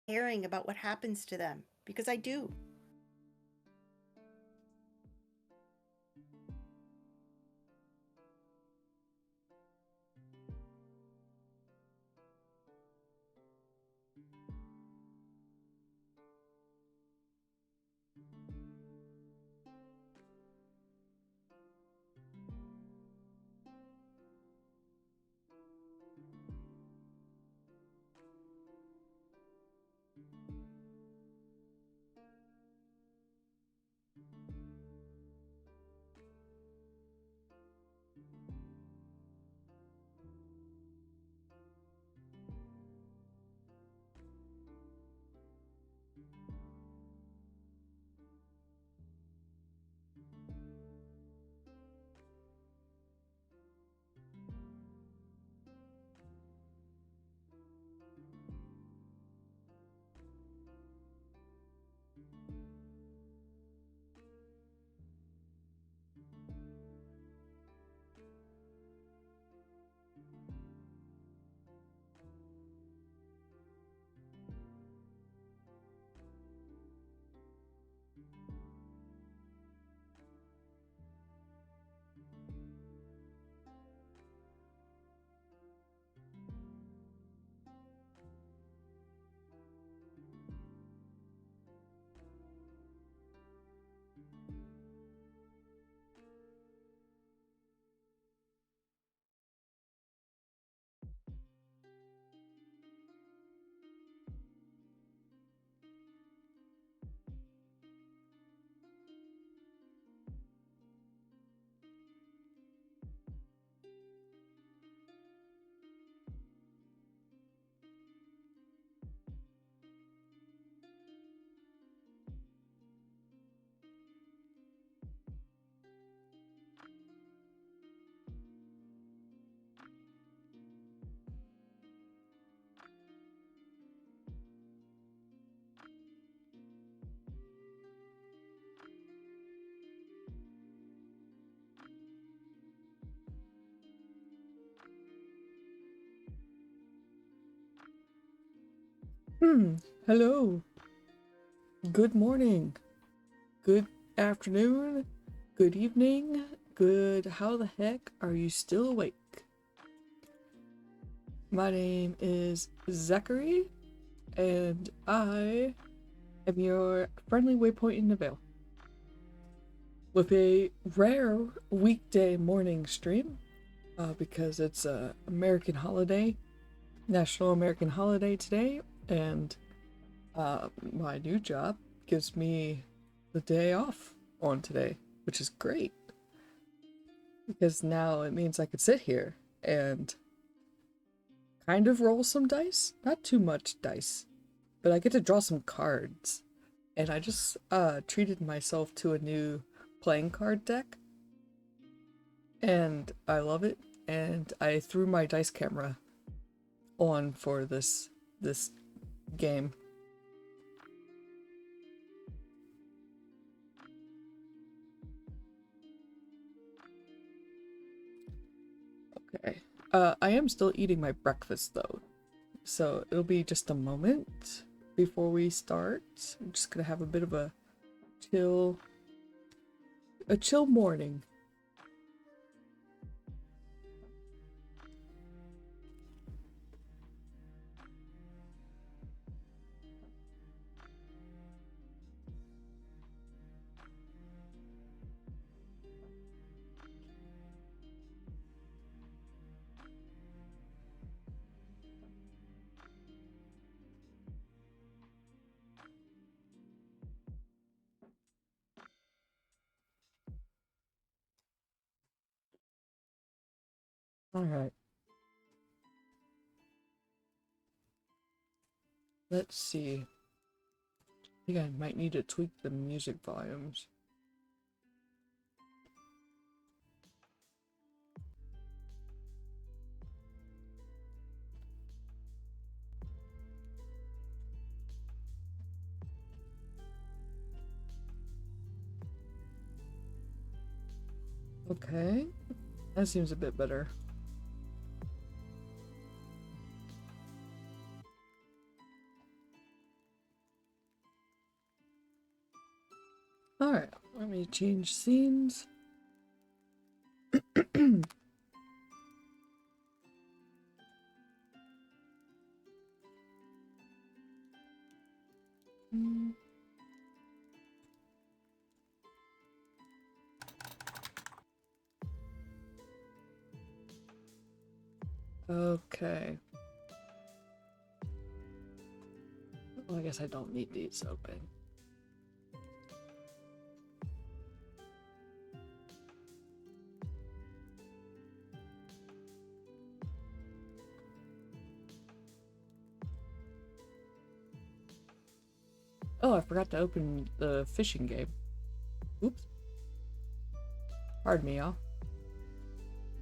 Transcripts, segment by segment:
caring about what happens to them, because I do. Hmm. Hello. Good morning. Good afternoon. Good evening. Good. How the heck are you still awake? My name is Zachary, and I am your friendly waypoint in the Vale. With a rare weekday morning stream, because it's a American holiday, National American holiday today, and my new job gives me the day off on today, which is great because now it means I could sit here and kind of roll some dice. Not too much dice, but I get to draw some cards. And I just treated myself to a new playing card deck, and I love it. And I threw my dice camera on for this game. Okay. I am still eating my breakfast though, so it'll be just a moment before we start. I'm just gonna have a bit of chill, a chill morning. All right. Let's see. I think I might need to tweak the music volumes. Okay, that seems a bit better. Alright, let me change scenes. Okay. Well, I guess I don't need these open. Oh, I forgot to open the fishing game. Oops. Pardon me, y'all.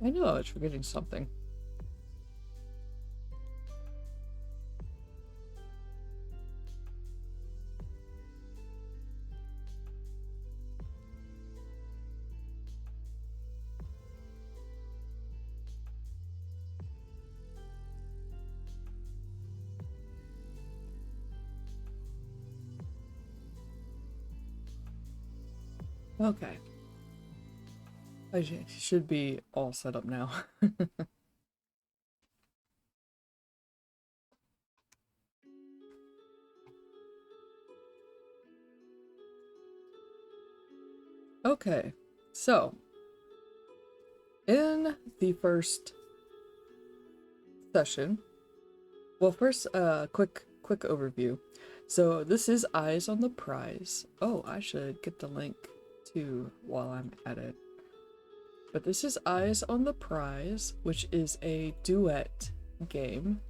I knew I was forgetting something. Okay. I should be all set up now. Okay, so in the first session, well, first, quick overview. So this is Eyes on the Prize. Oh, I should get the link too while I'm at it. But this is Eyes on the Prize, which is a duet game.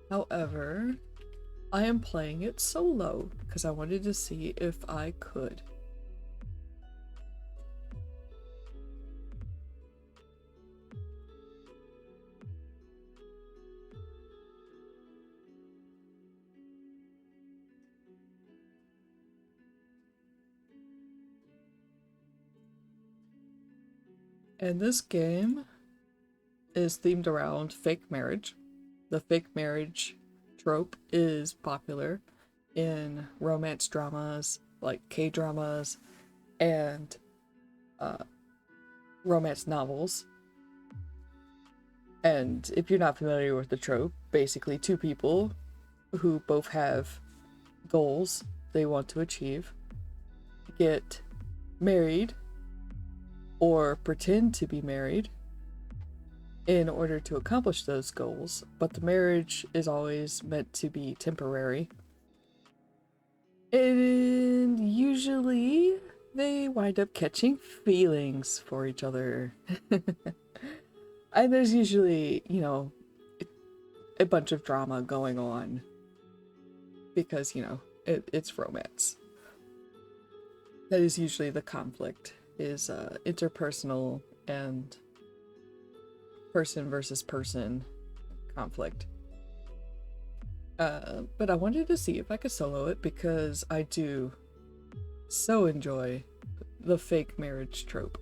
However, I am playing it solo because I wanted to see if I could. And this game is themed around fake marriage. The fake marriage trope is popular in romance dramas like K-dramas and romance novels. And if you're not familiar with the trope, basically two people who both have goals they want to achieve get married or pretend to be married in order to accomplish those goals, but the marriage is always meant to be temporary. And usually they wind up catching feelings for each other. And there's usually, you know, a bunch of drama going on because, you know, it's romance. That is usually the conflict, is interpersonal and person versus person conflict. But I wanted to see if I could solo it because I do so enjoy the fake marriage trope.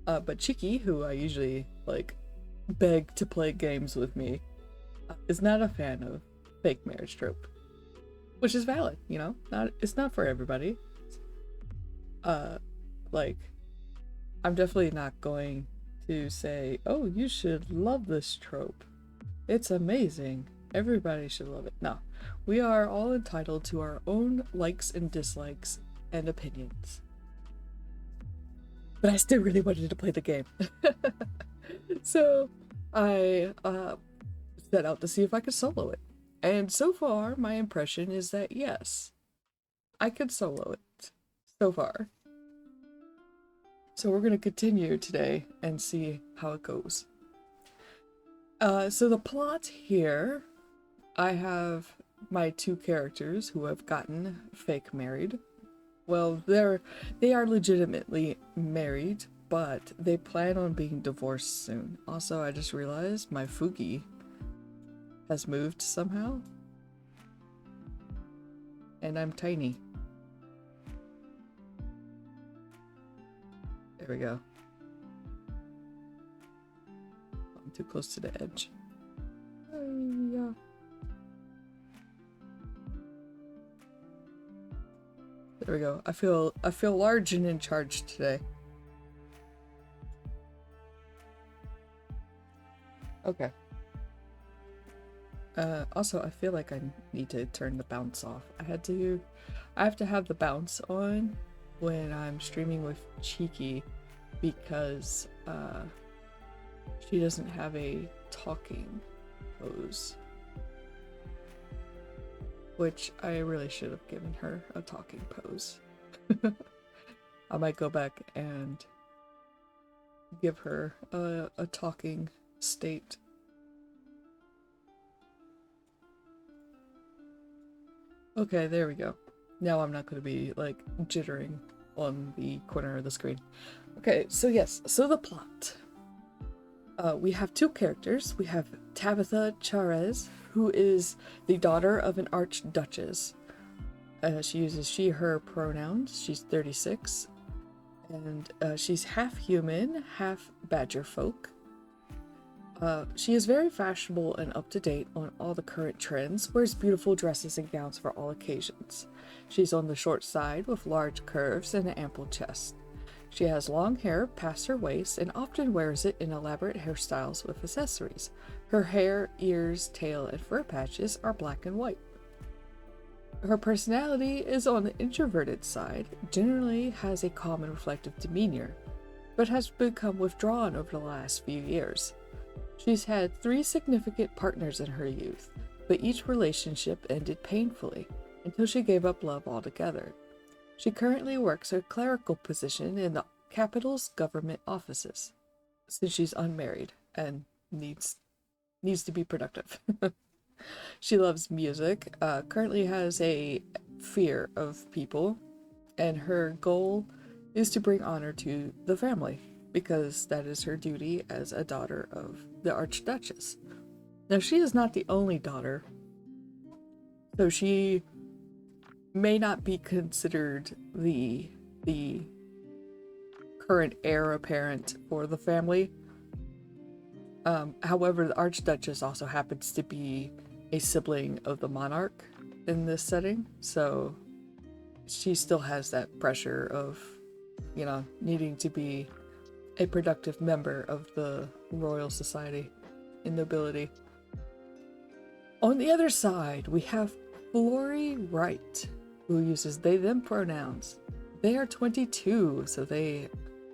But Chiki, who I usually like beg to play games with me, is not a fan of fake marriage trope, which is valid, you know. It's not for everybody. Like, I'm definitely not going to say, "Oh, you should love this trope. It's amazing. Everybody should love it." No, we are all entitled to our own likes and dislikes and opinions. But I still really wanted to play the game. So I set out to see if I could solo it. And so far, my impression is that yes, I could solo it. So far. So we're going to continue today and see how it goes. So the plot here, I have my two characters who have gotten fake married. Well, they are legitimately married, but they plan on being divorced soon. Also, I just realized my Fugi has moved somehow. And I'm tiny. There we go. I'm too close to the edge. Yeah. There we go. I feel large and in charge today. Okay. Also, I feel like I need to turn the bounce off. I have to have the bounce on when I'm streaming with Cheeky because she doesn't have a talking pose, which I really should have given her a talking pose. I might go back and give her a talking state. Okay, there we go. Now I'm not going to be like jittering on the corner of the screen. Okay, so yes, so the plot. We have two characters. We have Tabitha Charez, who is the daughter of an archduchess. She uses she, her pronouns. She's 36. And she's half human, half badger folk. She is very fashionable and up to date on all the current trends, wears beautiful dresses and gowns for all occasions. She's on the short side with large curves and an ample chest. She has long hair past her waist and often wears it in elaborate hairstyles with accessories. Her hair, ears, tail, and fur patches are black and white. Her personality is on the introverted side, generally has a calm and reflective demeanor, but has become withdrawn over the last few years. She's had 3 significant partners in her youth, but each relationship ended painfully until she gave up love altogether. She currently works a clerical position in the capital's government offices, since she's unmarried and needs to be productive. She loves music, currently has a fear of people, and her goal is to bring honor to the family, because that is her duty as a daughter of the Archduchess. Now, she is not the only daughter, so she may not be considered the current heir apparent for the family. However, the Archduchess also happens to be a sibling of the monarch in this setting, so she still has that pressure of, you know, needing to be a productive member of the royal society and nobility. On the other side, we have Flory Wright, who uses they them pronouns. They are 22, so they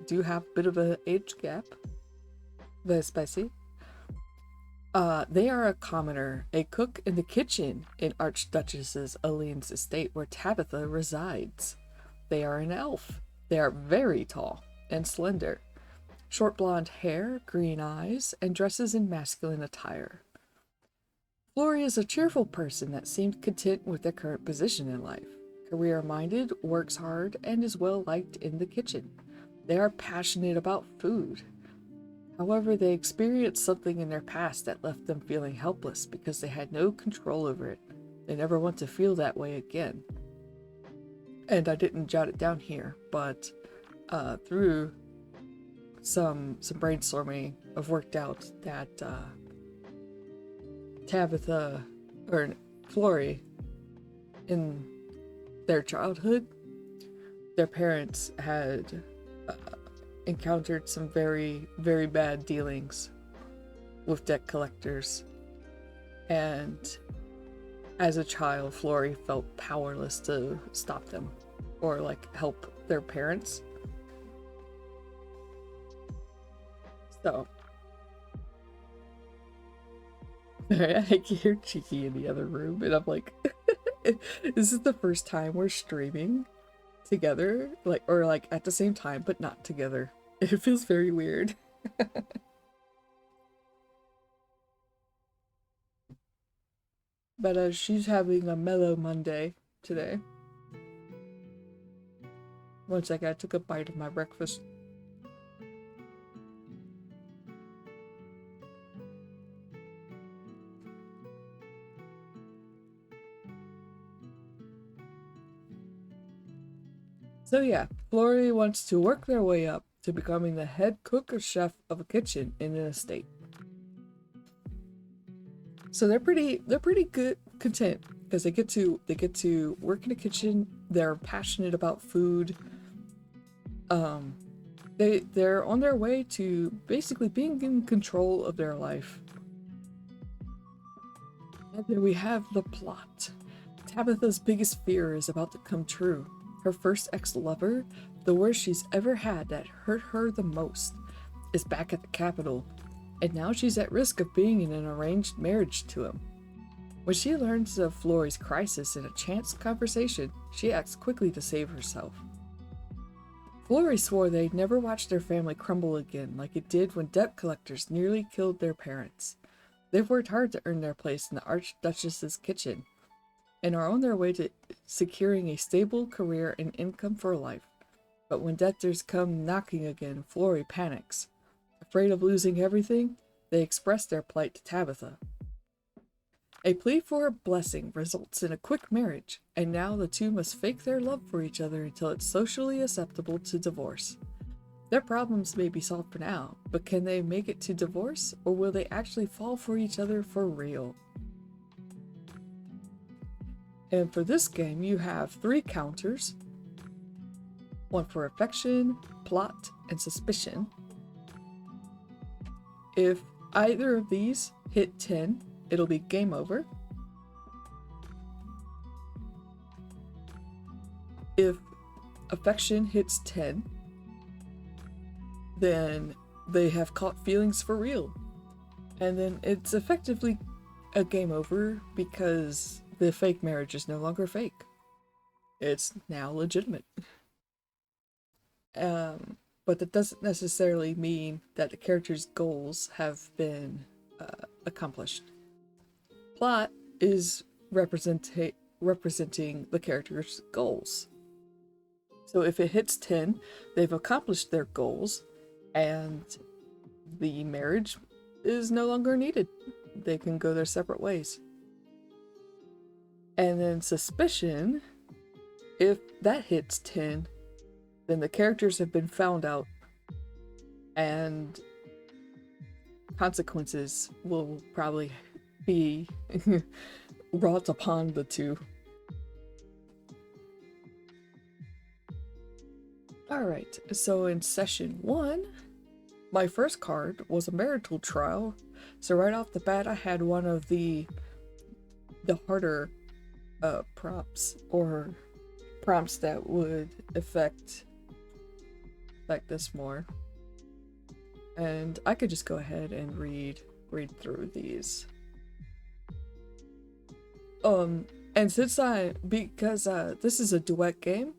do have a bit of an age gap. Very spicy. They are a commoner, a cook in the kitchen in Archduchess Aline's estate where Tabitha resides. They are an elf. They are very tall and slender. Short blonde hair, green eyes, and dresses in masculine attire. Flory is a cheerful person that seems content with their current position in life. Career-minded, works hard, and is well liked in the kitchen. They are passionate about food. However, they experienced something in their past that left them feeling helpless because they had no control over it. They never want to feel that way again. And I didn't jot it down here, but through some brainstorming, I've worked out that Tabitha or Flory, in their childhood, their parents had encountered some very, very bad dealings with debt collectors, and as a child, Flory felt powerless to stop them or like help their parents. So I hear Cheeky in the other room, and I'm like, this is the first time we're streaming together, like, or like at the same time, but not together. It feels very weird. But she's having a mellow Monday today. One sec, I took a bite of my breakfast. So yeah, Flory wants to work their way up to becoming the head cook or chef of a kitchen in an estate. So they're pretty good content because they get to work in a kitchen They're passionate about food. They're on their way to basically being in control of their life. And then we have the plot. Tabitha's biggest fear is about to come true. Her first ex-lover, the worst she's ever had that hurt her the most, is back at the capital, and now she's at risk of being in an arranged marriage to him. When she learns of Florrie's crisis in a chance conversation, she acts quickly to save herself. Florrie swore they'd never watch their family crumble again like it did when debt collectors nearly killed their parents. They've worked hard to earn their place in the Archduchess's kitchen, and are on their way to securing a stable career and income for life. But when debtors come knocking again, Florrie panics. Afraid of losing everything, they express their plight to Tabitha. A plea for a blessing results in a quick marriage, and now the two must fake their love for each other until it's socially acceptable to divorce. Their problems may be solved for now, but can they make it to divorce, or will they actually fall for each other for real? And for this game, you have 3 counters. One for affection, plot, and suspicion. If either of these hit 10, it'll be game over. If affection hits 10, then they have caught feelings for real. And then it's effectively a game over because the fake marriage is no longer fake. It's now legitimate. But that doesn't necessarily mean that the character's goals have been accomplished. Plot is representing the character's goals. So if it hits 10, they've accomplished their goals, and the marriage is no longer needed. They can go their separate ways. And then suspicion, if that hits 10, then the characters have been found out, and consequences will probably be wrought upon the two. Alright, so in session 1, my first card was a marital trial, so right off the bat I had one of the harder prompts, or prompts that would affect this more. And I could just go ahead and read through these. And because this is a duet game,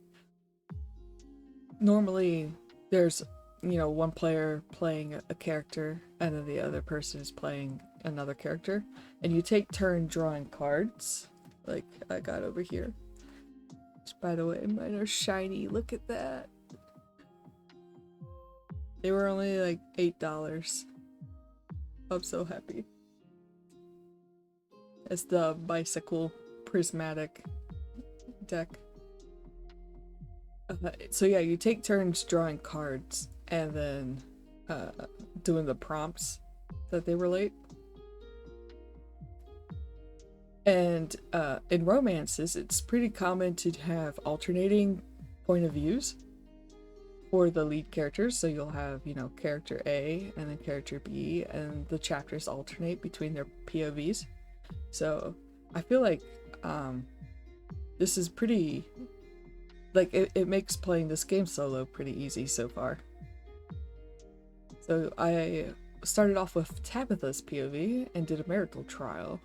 normally there's, one player playing a character and then the other person is playing another character, and you take turn drawing cards, like I got over here. Which, by the way, mine are shiny, look at that. They were only like $8. I'm so happy. It's the bicycle prismatic deck. So yeah, you take turns drawing cards and then doing the prompts that they relate. And in romances, it's pretty common to have alternating point of views for the lead characters. So you'll have, character A and then character B, and the chapters alternate between their POVs. So I feel like this is pretty, like, it makes playing this game solo pretty easy so far. So I started off with Tabitha's POV and did a marital trial.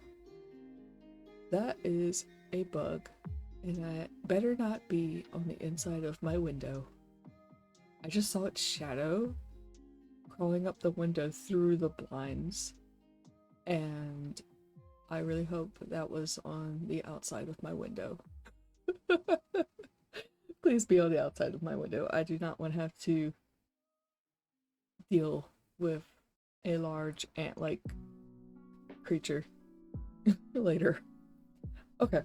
That is a bug, and it better not be on the inside of my window. I just saw its shadow crawling up the window through the blinds, and I really hope that was on the outside of my window. Please be on the outside of my window. I do not want to have to deal with a large ant-like creature later. Okay.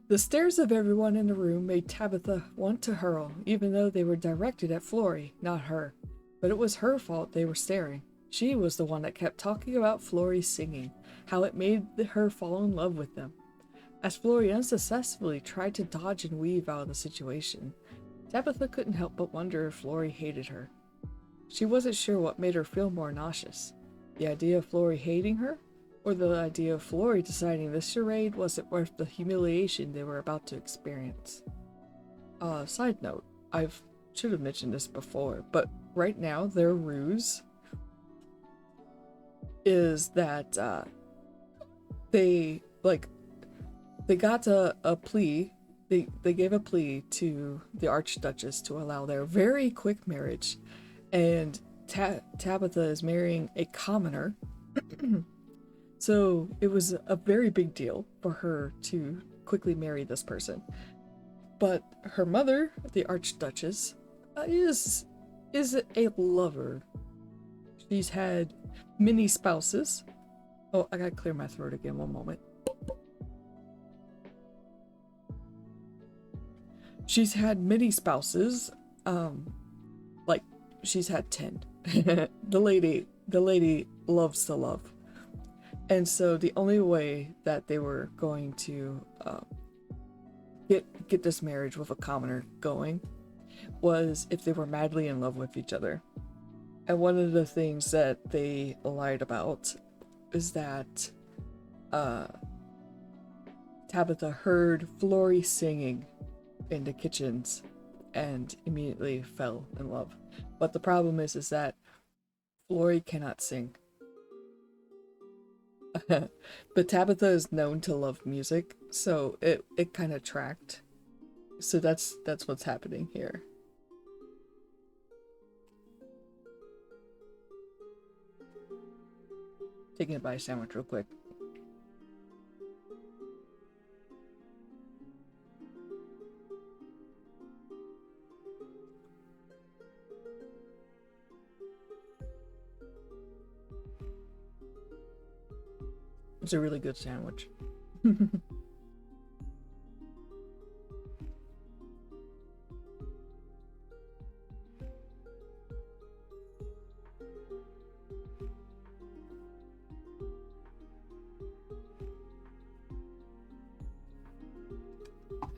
The stares of everyone in the room made Tabitha want to hurl, even though they were directed at Florrie, not her. But it was her fault they were staring. She was the one that kept talking about Florrie's singing, how it made her fall in love with them. As Flory unsuccessfully tried to dodge and weave out of the situation, Tabitha couldn't help but wonder if Flory hated her. She wasn't sure what made her feel more nauseous, the idea of Flory hating her, or the idea of Flory deciding this charade wasn't worth the humiliation they were about to experience. Side note, should have mentioned this before, but right now their ruse is that they got a plea. They gave a plea to the Archduchess to allow their very quick marriage, and Tabitha is marrying a commoner. So it was a very big deal for her to quickly marry this person. But her mother, the Archduchess, is a lover. She's had many spouses. Oh, I gotta clear my throat again, one moment. She's had many spouses, like she's had 10. The lady loves to love. And so the only way that they were going to get this marriage with a commoner going was if they were madly in love with each other. And one of the things that they lied about is that Tabitha heard Flory singing in the kitchens and immediately fell in love. But the problem is that Flory cannot sing. But Tabitha is known to love music, so it kind of tracked. So that's what's happening here. Taking a bite of sandwich real quick. It's a really good sandwich.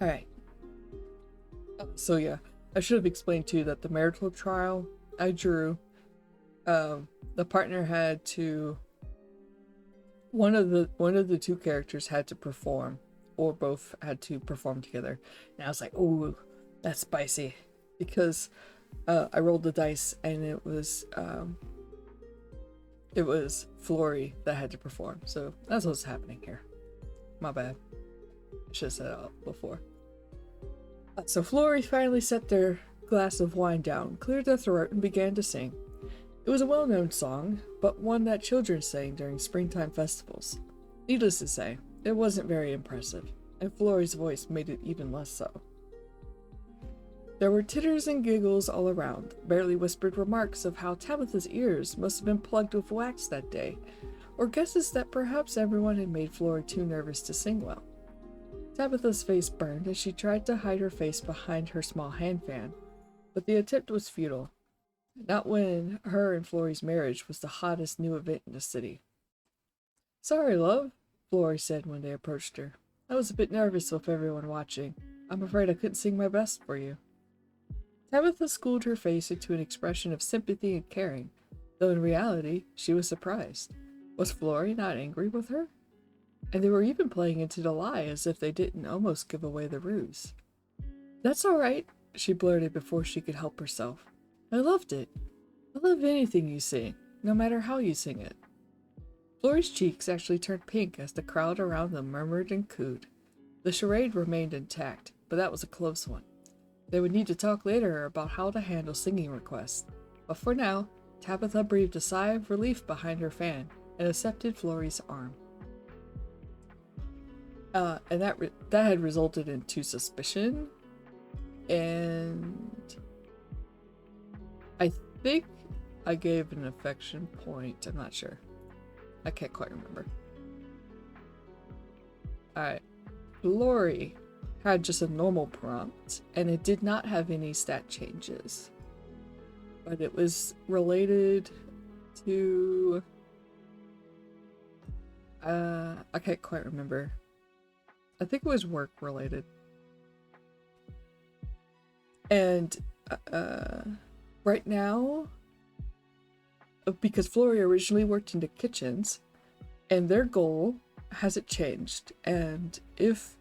Alright. So yeah, I should have explained too that the marital trial I drew, the partner had to, one of the two characters had to perform, or both had to perform together. And I was like, oh, that's spicy, because I rolled the dice and it was Flory that had to perform. So that's what's happening here. My bad. I should have said that before. So Flory finally set their glass of wine down, cleared their throat, and began to sing. It was a well-known song, but one that children sang during springtime festivals. Needless to say, it wasn't very impressive, and Flory's voice made it even less so. There were titters and giggles all around, barely whispered remarks of how Tabitha's ears must have been plugged with wax that day, or guesses that perhaps everyone had made Flory too nervous to sing well. Tabitha's face burned as she tried to hide her face behind her small hand fan, but the attempt was futile. Not when her and Flory's marriage was the hottest new event in the city. "Sorry, love," Flory said when they approached her. "I was a bit nervous with everyone watching. I'm afraid I couldn't sing my best for you." Tabitha schooled her face into an expression of sympathy and caring, though in reality she was surprised. Was Flory not angry with her? And they were even playing into the lie as if they didn't almost give away the ruse. "That's all right," she blurted before she could help herself. "I loved it. I love anything you sing, no matter how you sing it." Flory's cheeks actually turned pink as the crowd around them murmured and cooed. The charade remained intact, but that was a close one. They would need to talk later about how to handle singing requests, but for now, Tabitha breathed a sigh of relief behind her fan and accepted Flory's arm. And that had resulted into suspicion, and I think I gave an affection point. I'm not sure. I can't quite remember. Alright. Flory had just a normal prompt, and it did not have any stat changes. But it was related to... I can't quite remember. I think it was work related. And right now, because Flory originally worked in the kitchens, and their goal hasn't changed. And if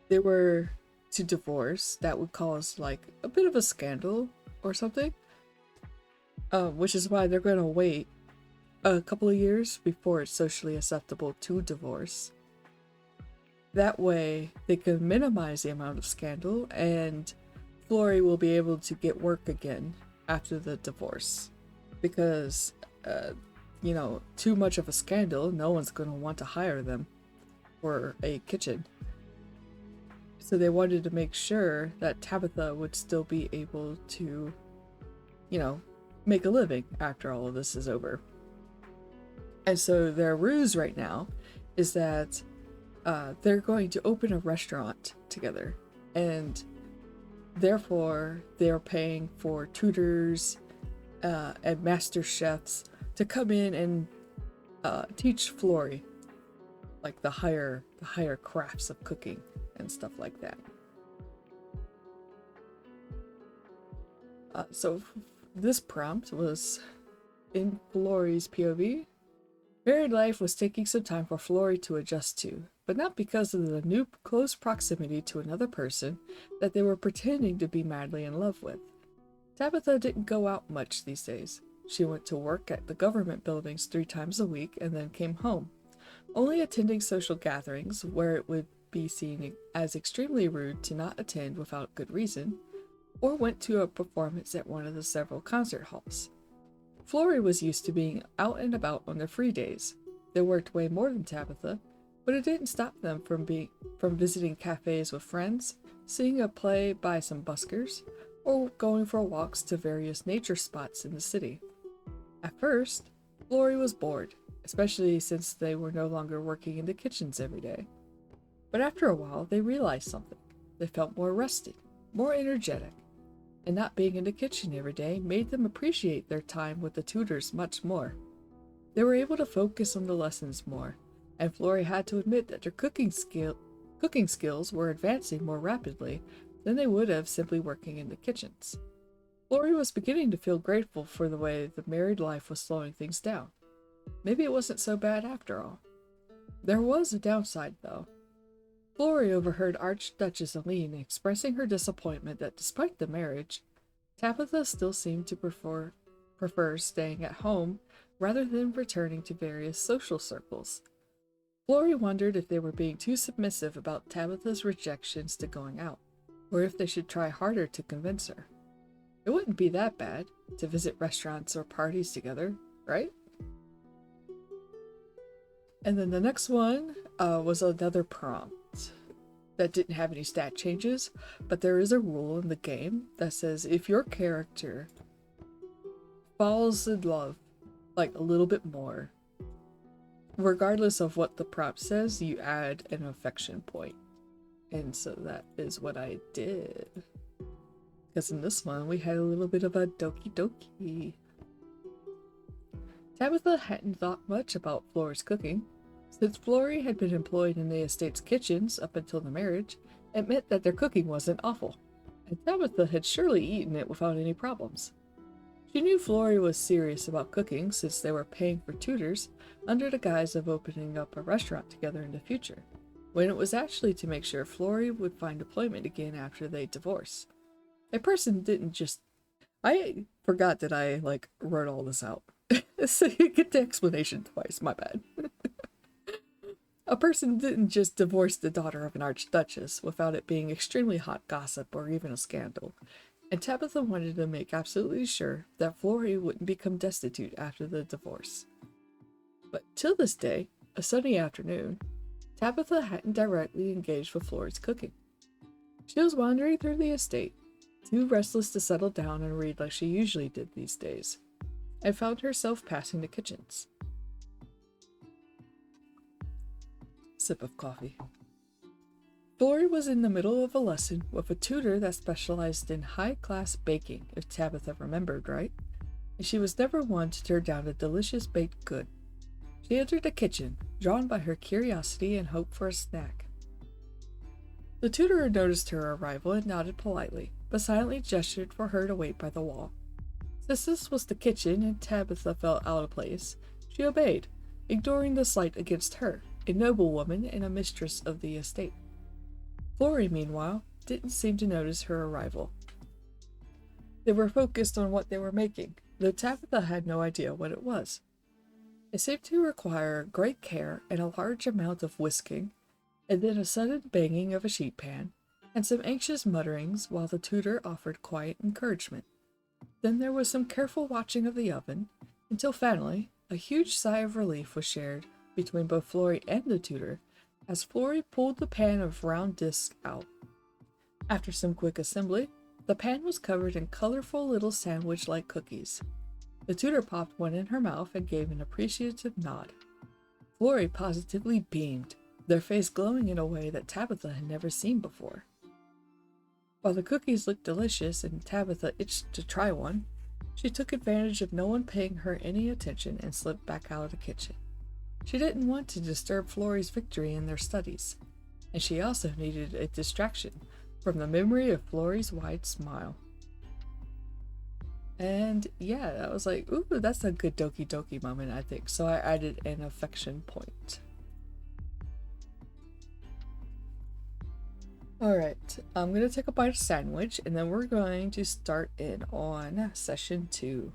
they were to divorce, that would cause like a bit of a scandal or something. Which is why they're going to wait a couple of years before it's socially acceptable to divorce. That way, they can minimize the amount of scandal, and Flory will be able to get work again after the divorce. Because, too much of a scandal, no one's going to want to hire them for a kitchen. So they wanted to make sure that Tabitha would still be able to, make a living after all of this is over. And so their ruse right now is that they're going to open a restaurant together, and therefore they're paying for tutors and master chefs to come in and teach Flory like the higher crafts of cooking and stuff like that. So this prompt was in Flory's POV. Married life was taking some time for Flory to adjust to, but not because of the new close proximity to another person that they were pretending to be madly in love with. Tabitha didn't go out much these days. She went to work at the government buildings 3 times a week and then came home, only attending social gatherings where it would be seen as extremely rude to not attend without good reason, or went to a performance at one of the several concert halls. Flory was used to being out and about on their free days. They worked way more than Tabitha, but it didn't stop them from visiting cafes with friends, seeing a play by some buskers, or going for walks to various nature spots in the city. At first, Flory was bored, especially since they were no longer working in the kitchens every day. But after a while, they realized something. They felt more rested, more energetic, and not being in the kitchen every day made them appreciate their time with the tutors much more. They were able to focus on the lessons more, and Flory had to admit that their cooking skills were advancing more rapidly than they would have simply working in the kitchens. Flory was beginning to feel grateful for the way the married life was slowing things down. Maybe it wasn't so bad after all. There was a downside, though. Flory overheard Archduchess Aline expressing her disappointment that despite the marriage, Tabitha still seemed to prefer staying at home rather than returning to various social circles. Flory wondered if they were being too submissive about Tabitha's rejections to going out, or if they should try harder to convince her. It wouldn't be that bad to visit restaurants or parties together, right? And then the next one was another prompt that didn't have any stat changes, but there is a rule in the game that says if your character falls in love like a little bit more, regardless of what the prompt says, you add an affection point. And so that is what I did. Because in this one, we had a little bit of a doki doki. Tabitha hadn't thought much about Flory's cooking. Since Flory had been employed in the estate's kitchens up until the marriage, it meant that their cooking wasn't awful, and Tabitha had surely eaten it without any problems. She knew Flory was serious about cooking since they were paying for tutors under the guise of opening up a restaurant together in the future, when it was actually to make sure Flory would find employment again after they divorced. A person didn't just... I forgot that I, wrote all this out. So you get the explanation twice, my bad. A person didn't just divorce the daughter of an archduchess without it being extremely hot gossip or even a scandal, and Tabitha wanted to make absolutely sure that Flory wouldn't become destitute after the divorce. But till this day, a sunny afternoon, Tabitha hadn't directly engaged with Flory's cooking. She was wandering through the estate, too restless to settle down and read like she usually did these days, and found herself passing the kitchens. Sip of coffee. Flory was in the middle of a lesson with a tutor that specialized in high-class baking, if Tabitha remembered right, and she was never one to turn down a delicious baked good. She entered the kitchen, drawn by her curiosity and hope for a snack. The tutor noticed her arrival and nodded politely, but silently gestured for her to wait by the wall. Since this was the kitchen and Tabitha felt out of place, she obeyed, ignoring the slight against her, a noble woman and a mistress of the estate. Florrie, meanwhile, didn't seem to notice her arrival. They were focused on what they were making, though Tabitha had no idea what it was. It seemed to require great care and a large amount of whisking, and then a sudden banging of a sheet pan, and some anxious mutterings while the tutor offered quiet encouragement. Then there was some careful watching of the oven, until finally a huge sigh of relief was shared between both Florrie and the tutor as Florrie pulled the pan of round discs out. After some quick assembly, the pan was covered in colorful little sandwich-like cookies. The tutor popped one in her mouth and gave an appreciative nod. Florrie positively beamed, their face glowing in a way that Tabitha had never seen before. While the cookies looked delicious and Tabitha itched to try one, she took advantage of no one paying her any attention and slipped back out of the kitchen. She didn't want to disturb Florrie's victory in their studies, and she also needed a distraction from the memory of Florrie's wide smile. And yeah, I was like, ooh, that's a good Doki Doki moment, I think. So I added an affection point. Alright, I'm going to take a bite of sandwich, and then we're going to start in on session 2.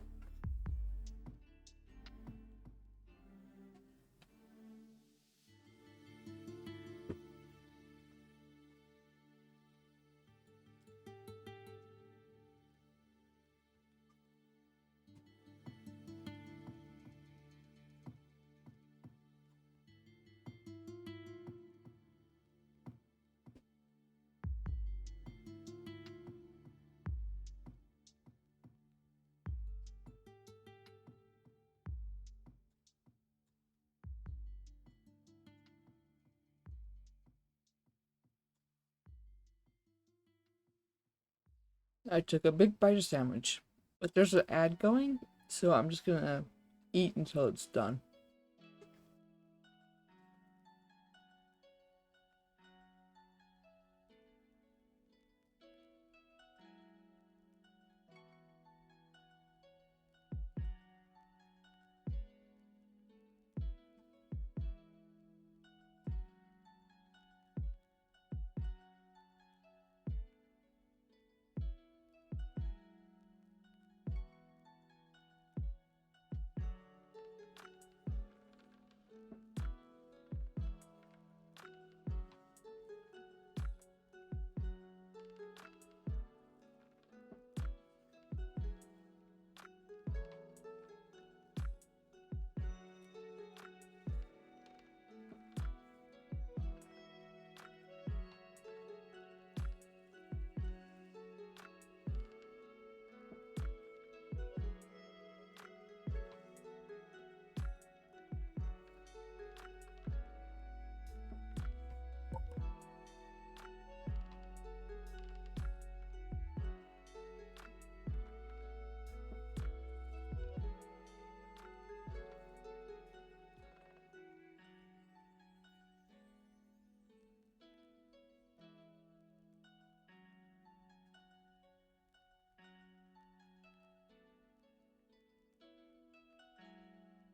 I took a big bite of sandwich, but there's an ad going, so I'm just gonna eat until it's done.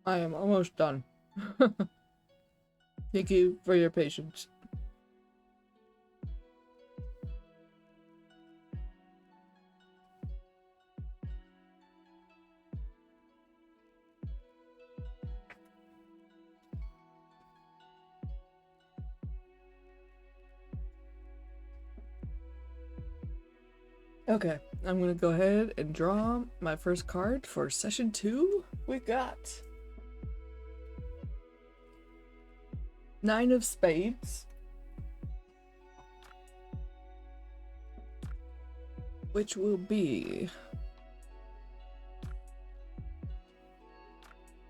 I am almost done. Thank you for your patience. Okay, I'm gonna go ahead and draw my first card for session 2. We got 9 of Spades, which will be...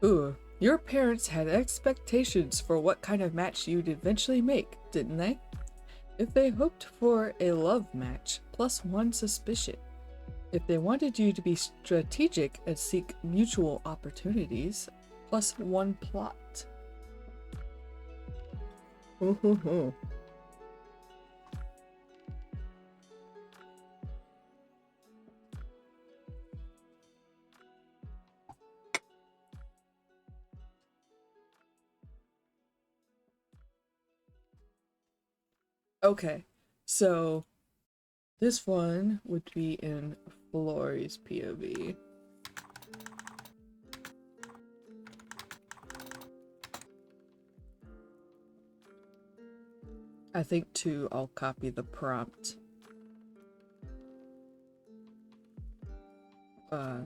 Ooh, your parents had expectations for what kind of match you'd eventually make, didn't they? If they hoped for a love match, +1 suspicion. If they wanted you to be strategic and seek mutual opportunities, +1 plot. Ooh. Okay, so this one would be in Flory's POV. I think too, I'll copy the prompt.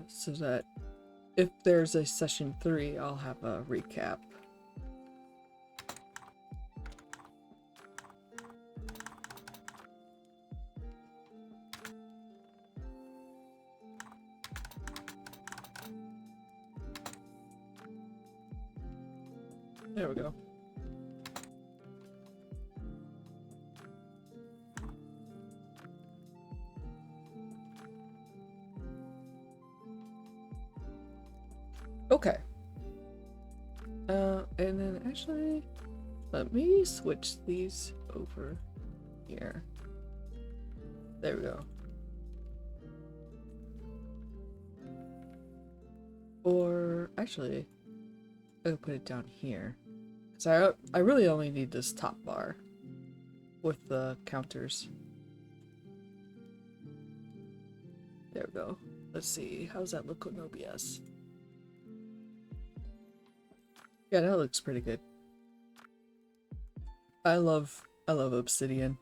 So that if there's a session 3, I'll have a recap. There we go. Okay. And then actually, let me switch these over here. There we go. Or actually, I'll put it down here. Because I really only need this top bar with the counters. There we go. Let's see. How's that look on OBS? Yeah, that looks pretty good. I love Obsidian.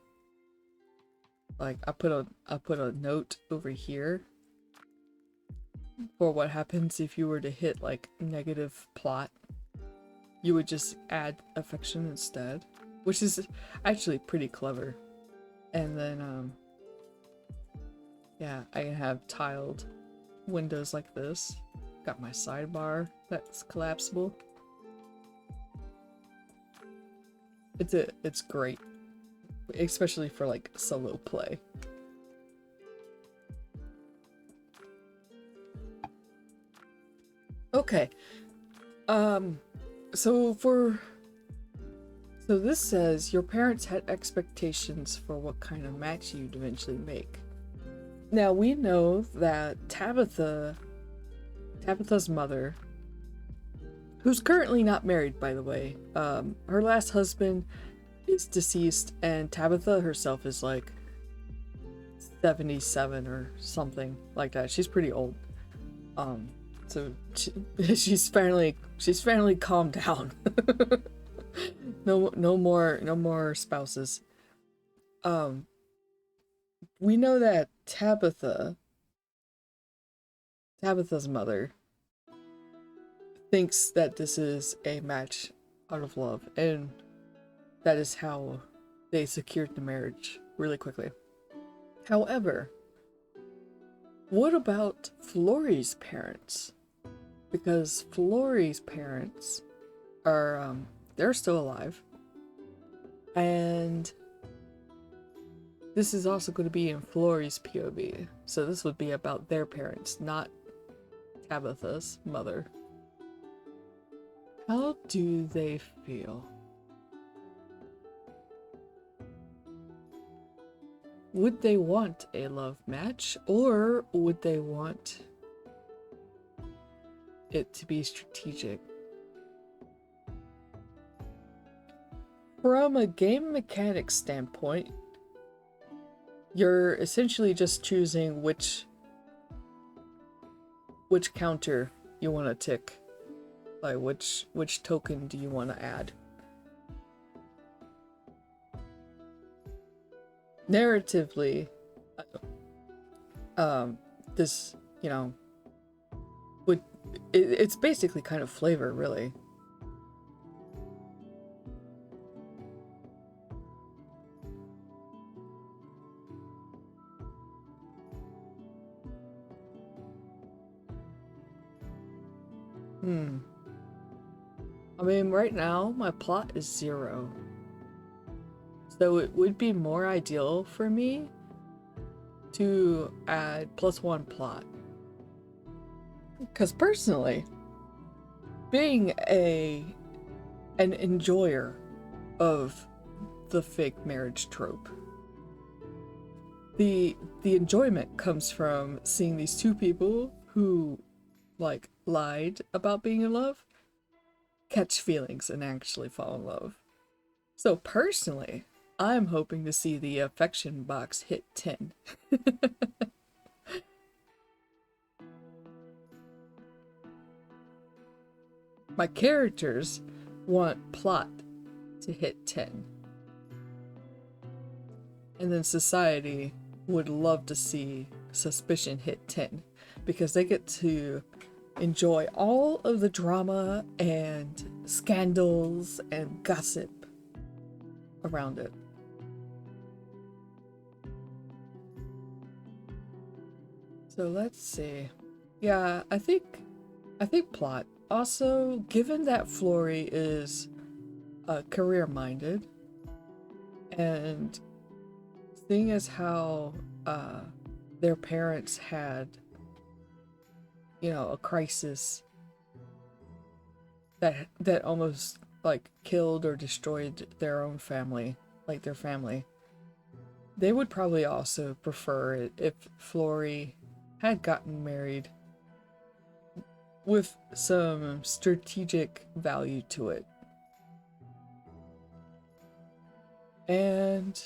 Like I put a note over here for what happens if you were to hit like negative plot. You would just add affection instead, which is actually pretty clever. And then yeah, I have tiled windows like this. Got my sidebar that's collapsible. It's great, especially for like solo play. Okay. So this says your parents had expectations for what kind of match you'd eventually make. Now we know that Tabitha's mother, who's currently not married, by the way, her last husband is deceased, and Tabitha herself is like 77 or something like that. She's pretty old. So she's finally calmed down. No more spouses. We know that Tabitha's mother thinks that this is a match out of love, and that is how they secured the marriage really quickly. However, what about Flory's parents? Because Flory's parents are they're still alive, and this is also going to be in Flory's POV, so this would be about their parents, not Tabitha's mother. How do they feel? Would they want a love match, or would they want it to be strategic? From a game mechanics standpoint, you're essentially just choosing which counter you want to tick. Like which token do you want to add? Narratively, this, you know, it's basically kind of flavor, really. I mean, right now, my plot is 0. So it would be more ideal for me to add +1 plot. Because personally, being an enjoyer of the fake marriage trope, the enjoyment comes from seeing these two people who, like, lied about being in love catch feelings and actually fall in love. So personally, I'm hoping to see the affection box hit 10. My characters want plot to hit 10. And then society would love to see suspicion hit 10 because they get to enjoy all of the drama and scandals and gossip around it. So let's see. Yeah, I think plot. Also, given that Flory is career-minded, and seeing as how their parents had, a crisis that almost like killed or destroyed their own family, like their family, they would probably also prefer it if Flory had gotten married with some strategic value to it. And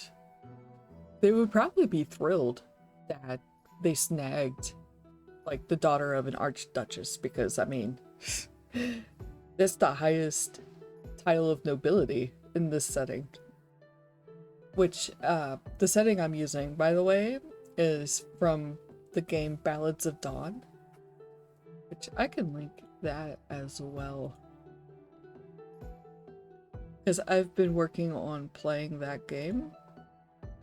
they would probably be thrilled that they snagged like the daughter of an archduchess, because I mean that's the highest title of nobility in this setting. Which the setting I'm using, by the way, is from the game Ballads of Dawn, which I can link that as well, because I've been working on playing that game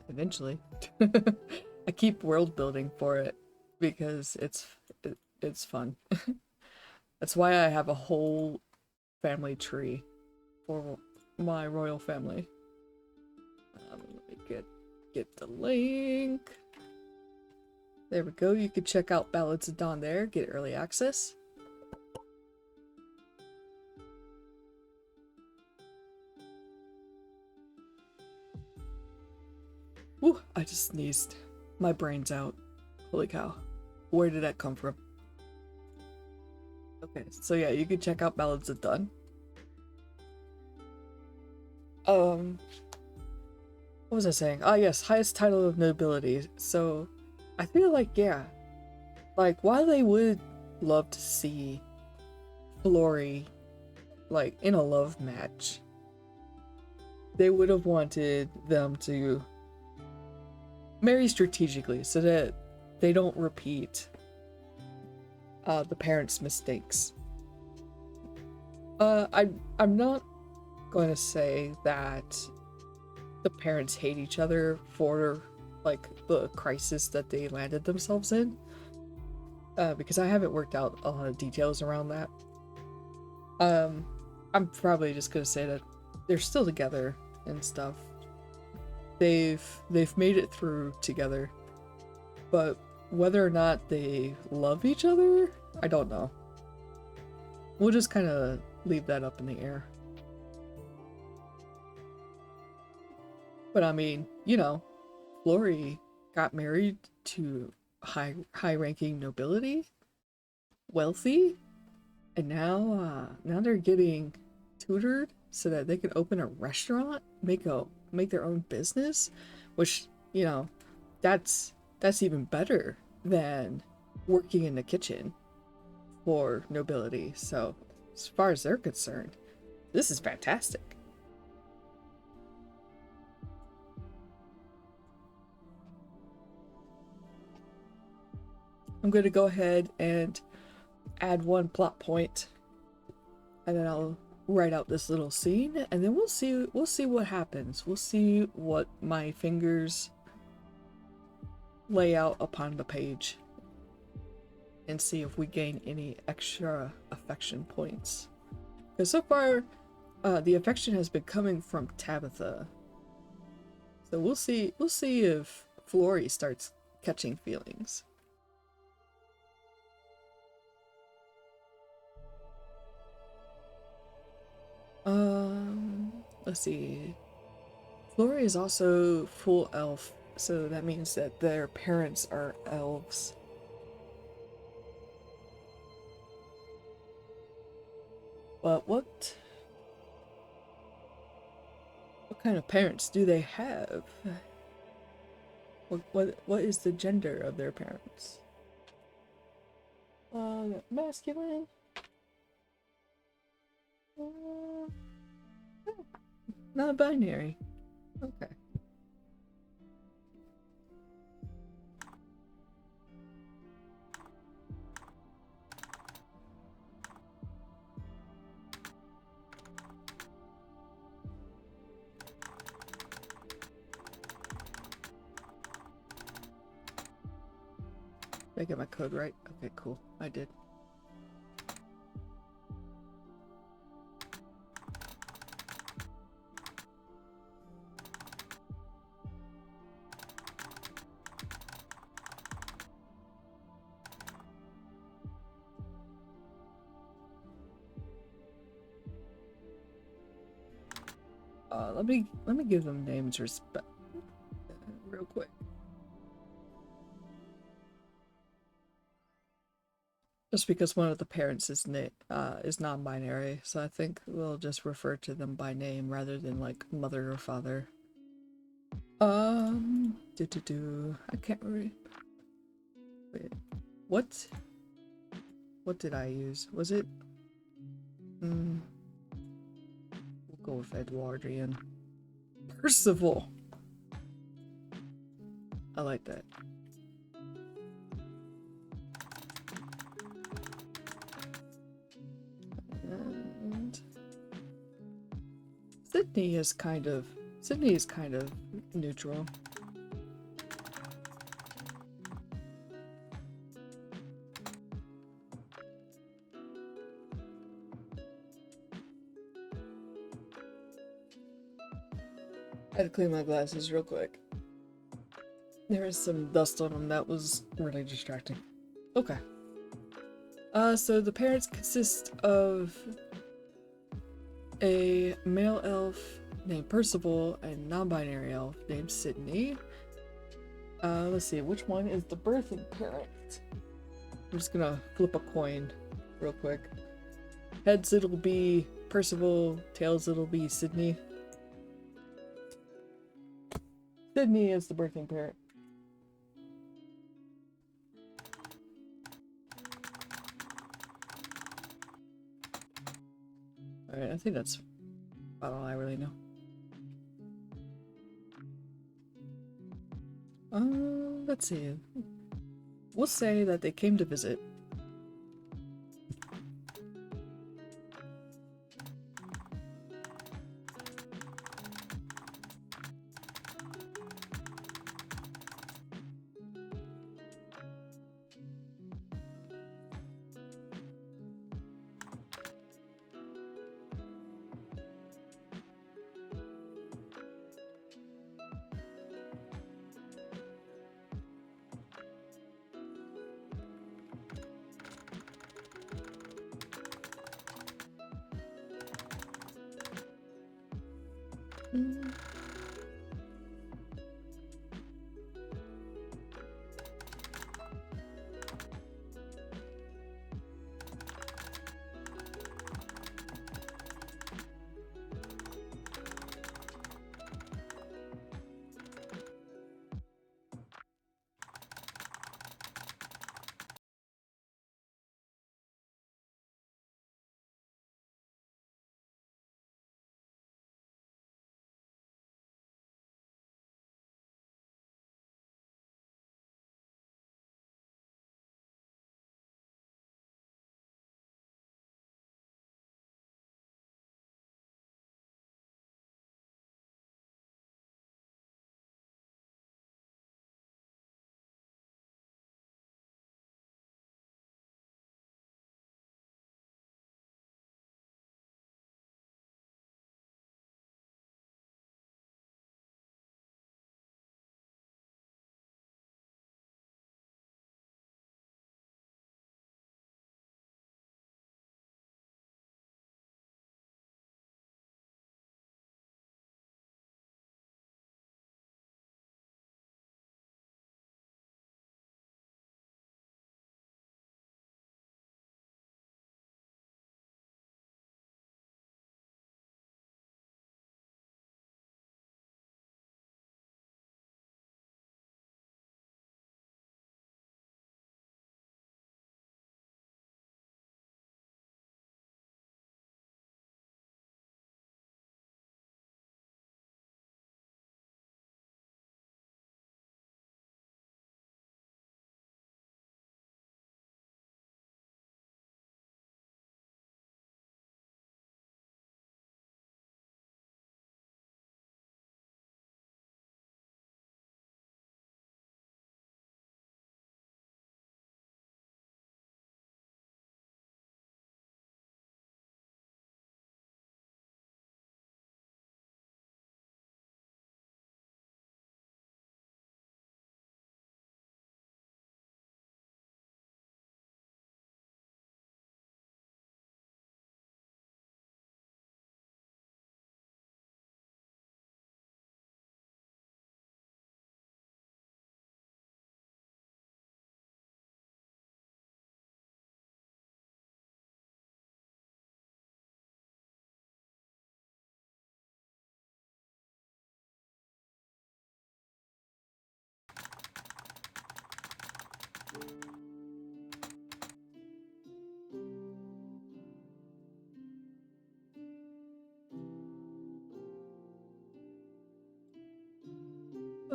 eventually. I keep world building for it because it's fun. That's why I have a whole family tree for my royal family. Let me get the link. There we go. You can check out Ballads of Dawn there, get early access. Whew, I just sneezed. My brain's out. Holy cow. Where did that come from? Okay, so yeah, you can check out Ballads of Dawn. What was I saying? Ah, yes, highest title of nobility. So, I feel like, yeah, like, while they would love to see Flory, like, in a love match, they would have wanted them to marry strategically so that they don't repeat the parents' mistakes. I'm not going to say that the parents hate each other for like the crisis that they landed themselves in, because I haven't worked out a lot of details around that. I'm probably just gonna say that they're still together and stuff. They've made it through together, but whether or not they love each other, I don't know. We'll just kind of leave that up in the air. But I mean, Flory got married to high-ranking nobility, wealthy, and now they're getting tutored so that they can open a restaurant, make their own business, which that's even better than working in the kitchen for nobility. So as far as they're concerned, this is fantastic. I'm going to go ahead and add one plot point, and then I'll write out this little scene, and then we'll see what happens. We'll see what my fingers lay out upon the page, and see if we gain any extra affection points. Because so far, the affection has been coming from Tabitha. So we'll see if Flory starts catching feelings. Let's see. Flory is also full elf, so that means that their parents are elves. But what What kind of parents do they have? What is the gender of their parents? Masculine. Non-binary. Okay. Did I get my code right? Okay, cool. I did. Let me give them names real quick. Just because one of the parents is non-binary, so I think we'll just refer to them by name rather than like mother or father. I can't remember. Wait, what? What did I use? Was it? We'll go with Edwardian. Percival. I like that. And Sydney is kind of neutral. I had to clean my glasses real quick. There is some dust on them that was really distracting. Okay. So the parents consist of a male elf named Percival and a non-binary elf named Sydney. Let's see, which one is the birthing parent? I'm just gonna flip a coin real quick. Heads it'll be Percival, tails it'll be Sydney. Sydney is the birthing parent. Alright, I think that's about all I really know. Let's see. We'll say that they came to visit.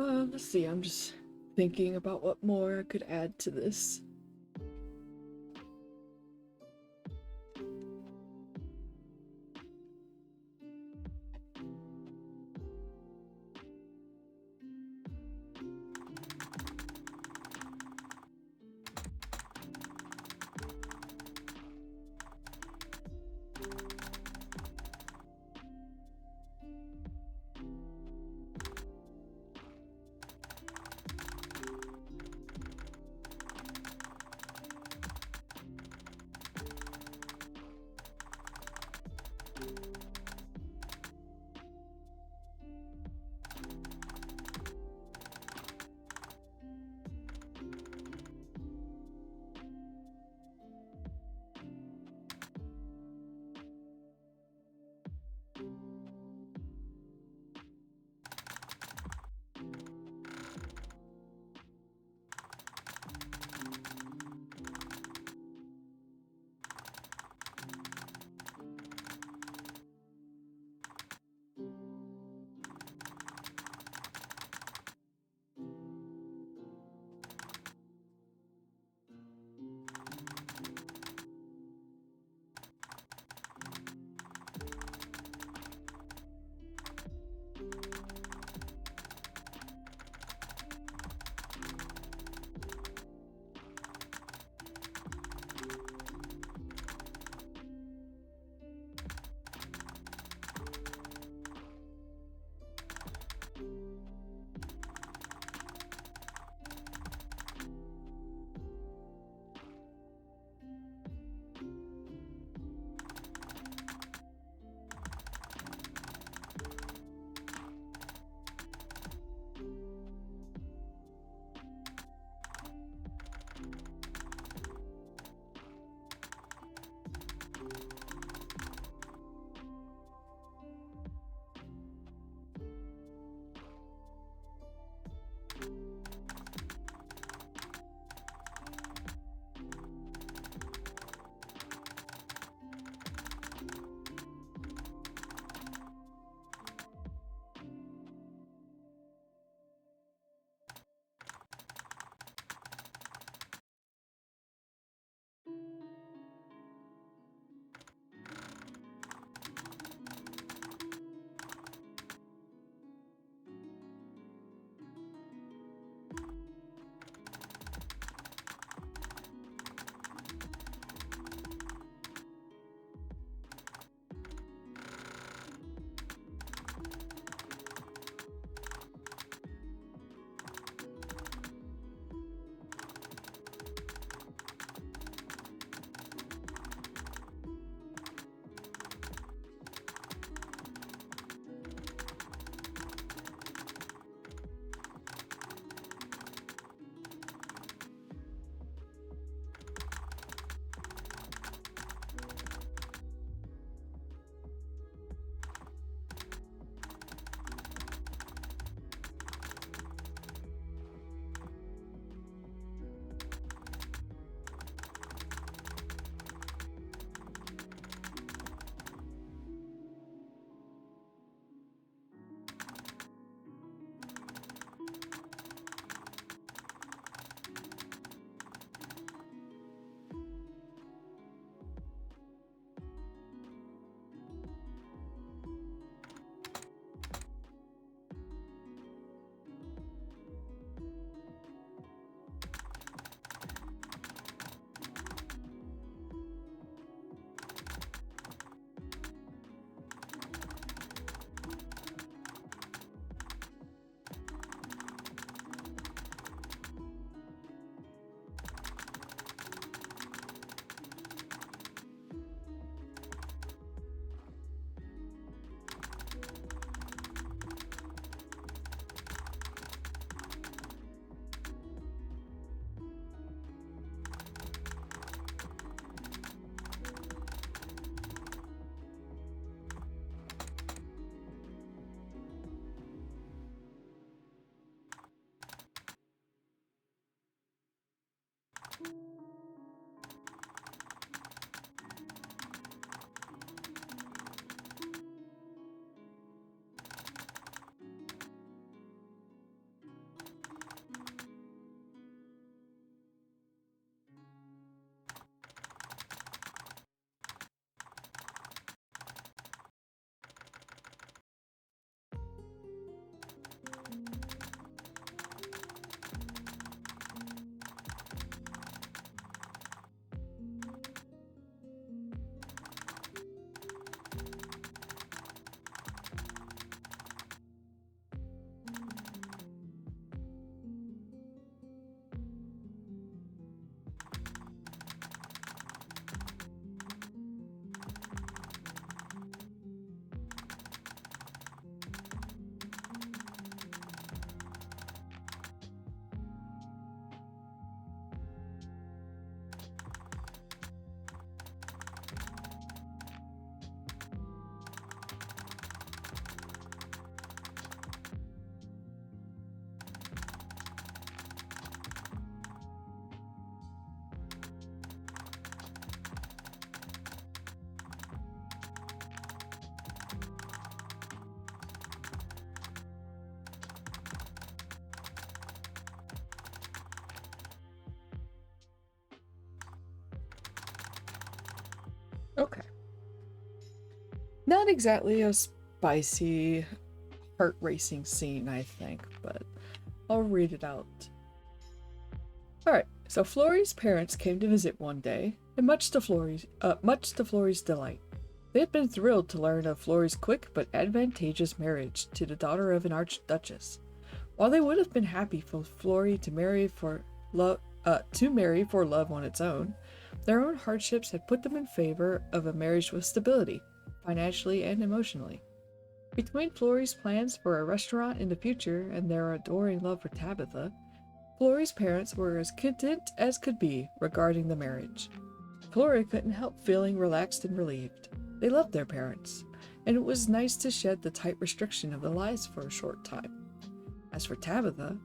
Let's see, I'm just thinking about what more I could add to this. Not exactly a spicy, heart-racing scene, I think, but I'll read it out. Alright, so Florrie's parents came to visit one day, and much to Florrie's delight. They had been thrilled to learn of Florrie's quick but advantageous marriage to the daughter of an archduchess. While they would have been happy for Florrie to marry for love on its own, their own hardships had put them in favor of a marriage with stability, financially and emotionally. Between Florrie's plans for a restaurant in the future and their adoring love for Tabitha, Florrie's parents were as content as could be regarding the marriage. Florrie couldn't help feeling relaxed and relieved. They loved their parents, and it was nice to shed the tight restriction of their lives for a short time. As for Tabitha,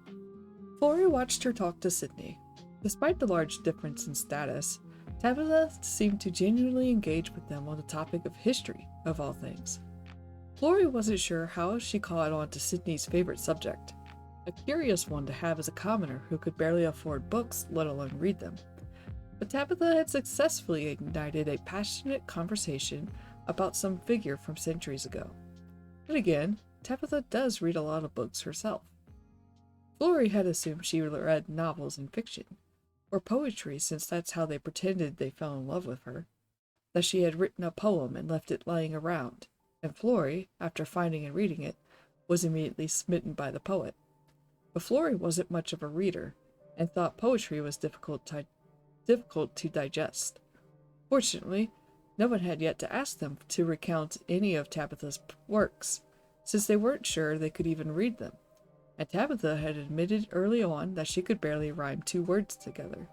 Florrie watched her talk to Sydney. Despite the large difference in status, Tabitha seemed to genuinely engage with them on the topic of history, of all things. Florrie wasn't sure how she caught on to Sydney's favorite subject, a curious one to have as a commoner who could barely afford books, let alone read them. But Tabitha had successfully ignited a passionate conversation about some figure from centuries ago. And again, Tabitha does read a lot of books herself. Florrie had assumed she read novels and fiction, or poetry since that's how they pretended they fell in love with her, that she had written a poem and left it lying around, and Florrie, after finding and reading it, was immediately smitten by the poet. But Florrie wasn't much of a reader, and thought poetry was difficult to digest. Fortunately, no one had yet to ask them to recount any of Tabitha's works, since they weren't sure they could even read them, and Tabitha had admitted early on that she could barely rhyme 2 words together.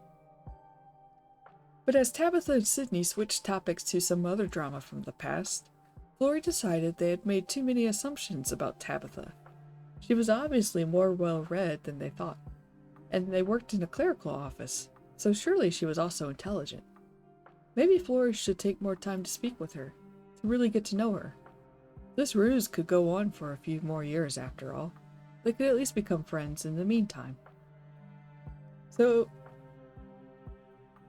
But as Tabitha and Sydney switched topics to some other drama from the past, Florrie decided they had made too many assumptions about Tabitha. She was obviously more well-read than they thought, and they worked in a clerical office, so surely she was also intelligent. Maybe Florrie should take more time to speak with her, to really get to know her. This ruse could go on for a few more years after all. They could at least become friends in the meantime. So,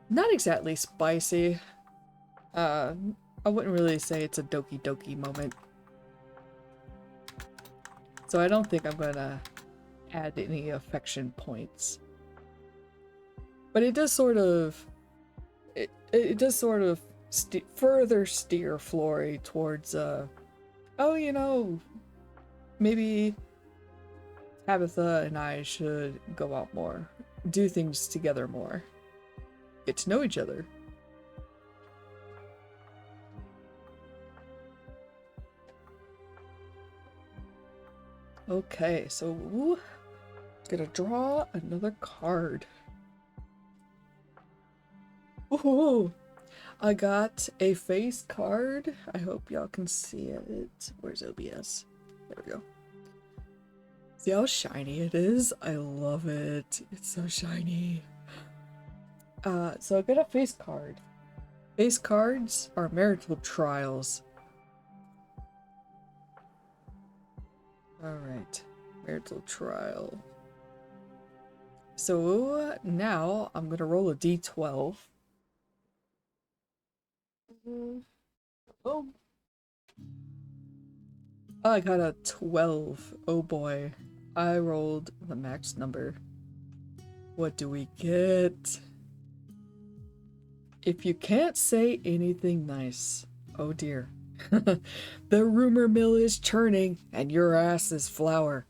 not exactly spicy. I wouldn't really say it's a doki doki moment. So I don't think I'm gonna add any affection points. But it does sort of further steer Florrie towards maybe Tabitha and I should go out more, do things together more, get to know each other. Okay, so gonna draw another card. Ooh, I got a face card. I hope y'all can see it. Where's OBS? There we go. See how shiny it is? I love it. It's so shiny. So I got a face card. Face cards are marital trials. Alright. Marital trial. So now I'm gonna roll a d12. Oh. I got a 12. Oh boy. I rolled the max number. What do we get? If you can't say anything nice, oh dear. The rumor mill is churning and your ass is flour.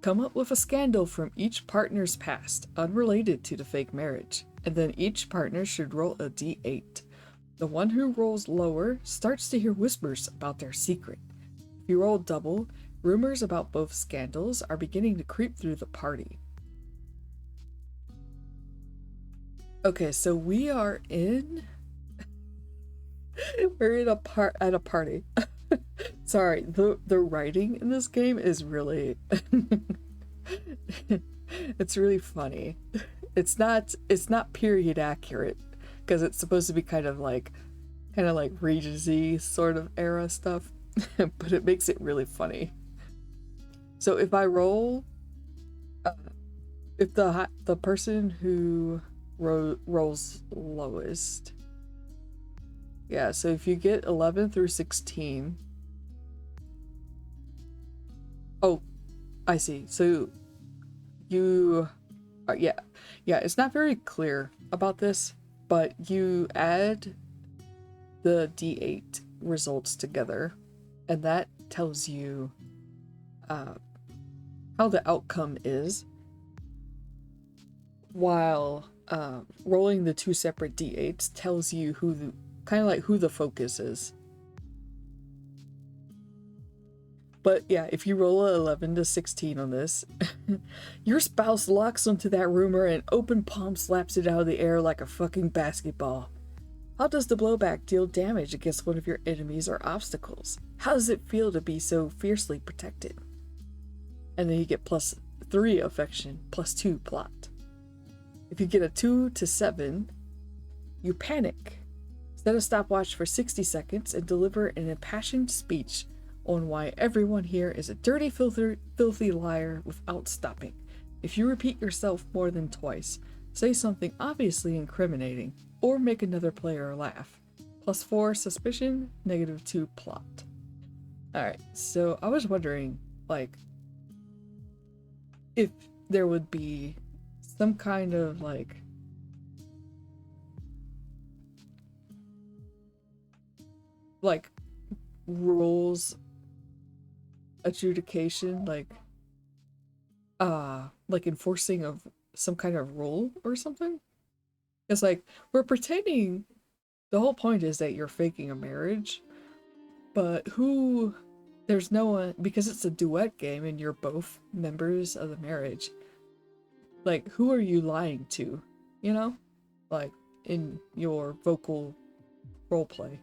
Come up with a scandal from each partner's past, unrelated to the fake marriage, and then each partner should roll a d8. The one who rolls lower starts to hear whispers about their secret. If you roll double, rumors about both scandals are beginning to creep through the party. Okay, so we are in... We're at a party. Sorry, the writing in this game is really... It's really funny. It's not period accurate, because it's supposed to be kind of like Regency sort of era stuff, but it makes it really funny. So if I roll, if the person who rolls lowest, yeah, so if you get 11 through 16, Oh, I see. So you yeah. Yeah, it's not very clear about this, but you add the D8 results together, and that tells you how the outcome is, while rolling the two separate D8s tells you who the kind of like who the focus is. But yeah, if you roll a 11 to 16 on this, your spouse locks onto that rumor and open palm slaps it out of the air like a fucking basketball. How does the blowback deal damage against one of your enemies or obstacles? How does it feel to be so fiercely protected? And then you get +3 affection, +2 plot. If you get a 2 to 7, you panic. Set a stopwatch for 60 seconds and deliver an impassioned speech on why everyone here is a dirty, filthy liar without stopping. If you repeat yourself more than twice, say something obviously incriminating, or make another player laugh. +4 suspicion, -2 plot. Alright, so I was wondering, like, if there would be some kind of, like rules adjudication, like enforcing of some kind of rule or something. It's like, we're pretending the whole point is that you're faking a marriage, but there's no one, because it's a duet game and you're both members of the marriage, like, who are you lying to, you know, like in your vocal role play.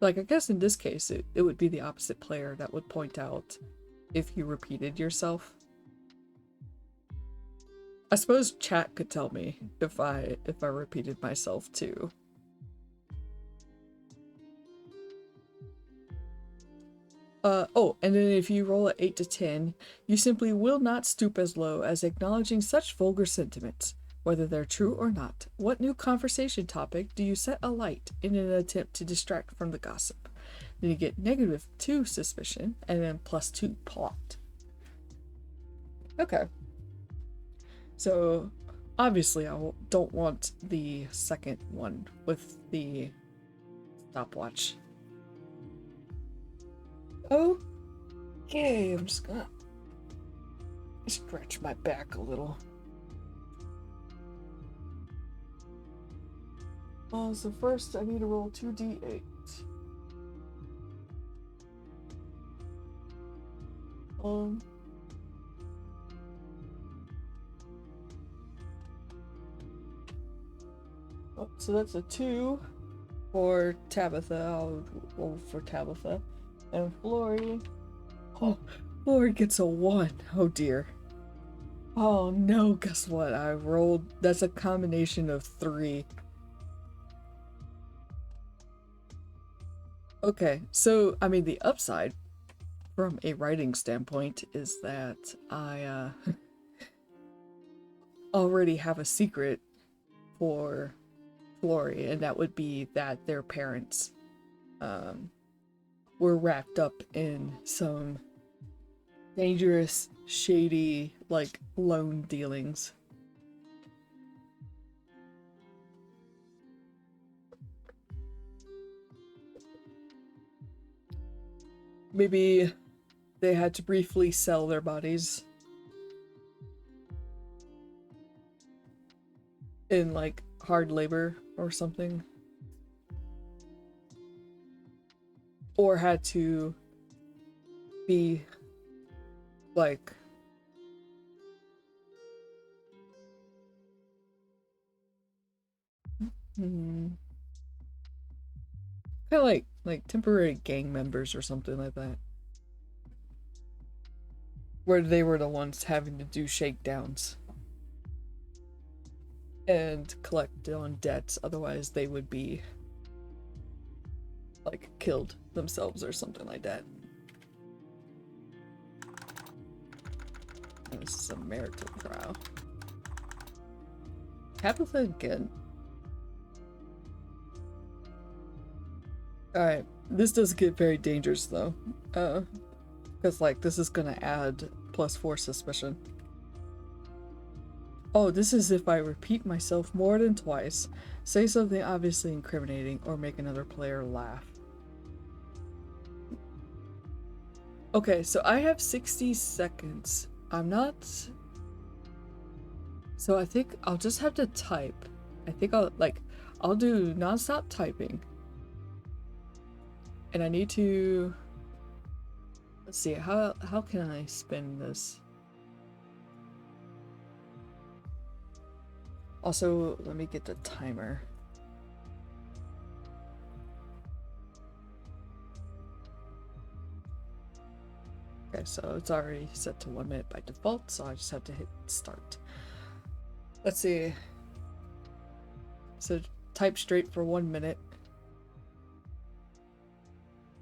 Like, I guess in this case, it would be the opposite player that would point out if you repeated yourself. I suppose chat could tell me if I repeated myself too. Oh, and then if you roll a 8 to 10, you simply will not stoop as low as acknowledging such vulgar sentiments, whether they're true or not. What new conversation topic do you set alight in an attempt to distract from the gossip? Then you get -2 suspicion, and then +2 plot. Okay. So, obviously I don't want the second one with the stopwatch. Okay, I'm just gonna stretch my back a little. So first I need to roll 2d8. Oh, so that's a 2 for Tabitha. I'll roll for Tabitha. And Flory. Oh, Flory gets a 1. Oh dear. Oh no, guess what? I rolled. That's a combination of 3. Okay, so I mean, the upside from a writing standpoint is that I already have a secret for Flory, and that would be that their parents were wrapped up in some dangerous, shady, like, loan dealings. Maybe they had to briefly sell their bodies in, like, hard labor or something. Or had to be, like, kind of like temporary gang members or something like that, where they were the ones having to do shakedowns and collect on debts, otherwise they would be, like, killed themselves or something like that. This is a marital trial. Tabitha again. Alright, this does get very dangerous though. Because like this is gonna add +4 suspicion. Oh, this is if I repeat myself more than twice, say something obviously incriminating, or make another player laugh. Okay, so I have 60 seconds. I'm not... So I think I'll just have to type. I think I'll do non-stop typing. And I need to... Let's see, how can I spin this? Also, let me get the timer. Okay, so it's already set to 1 minute by default, so I just have to hit start. Let's see. So type straight for 1 minute.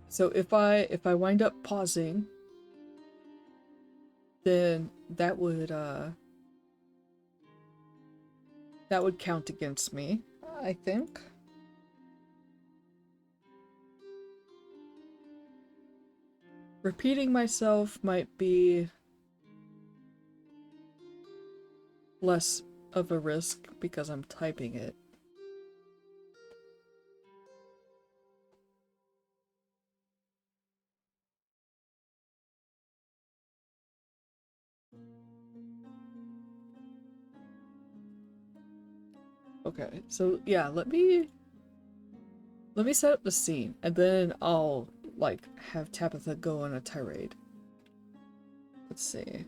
So if I wind up pausing, then that would count against me, I think. Repeating myself might be less of a risk because I'm typing it. Okay, so yeah, let me set up the scene, and then I'll like have Tabitha go on a tirade. Let's see.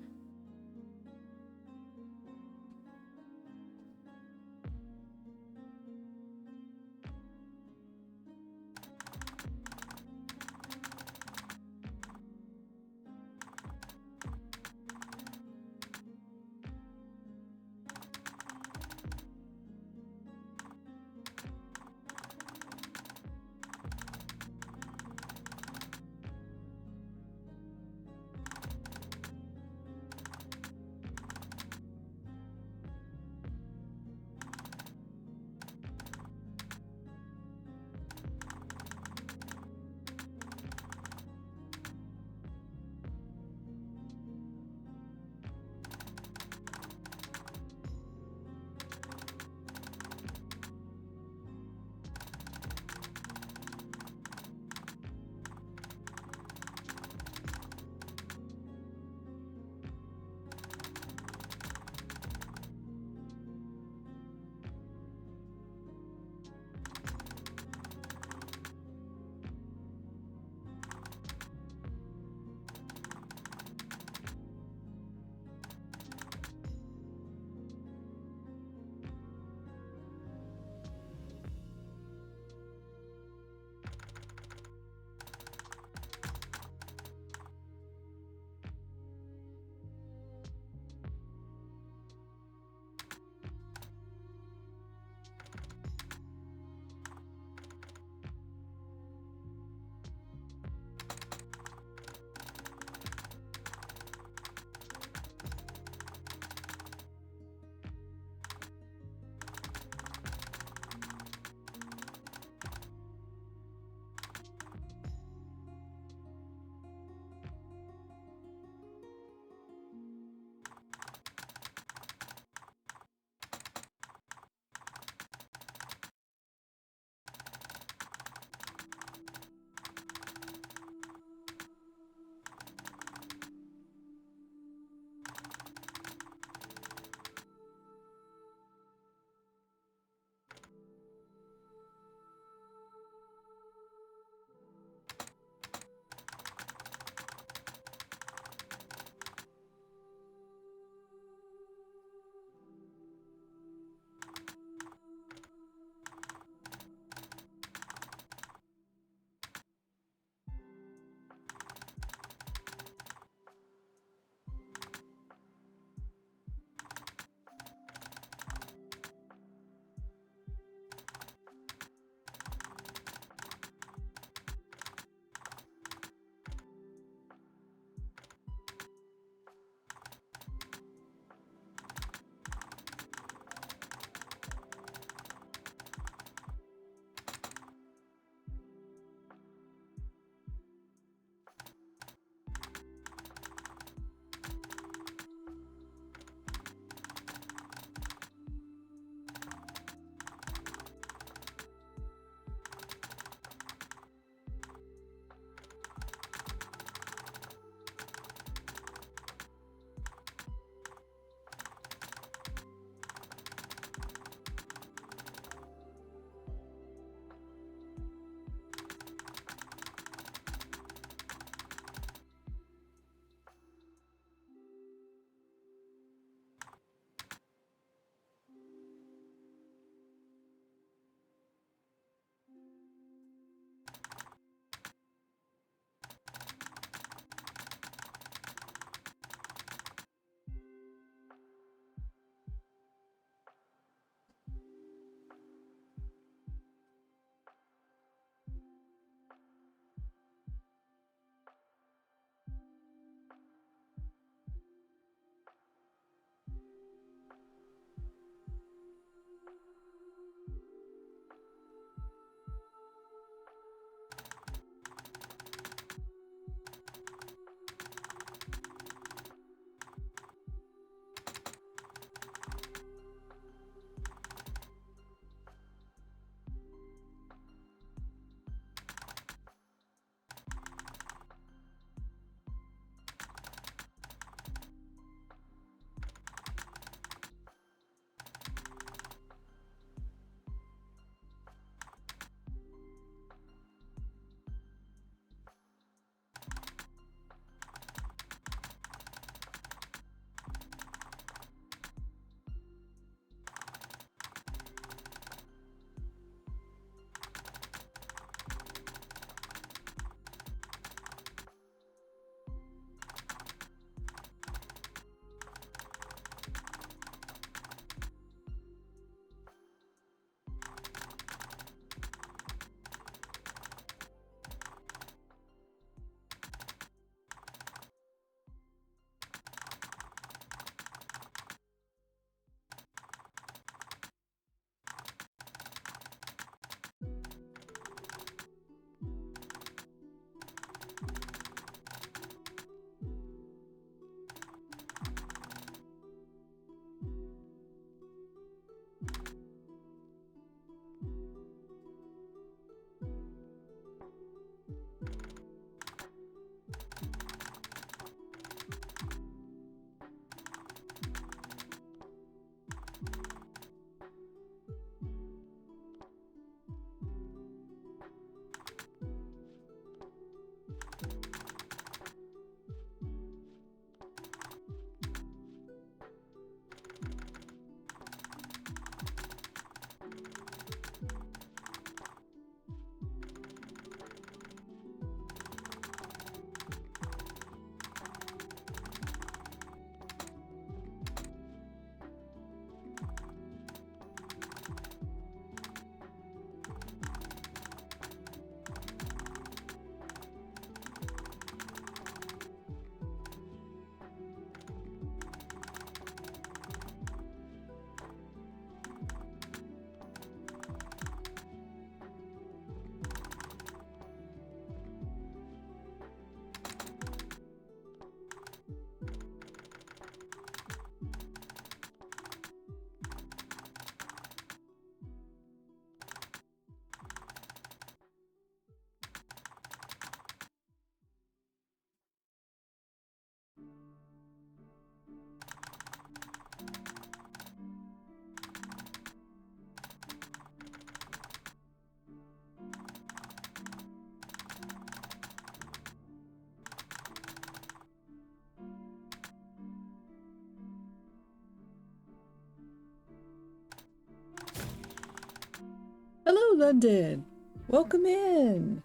Hello, London. Welcome in.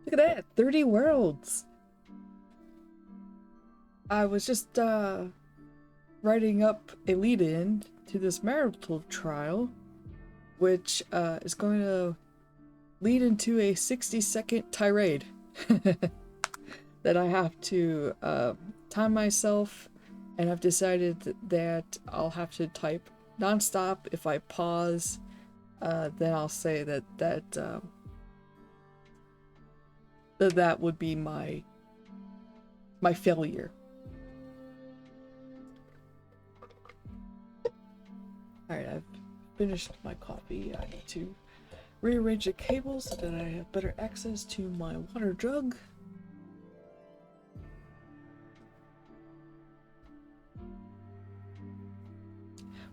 Look at that, 30 worlds. I was just writing up a lead-in to this marital trial, which is going to lead into a 60-second tirade that I have to time myself, and I've decided that I'll have to type nonstop. If I pause, then I'll say that would be my failure. Alright, I've finished my coffee. I need to rearrange the cables so that I have better access to my water jug.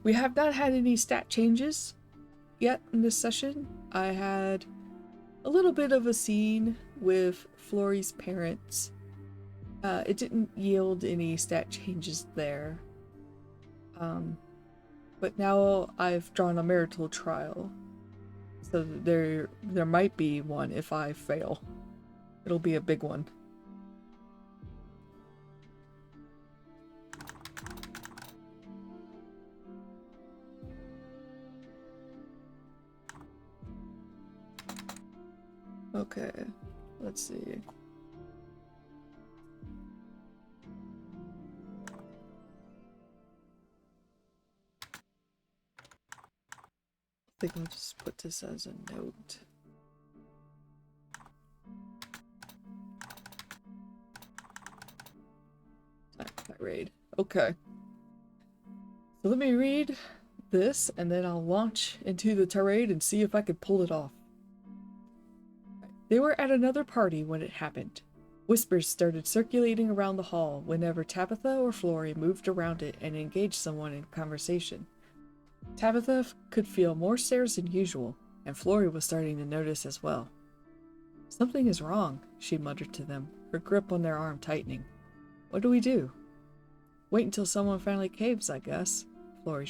We have not had any stat changes yet in this session. I had a little bit of a scene with Florrie's parents. It didn't yield any stat changes there. But now I've drawn a marital trial, so there might be one if I fail. It'll be a big one. Okay, let's see. I think I'll just put this as a note. Tirade. Okay. So let me read this, and then I'll launch into the tirade and see if I can pull it off. They were at another party when it happened. Whispers started circulating around the hall whenever Tabitha or Florrie moved around it and engaged someone in conversation. Tabitha could feel more stares than usual, and Florrie was starting to notice as well. Something is wrong, she muttered to them, her grip on their arm tightening. What do we do? Wait until someone finally caves, I guess, Florrie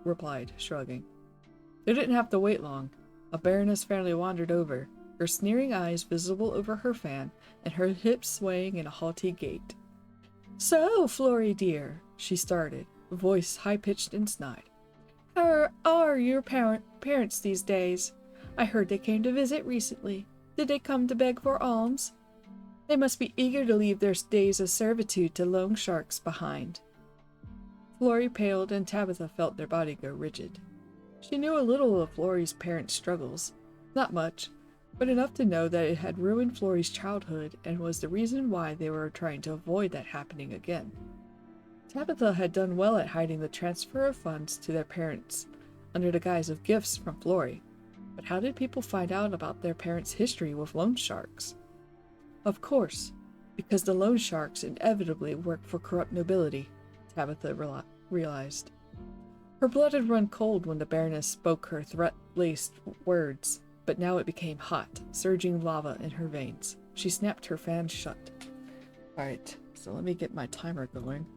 replied, shrugging. They didn't have to wait long. A Baroness family wandered over, her sneering eyes visible over her fan, and her hips swaying in a haughty gait. So, Florrie dear, she started, voice high-pitched and snide. How are your parents these days? I heard they came to visit recently. Did they come to beg for alms? They must be eager to leave their days of servitude to loan sharks behind. Florrie paled, and Tabitha felt their body go rigid. She knew a little of Florrie's parents' struggles. Not much, but enough to know that it had ruined Florrie's childhood and was the reason why they were trying to avoid that happening again. Tabitha had done well at hiding the transfer of funds to their parents under the guise of gifts from Florrie, but how did people find out about their parents' history with loan sharks? Of course, because the loan sharks inevitably work for corrupt nobility, Tabitha realized. Her blood had run cold when the Baroness spoke her threat-laced words, but now it became hot, surging lava in her veins. She snapped her fan shut. Alright, so let me get my timer going.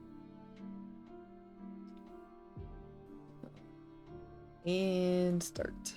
And start.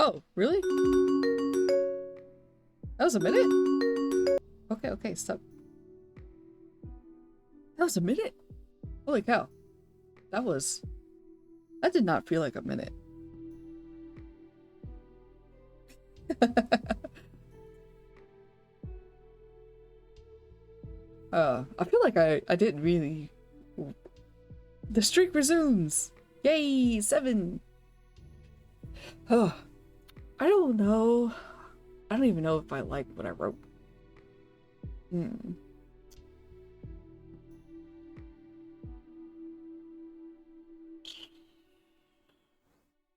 Oh, really? That was a minute? Okay, stop. That was a minute? Holy cow. That did not feel like a minute. I feel like I didn't really. The streak resumes. Yay, 7. Oh, I don't know. I don't even know if I like what I wrote. Hmm.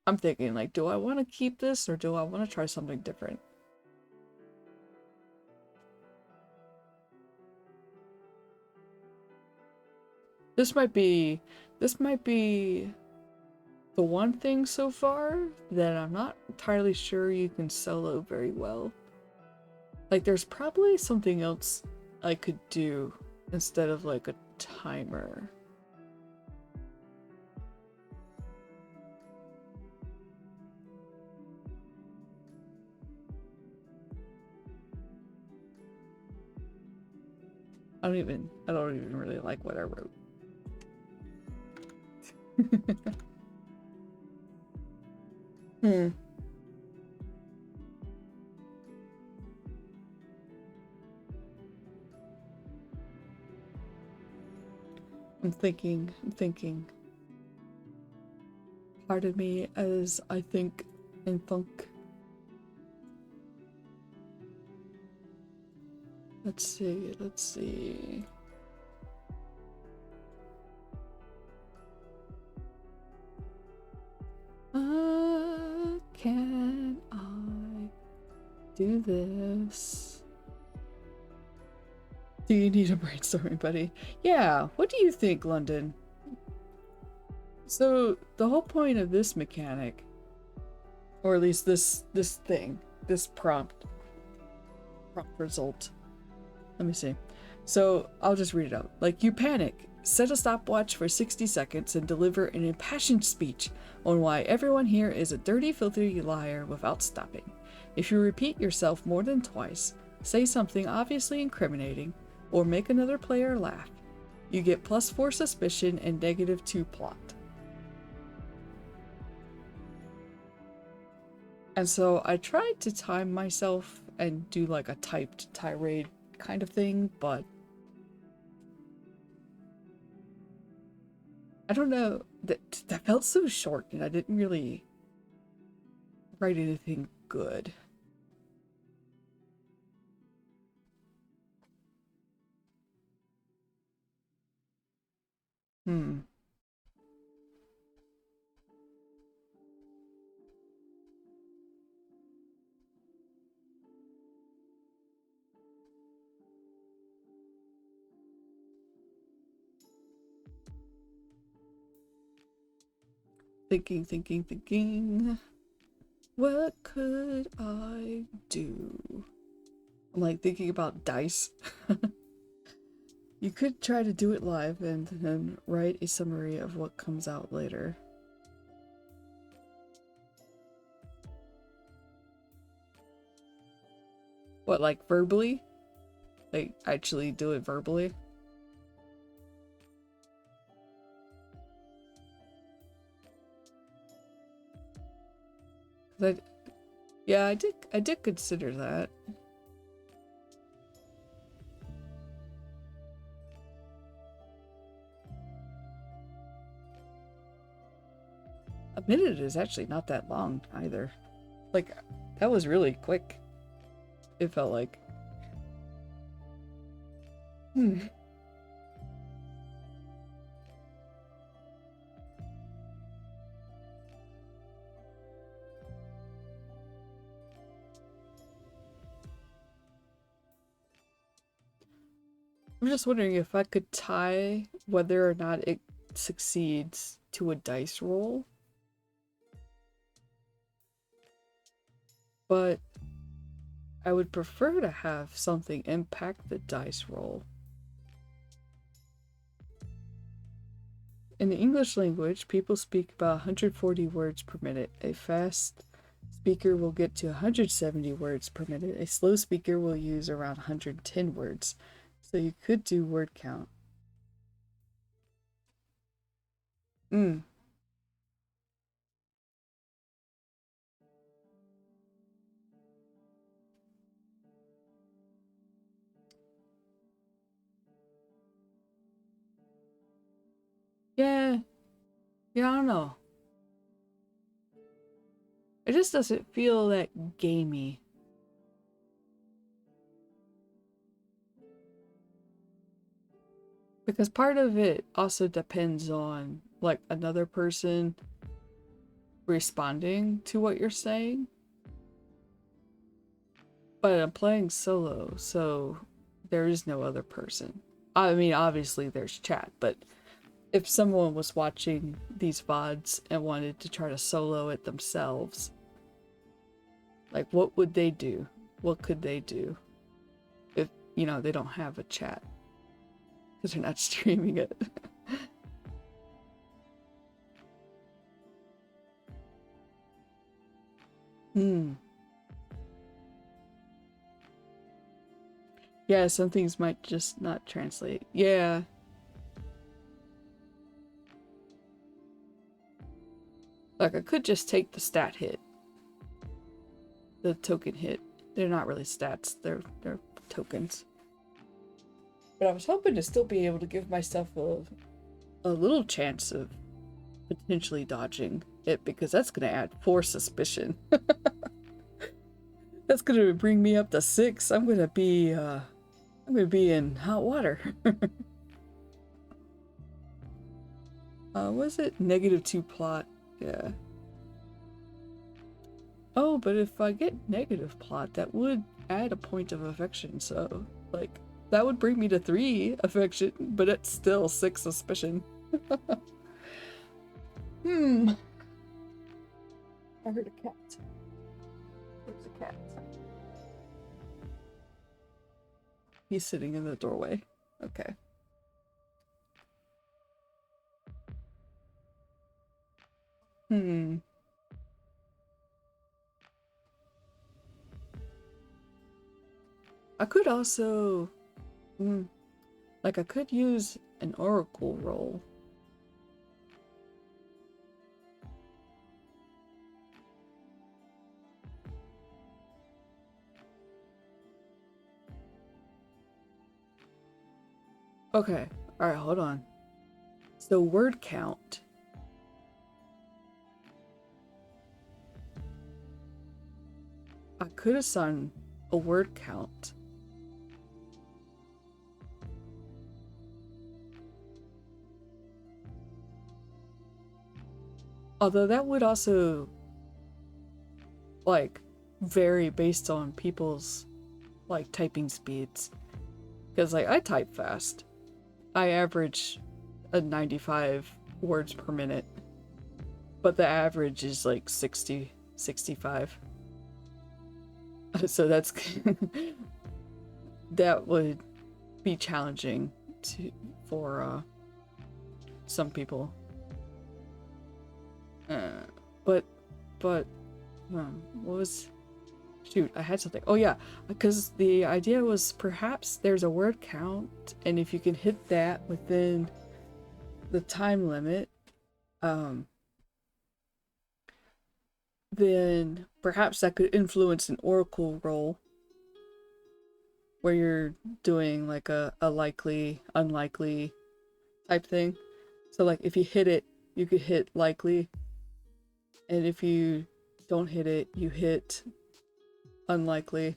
I'm thinking, like, do I want to keep this or do I want to try something different? This might be the one thing so far that I'm not entirely sure you can solo very well. Like, there's probably something else I could do instead of like a timer. I don't even really like what I wrote. Hmm. I'm thinking. Pardon me as I think and thunk. Let's see. Can I do this? Do you need a brainstorming buddy? Yeah, what do you think, London? So, the whole point of this mechanic, or at least this thing, this prompt result. Let me see. So, I'll just read it out. Like, you panic. Set a stopwatch for 60 seconds and deliver an impassioned speech on why everyone here is a dirty, filthy liar without stopping. If you repeat yourself more than twice, say something obviously incriminating, or make another player laugh, you get +4 suspicion and -2 plot. And so I tried to time myself and do like a typed tirade kind of thing, but I don't know, that felt so short and I didn't really write anything good. Hmm. Thinking. What could I do? I'm like thinking about dice. You could try to do it live and then write a summary of what comes out later. What, like verbally? Like actually do it verbally? Yeah, I did consider that. A minute is actually not that long either. Like, that was really quick. It felt like. Hmm. I'm just wondering if I could tie whether or not it succeeds to a dice roll. But I would prefer to have something impact the dice roll. In the English language, people speak about 140 words per minute. A fast speaker will get to 170 words per minute. A slow speaker will use around 110 words. So you could do word count. Mm. Yeah, I don't know. It just doesn't feel that gamey. Because part of it also depends on, like, another person responding to what you're saying. But I'm playing solo, so there is no other person. I mean, obviously there's chat, but if someone was watching these VODs and wanted to try to solo it themselves, like, what would they do? What could they do if, you know, they don't have a chat? Because they're not streaming it. Hmm. Yeah, some things might just not translate. Yeah. Like, I could just take the stat hit. The token hit. They're not really stats, they're tokens. But I was hoping to still be able to give myself a little chance of potentially dodging it, because that's gonna add 4 suspicion. That's gonna bring me up to 6. I'm gonna be in hot water. Was it -2 plot? Yeah. Oh, but if I get negative plot, that would add a point of affection, so, like, that would bring me to 3 affection, but it's still 6 suspicion. Hmm. I heard a cat. There's a cat. He's sitting in the doorway. Okay. Hmm. I could also... like, I could use an oracle roll. Okay. Alright, hold on. So, word count. I could assign a word count. Although that would also, like, vary based on people's, like, typing speeds. Because, like, I type fast. I average a 95 words per minute. But the average is, like, 60, 65. So that's... that would be challenging for some people. But what was... Shoot, I had something. Oh yeah, because the idea was perhaps there's a word count, and if you can hit that within the time limit, then perhaps that could influence an oracle roll where you're doing like a likely, unlikely type thing. So like if you hit it, you could hit likely, and if you don't hit it, you hit unlikely.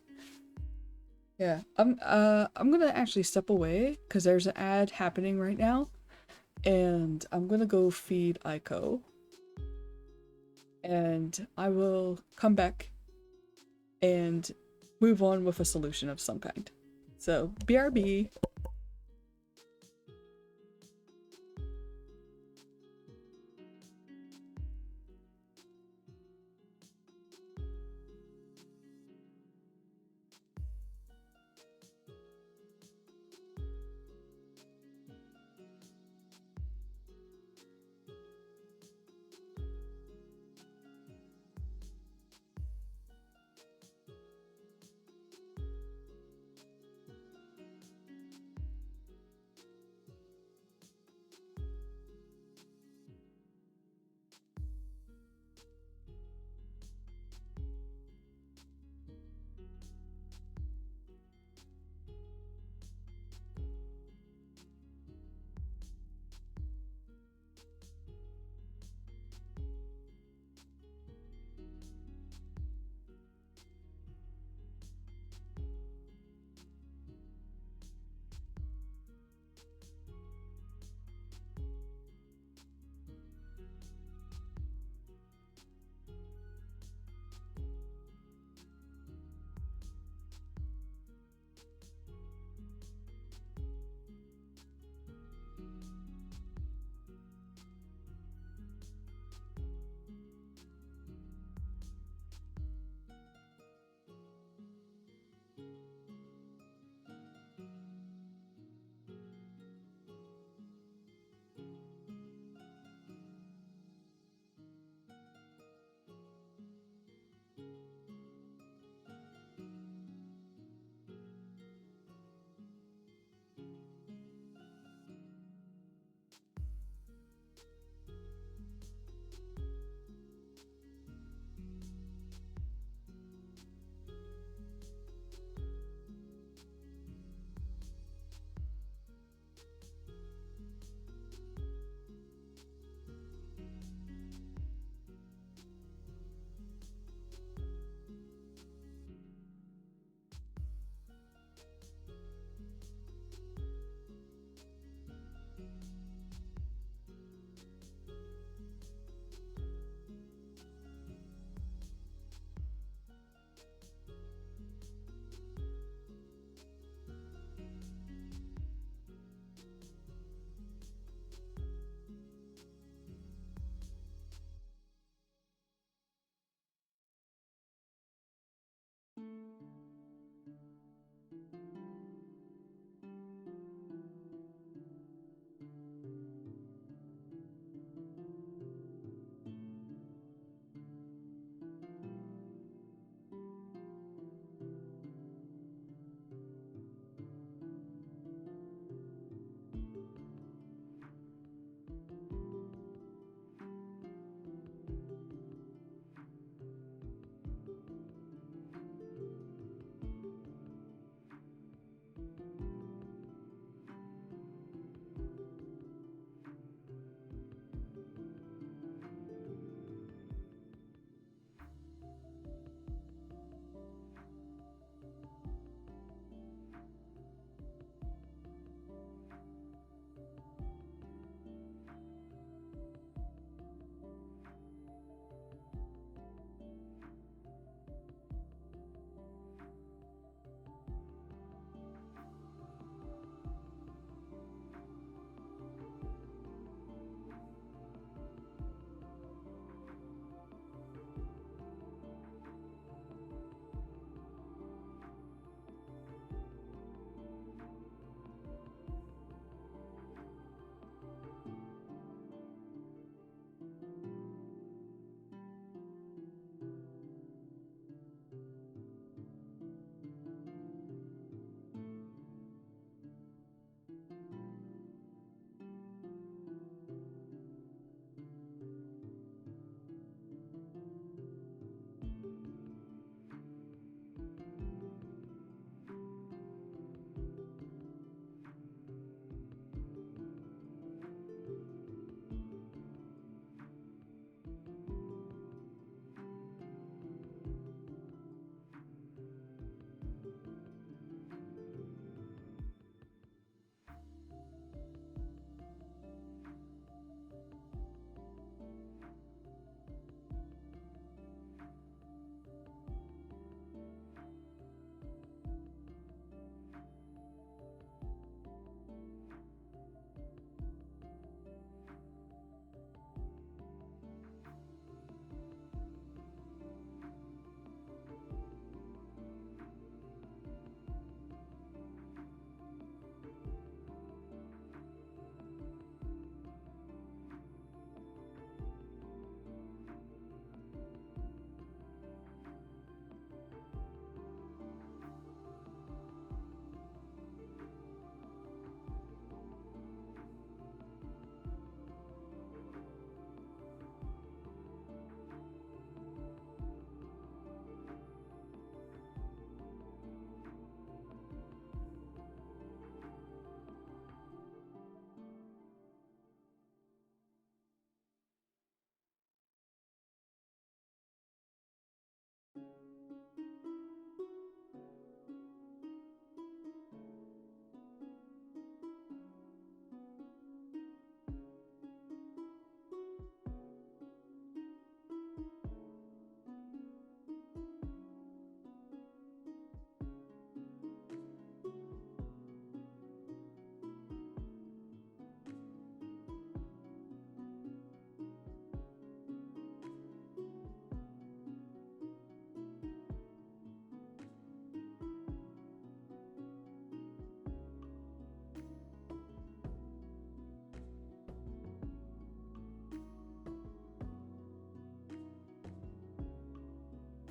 Yeah, I'm gonna actually step away because there's an ad happening right now, and I'm gonna go feed Aiko, and I will come back and move on with a solution of some kind. So, BRB.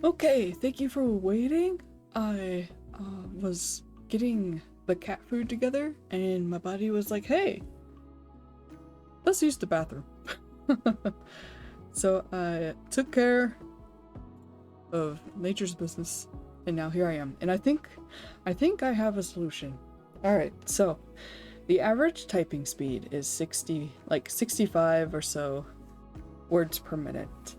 Okay, thank you for waiting. I was getting the cat food together, and my body was like, hey, let's use the bathroom. So I took care of nature's business, and now here I am. And I think I have a solution. Alright, so the average typing speed is 65 or so words per minute.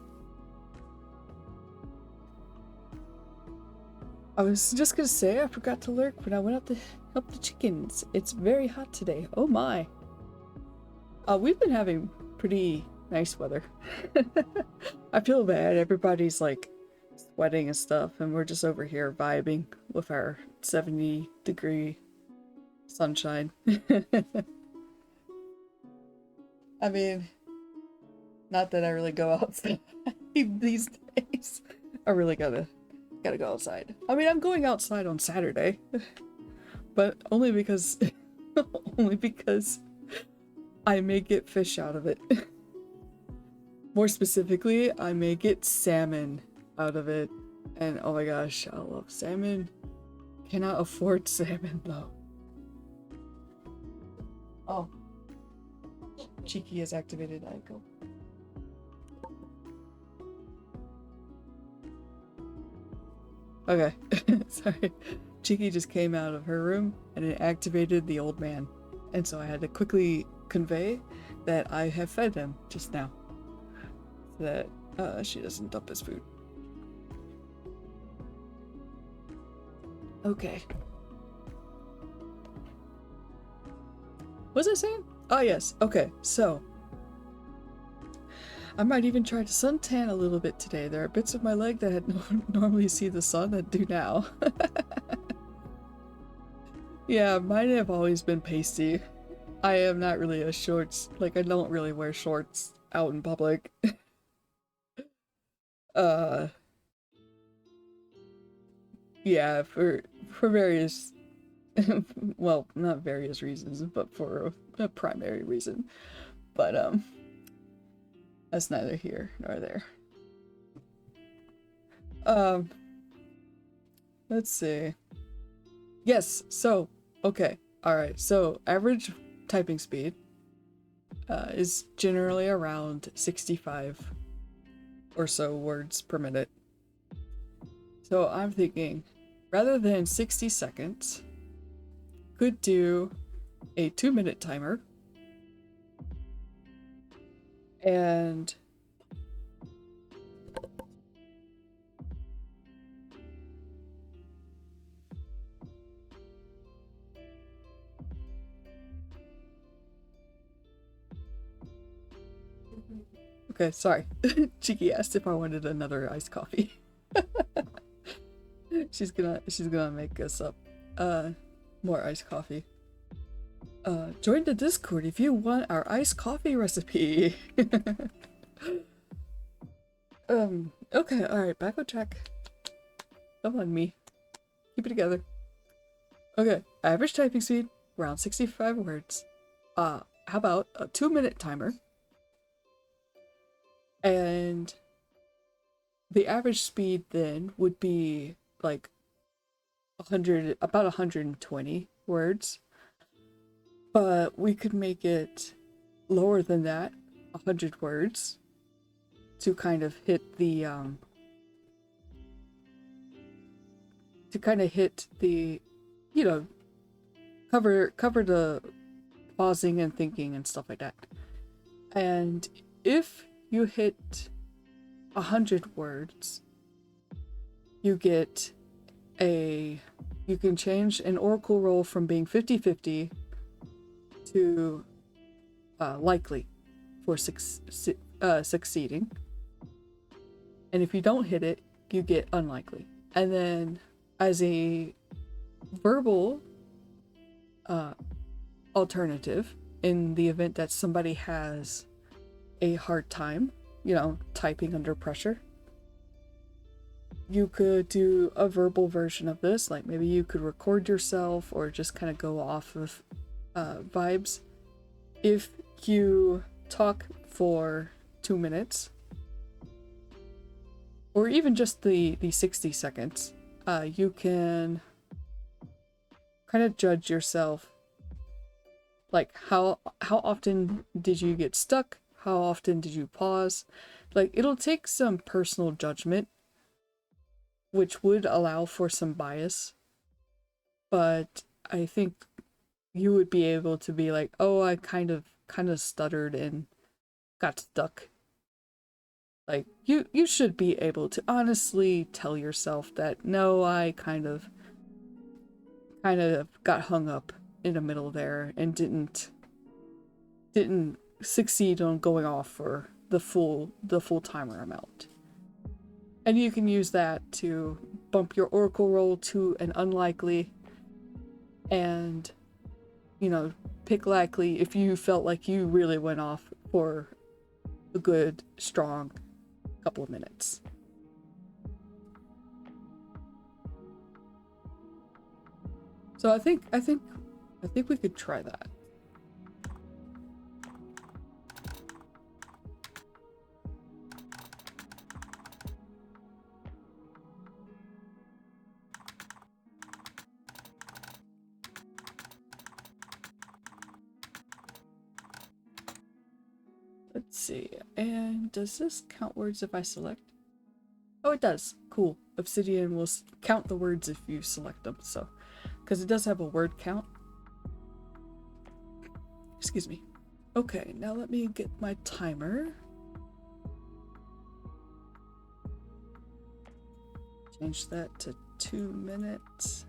I was just gonna say I forgot to lurk when I went out to help the chickens. It's very hot today. Oh my. We've been having pretty nice weather. I feel bad. Everybody's like sweating and stuff, and we're just over here vibing with our 70-degree sunshine. I mean, not that I really go outside these days. I really gotta go outside. I mean, I'm going outside on Saturday, but only because I may get fish out of it. More specifically, I may get salmon out of it. And oh my gosh, I love salmon. Cannot afford salmon though. Oh. Cheeky has activated Aiko. Okay. Sorry. Cheeky just came out of her room and it activated the old man. And so I had to quickly convey that I have fed him just now. So that she doesn't dump his food. Okay. What was I saying? Oh yes, okay, so I might even try to suntan a little bit today. There are bits of my leg that normally see the sun that do now. Yeah, mine have always been pasty. I am not really a shorts, like I don't really wear shorts out in public. Yeah, for various, well, not various reasons, but for a primary reason. But that's neither here nor there. Let's see. Yes, so okay, all right. So average typing speed is generally around 65 or so words per minute. So I'm thinking, rather than 60 seconds, could do a 2-minute timer and okay, sorry. Cheeky asked if I wanted another iced coffee. she's gonna make us up more iced coffee. Join the Discord if you want our iced coffee recipe. Okay, alright, back on track. Come on, me. Keep it together. Okay, average typing speed, around 65 words. How about a 2-minute timer? And the average speed then would be like about 120 words. But we could make it lower than that, 100 words, to kind of hit the you know, cover the pausing and thinking and stuff like that. And if you hit 100 words, you get you can change an oracle roll from being 50-50 to likely for succeeding. And if you don't hit it, you get unlikely. And then as a verbal alternative, in the event that somebody has a hard time, typing under pressure, you could do a verbal version of this. Like maybe you could record yourself or just kind of go off of vibes. If you talk for 2 minutes or even just the 60 seconds, you can kind of judge yourself. Like, how often did you get stuck? How often did you pause? Like, it'll take some personal judgment, which would allow for some bias. But I think you would be able to be like, oh, I kind of stuttered and got stuck. Like, you should be able to honestly tell yourself that, no, I kind of got hung up in the middle there and didn't succeed on going off for the full timer amount. And you can use that to bump your oracle roll to an unlikely, and, you know, pick likely if you felt like you really went off for a good, strong couple of minutes. So I think we could try that. Let's see. And does this count words if I select? Oh, it does. Cool. Obsidian will count the words if you select them. So, because it does have a word count. Excuse me. Okay, now let me get my timer. Change that to 2 minutes.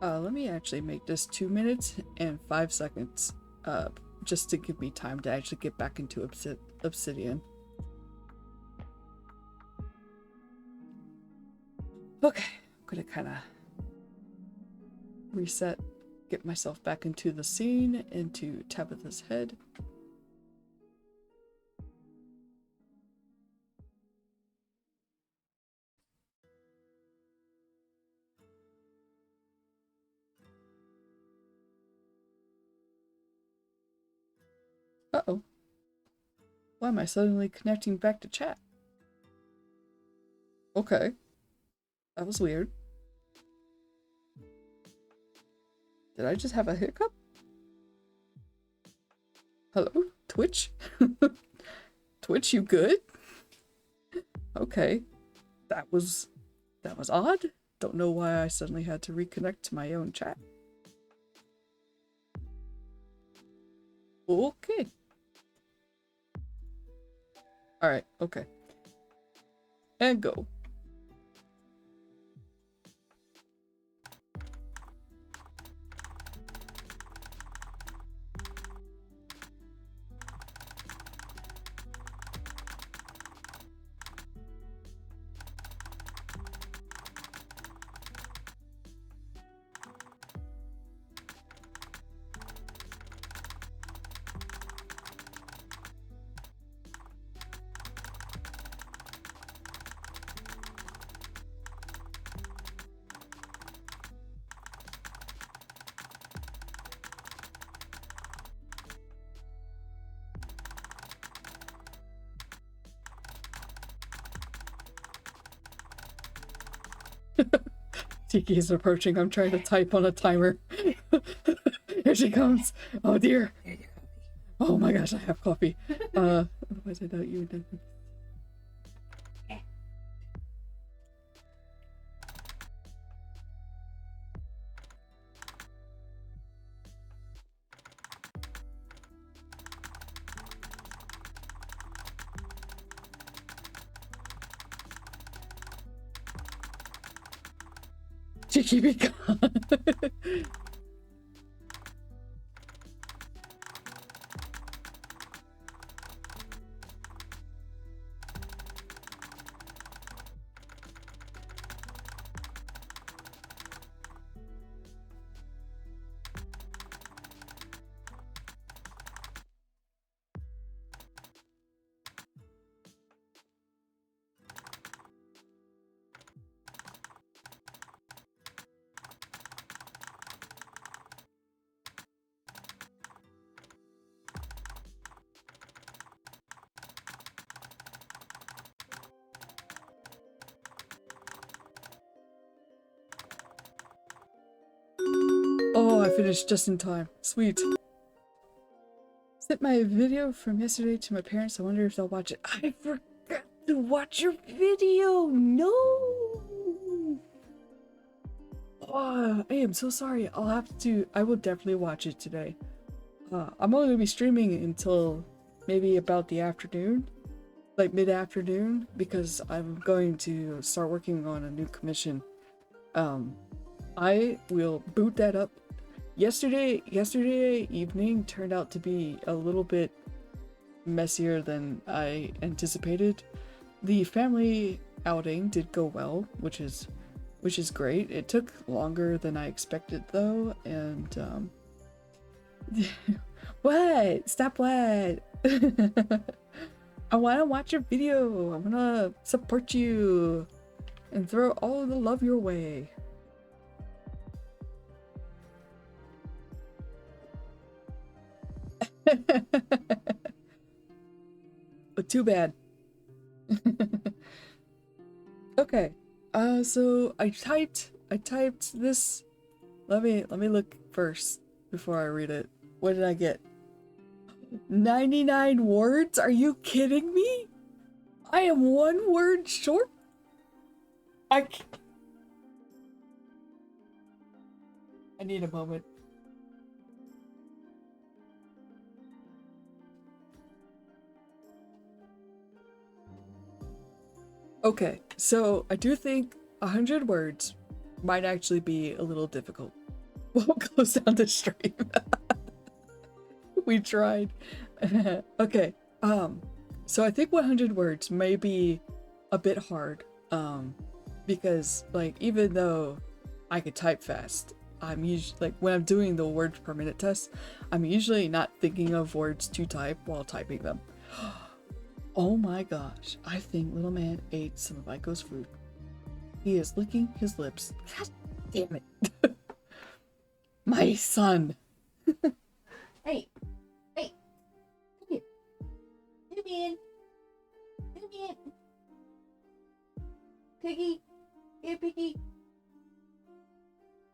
Let me actually make this 2 minutes and 5 seconds, just to give me time to actually get back into Obsidian. Okay, I'm gonna kind of reset, get myself back into the scene, into Tabitha's head. Uh-oh. Why am I suddenly connecting back to chat? Okay. That was weird. Did I just have a hiccup? Hello? Twitch? Twitch, you good? Okay. That was odd. Don't know why I suddenly had to reconnect to my own chat. Okay. Alright, okay. And go. Tiki is approaching. I'm trying to type on a timer. Here she comes. Oh dear. Oh my gosh, I have coffee. Otherwise I doubt you would. Tiki be gone. I finished just in time. Sweet. Sent my video from yesterday to my parents. I wonder if they'll watch it. I forgot to watch your video. No. Oh, I am so sorry. I will definitely watch it today. I'm only gonna be streaming until maybe about the afternoon, like mid-afternoon, because I'm going to start working on a new commission. I will boot that up. Yesterday evening turned out to be a little bit messier than I anticipated. The family outing did go well, which is great. It took longer than I expected though, and what? Stop what? I wanna watch your video. I wanna support you and throw all the love your way. But too bad. Okay. So I typed this. Let me look first before I read it. What did I get? 99 words? Are you kidding me? I am 1 word short. I need a moment. Okay, so I do think 100 words might actually be a little difficult. We'll close down the stream. We tried. Okay, so I think 100 words may be a bit hard, because like even though I could type fast, I'm usually like when I'm doing the words per minute test, I'm usually not thinking of words to type while typing them. Oh my gosh, I think little man ate some of Aiko's food. He is licking his lips. God damn it. My son. Hey, come here. Come in. Piggy. Here, Piggy.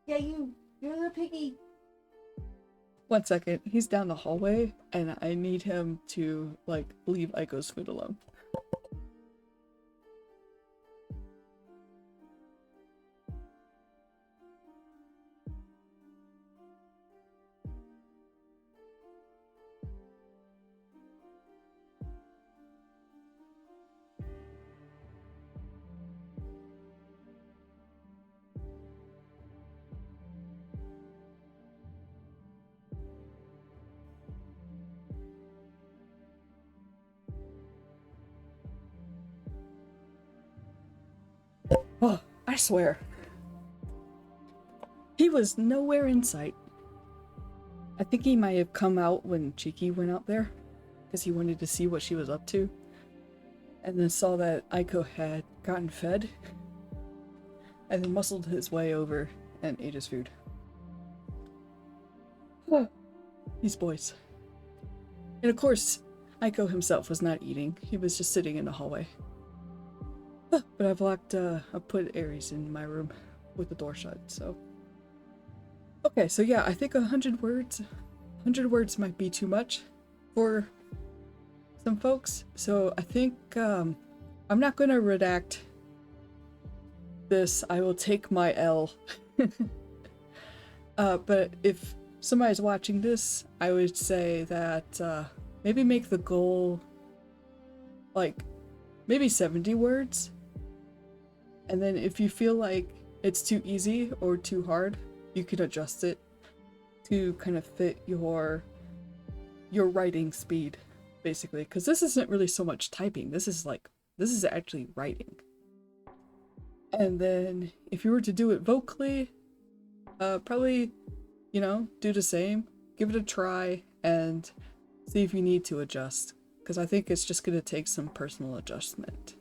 Yeah, you're a little piggy. 1 second, he's down the hallway and I need him to like leave Aiko's food alone. Oh, I swear. He was nowhere in sight. I think he might have come out when Cheeky went out there, because he wanted to see what she was up to, and then saw that Aiko had gotten fed, and then muscled his way over and ate his food. These boys. And of course, Aiko himself was not eating. He was just sitting in the hallway. But I've put Aries in my room with the door shut, so. Okay, so yeah, I think 100 words might be too much for some folks. So I think, I'm not gonna redact this. I will take my L. But if somebody's watching this, I would say that, maybe make the goal, like, maybe 70 words. And then if you feel like it's too easy or too hard, you can adjust it to kind of fit your writing speed, basically. Because this isn't really so much typing. This is actually writing. And then if you were to do it vocally, probably, you know, do the same. Give it a try and see if you need to adjust. Because I think it's just going to take some personal adjustment.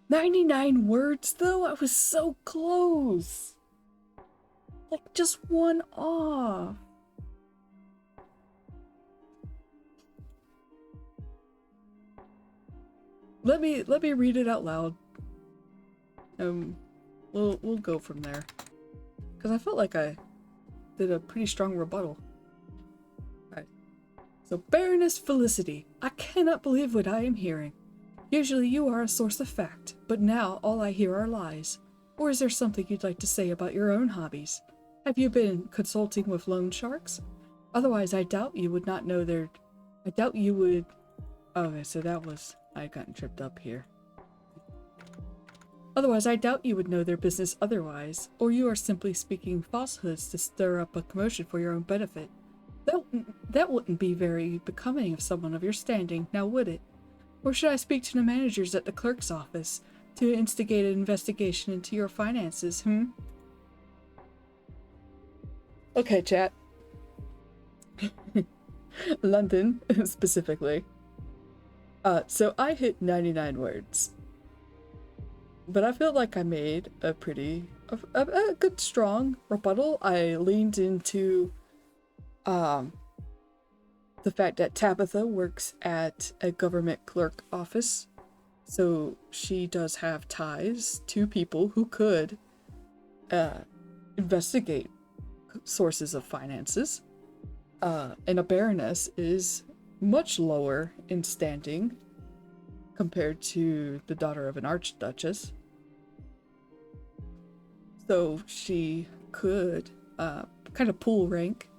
99 words though? I was so close. Like just 1 off. Let me read it out loud. We'll go from there. Because I felt like I did a pretty strong rebuttal. Alright. So, Baroness Felicity, I cannot believe what I am hearing. Usually you are a source of fact, but now all I hear are lies. Or is there something you'd like to say about your own hobbies? Have you been consulting with loan sharks? Otherwise, I doubt you would not know their... I doubt you would... Okay, so that was... I had gotten tripped up here. Otherwise, I doubt you would know their business otherwise, or you are simply speaking falsehoods to stir up a commotion for your own benefit. That wouldn't be very becoming of someone of your standing, now would it? Or should I speak to the managers at the clerk's office to instigate an investigation into your finances, Okay, chat. London, specifically. So I hit 99 words. But I feel like I made a pretty... a good, strong rebuttal. I leaned into... the fact that Tabitha works at a government clerk office. So she does have ties to people who could investigate sources of finances. And a baroness is much lower in standing compared to the daughter of an archduchess. So she could kind of pool rank,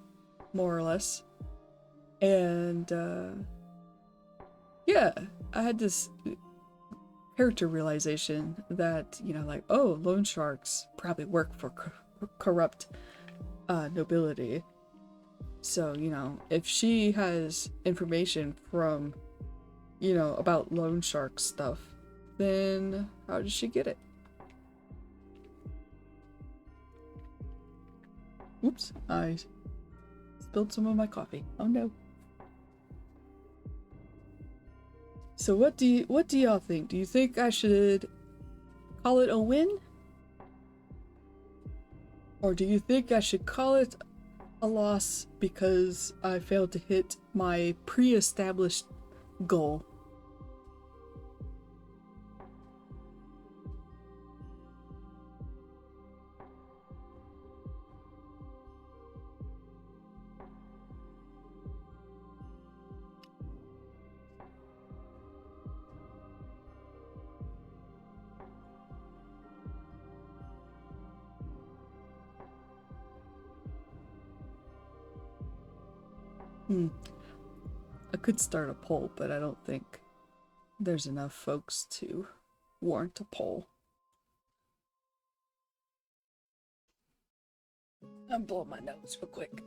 more or less. And yeah, I had this character realization that, you know, like, oh, loan sharks probably work for corrupt nobility. So, you know, if she has information from, you know, about loan shark stuff, then how does she get it? Oops, I spilled some of my coffee. Oh no. So what do y'all think? Do you think I should call it a win? Or do you think I should call it a loss because I failed to hit my pre-established goal? I could start a poll, but I don't think there's enough folks to warrant a poll. I'm blowing my nose real quick.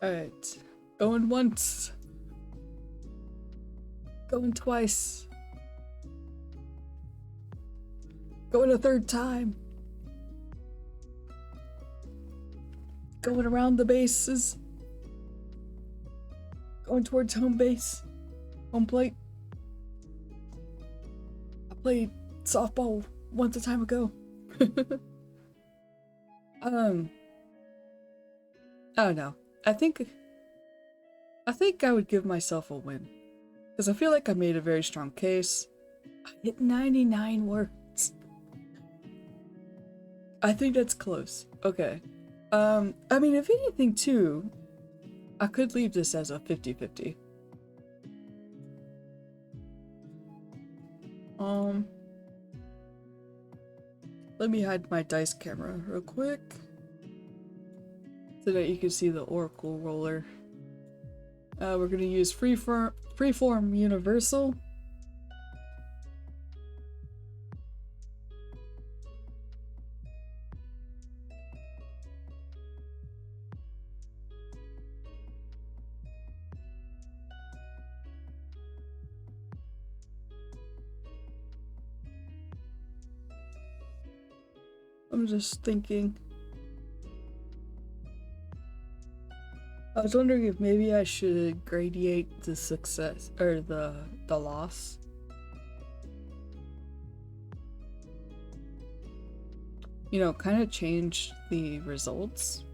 Alright. Going once. Going twice. Going a third time. Going around the bases. Going towards home base. Home plate. I played softball once a time ago. I don't know. I think I would give myself a win. Because I feel like I made a very strong case. I hit 99 words. I think that's close. Okay. I mean, if anything too, I could leave this as a 50-50. Let me hide my dice camera real quick so that you can see the Oracle roller. We're gonna use Freeform Universal. I'm just thinking. I was wondering if maybe I should gradiate the success or the loss. you know, kind of change the results.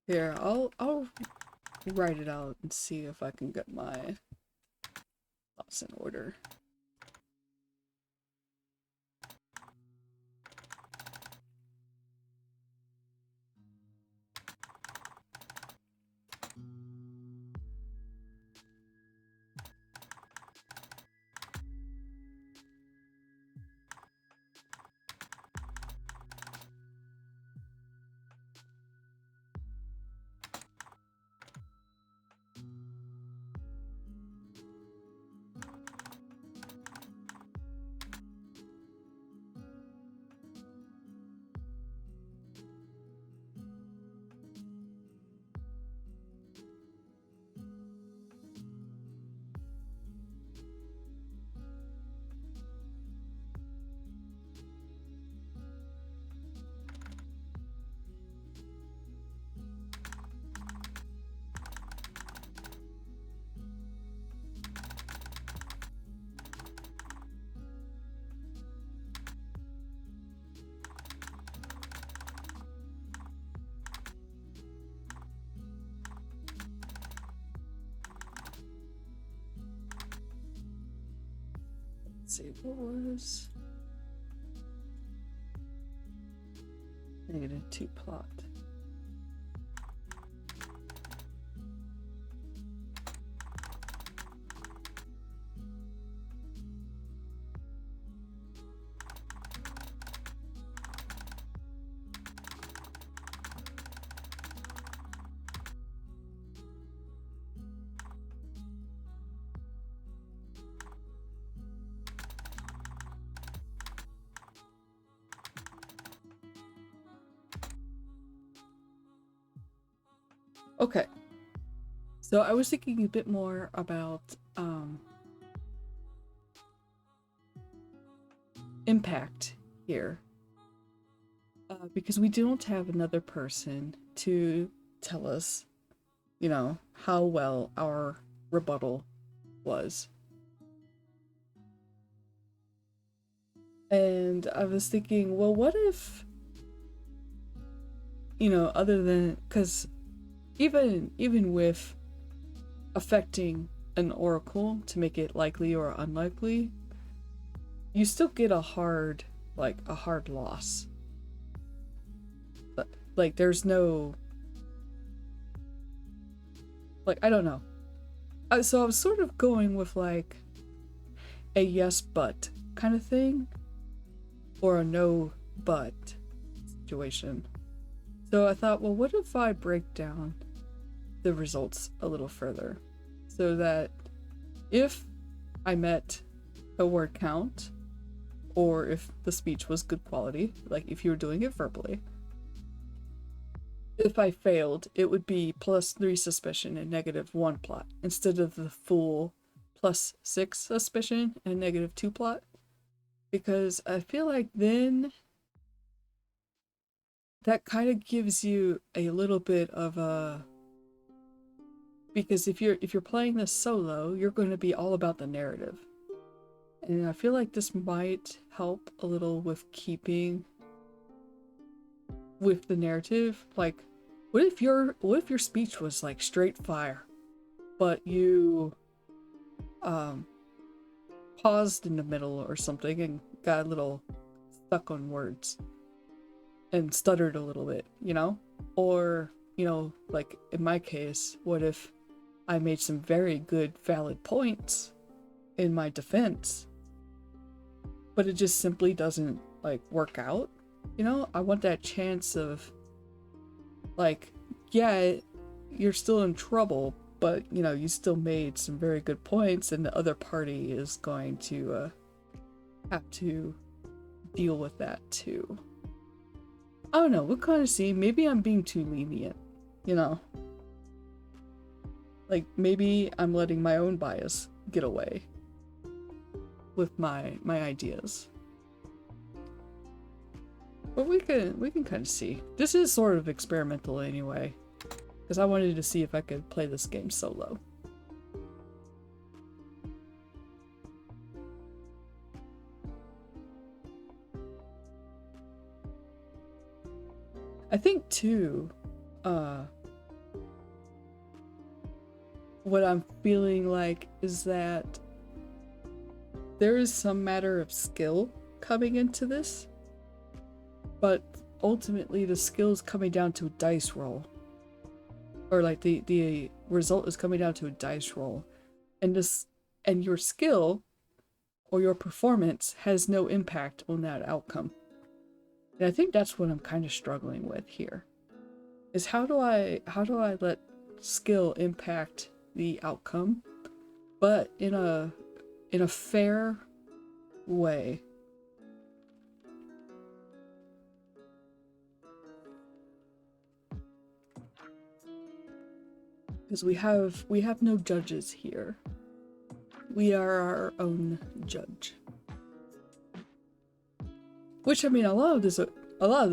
Here, I'll write it out and see if I can get my thoughts in order. Let's see, what was -2 plot? Okay, so I was thinking a bit more about impact here, because we don't have another person to tell us, you know, how well our rebuttal was. And I was thinking, well, what if, you know, other than, because even with affecting an oracle to make it likely or unlikely, you still get a hard loss. But, like, there's no, like, I don't know. So I was sort of going with, like, a yes but kind of thing, or a no but situation. So I thought, well, what if I break down the results a little further, so that if I met a word count, or if the speech was good quality, like if you were doing it verbally, if I failed, it would be +3 suspicion and -1 plot, instead of the full +6 suspicion and -2 plot. Because I feel like then that kind of gives you a little bit of a, because if you're playing this solo, you're going to be all about the narrative. And I feel like this might help a little with keeping with the narrative. Like, what if your speech was like straight fire, but you paused in the middle or something and got a little stuck on words and stuttered a little bit, you know? Or, you know, like in my case, what if I made some very good valid points in my defense, but it just simply doesn't like work out? You know, I want that chance of, like, yeah, you're still in trouble, but you know, you still made some very good points, and the other party is going to have to deal with that too. I don't know, we'll kind of see. Maybe I'm being too lenient, you know? Like, maybe I'm letting my own bias get away with my ideas. But we can kind of see. This is sort of experimental anyway, because I wanted to see if I could play this game solo. I think too, what I'm feeling like is that there is some matter of skill coming into this, but ultimately the skill is coming down to a dice roll. Or like the result is coming down to a dice roll. And your skill or your performance has no impact on that outcome. And I think that's what I'm kind of struggling with here. Is how do I let skill impact the outcome, but in a fair way. Because we have no judges here. We are our own judge. Which, I mean, a lot of this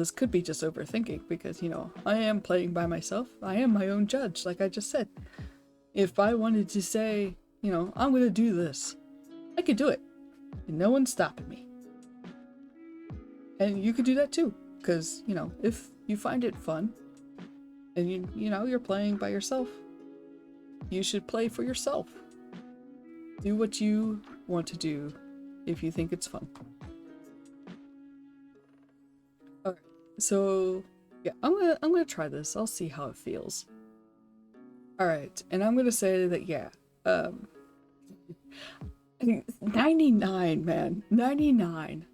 could be just overthinking, because, you know, I am playing by myself. I am my own judge, like I just said. If I wanted to say, you know, I'm gonna do this, I could do it. And no one's stopping me. And you could do that too. Because, you know, if you find it fun, and you know, you're playing by yourself, you should play for yourself. Do what you want to do if you think it's fun. Alright, so yeah, I'm gonna try this. I'll see how it feels. Alright, and I'm gonna say that, yeah, 99, man. 99.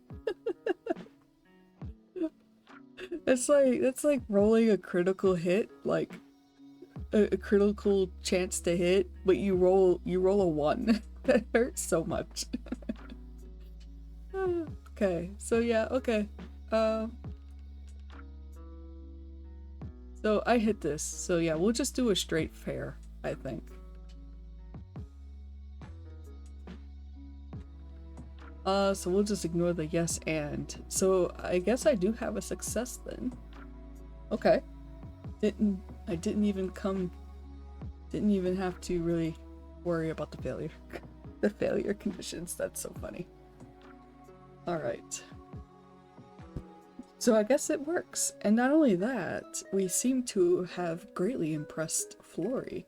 That's like rolling a critical hit, like a critical chance to hit, but you roll a 1. That hurts so much. Okay, so yeah, okay. So I hit this. So yeah, we'll just do a straight fair, I think. So we'll just ignore the yes and. So I guess I do have a success then. Okay. I didn't even have to really worry about the failure. The failure conditions, that's so funny. Alright. So I guess it works. And not only that, we seem to have greatly impressed Flory.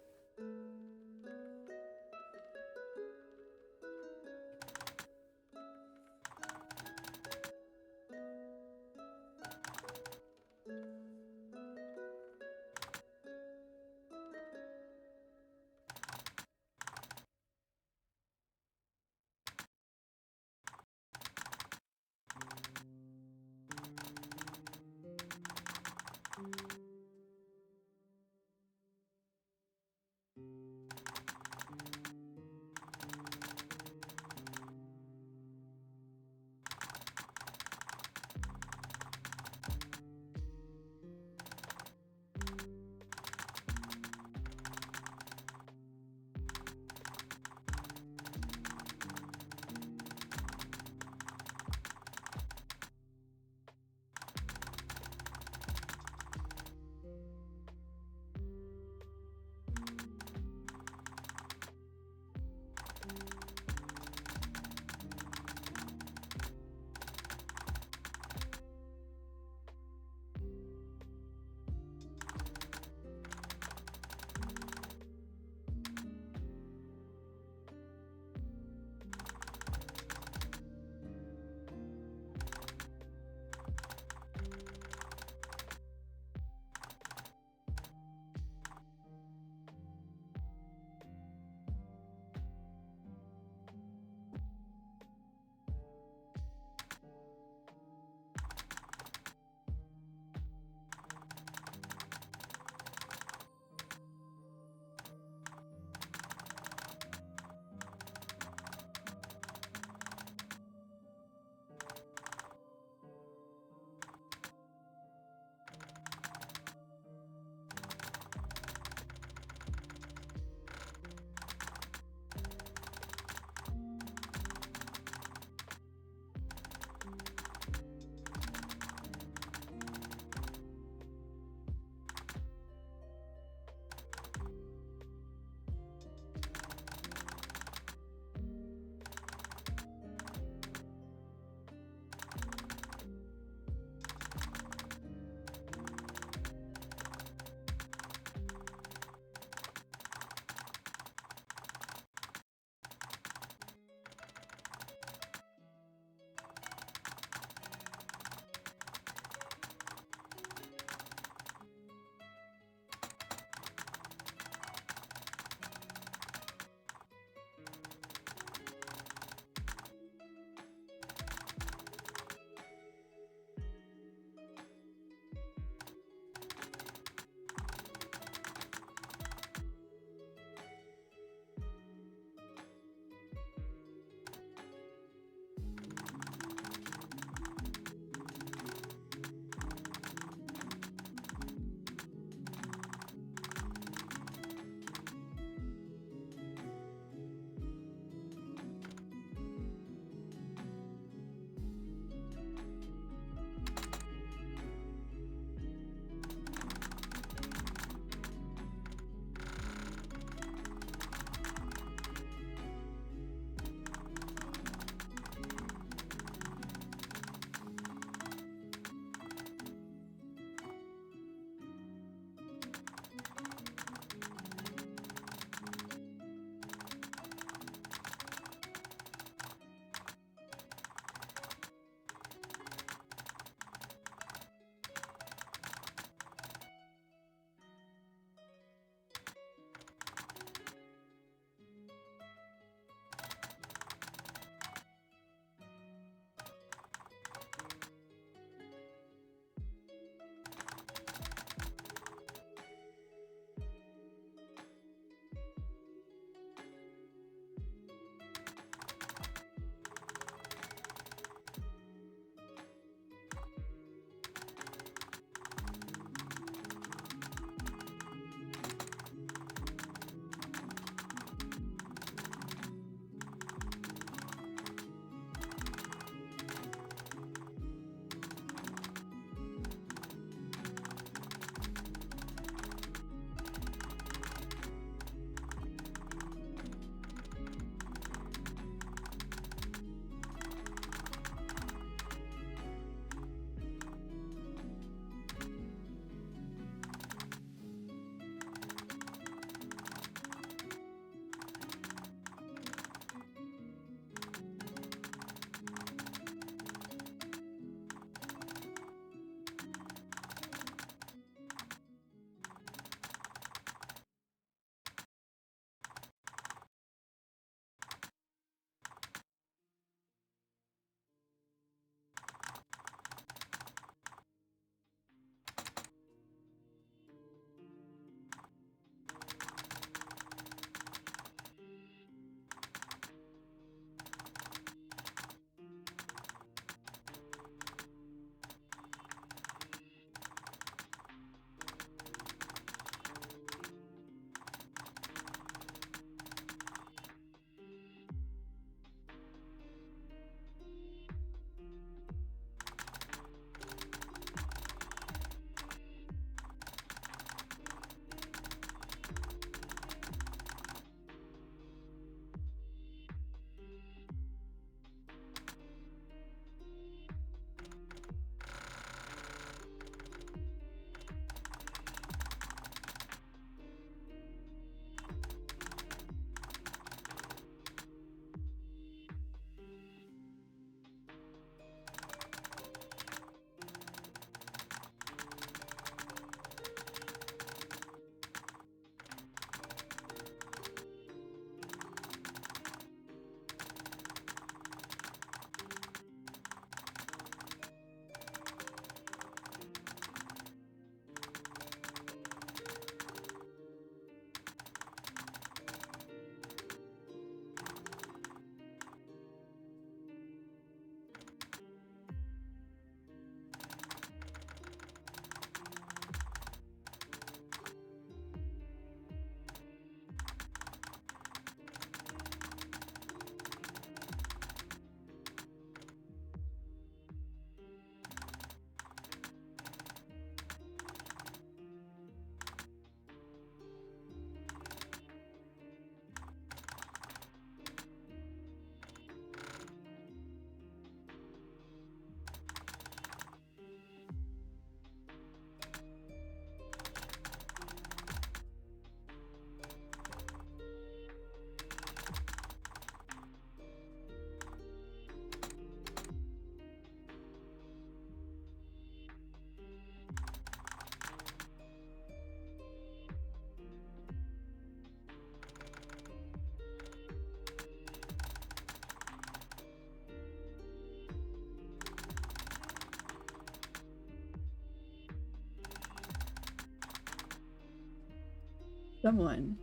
Someone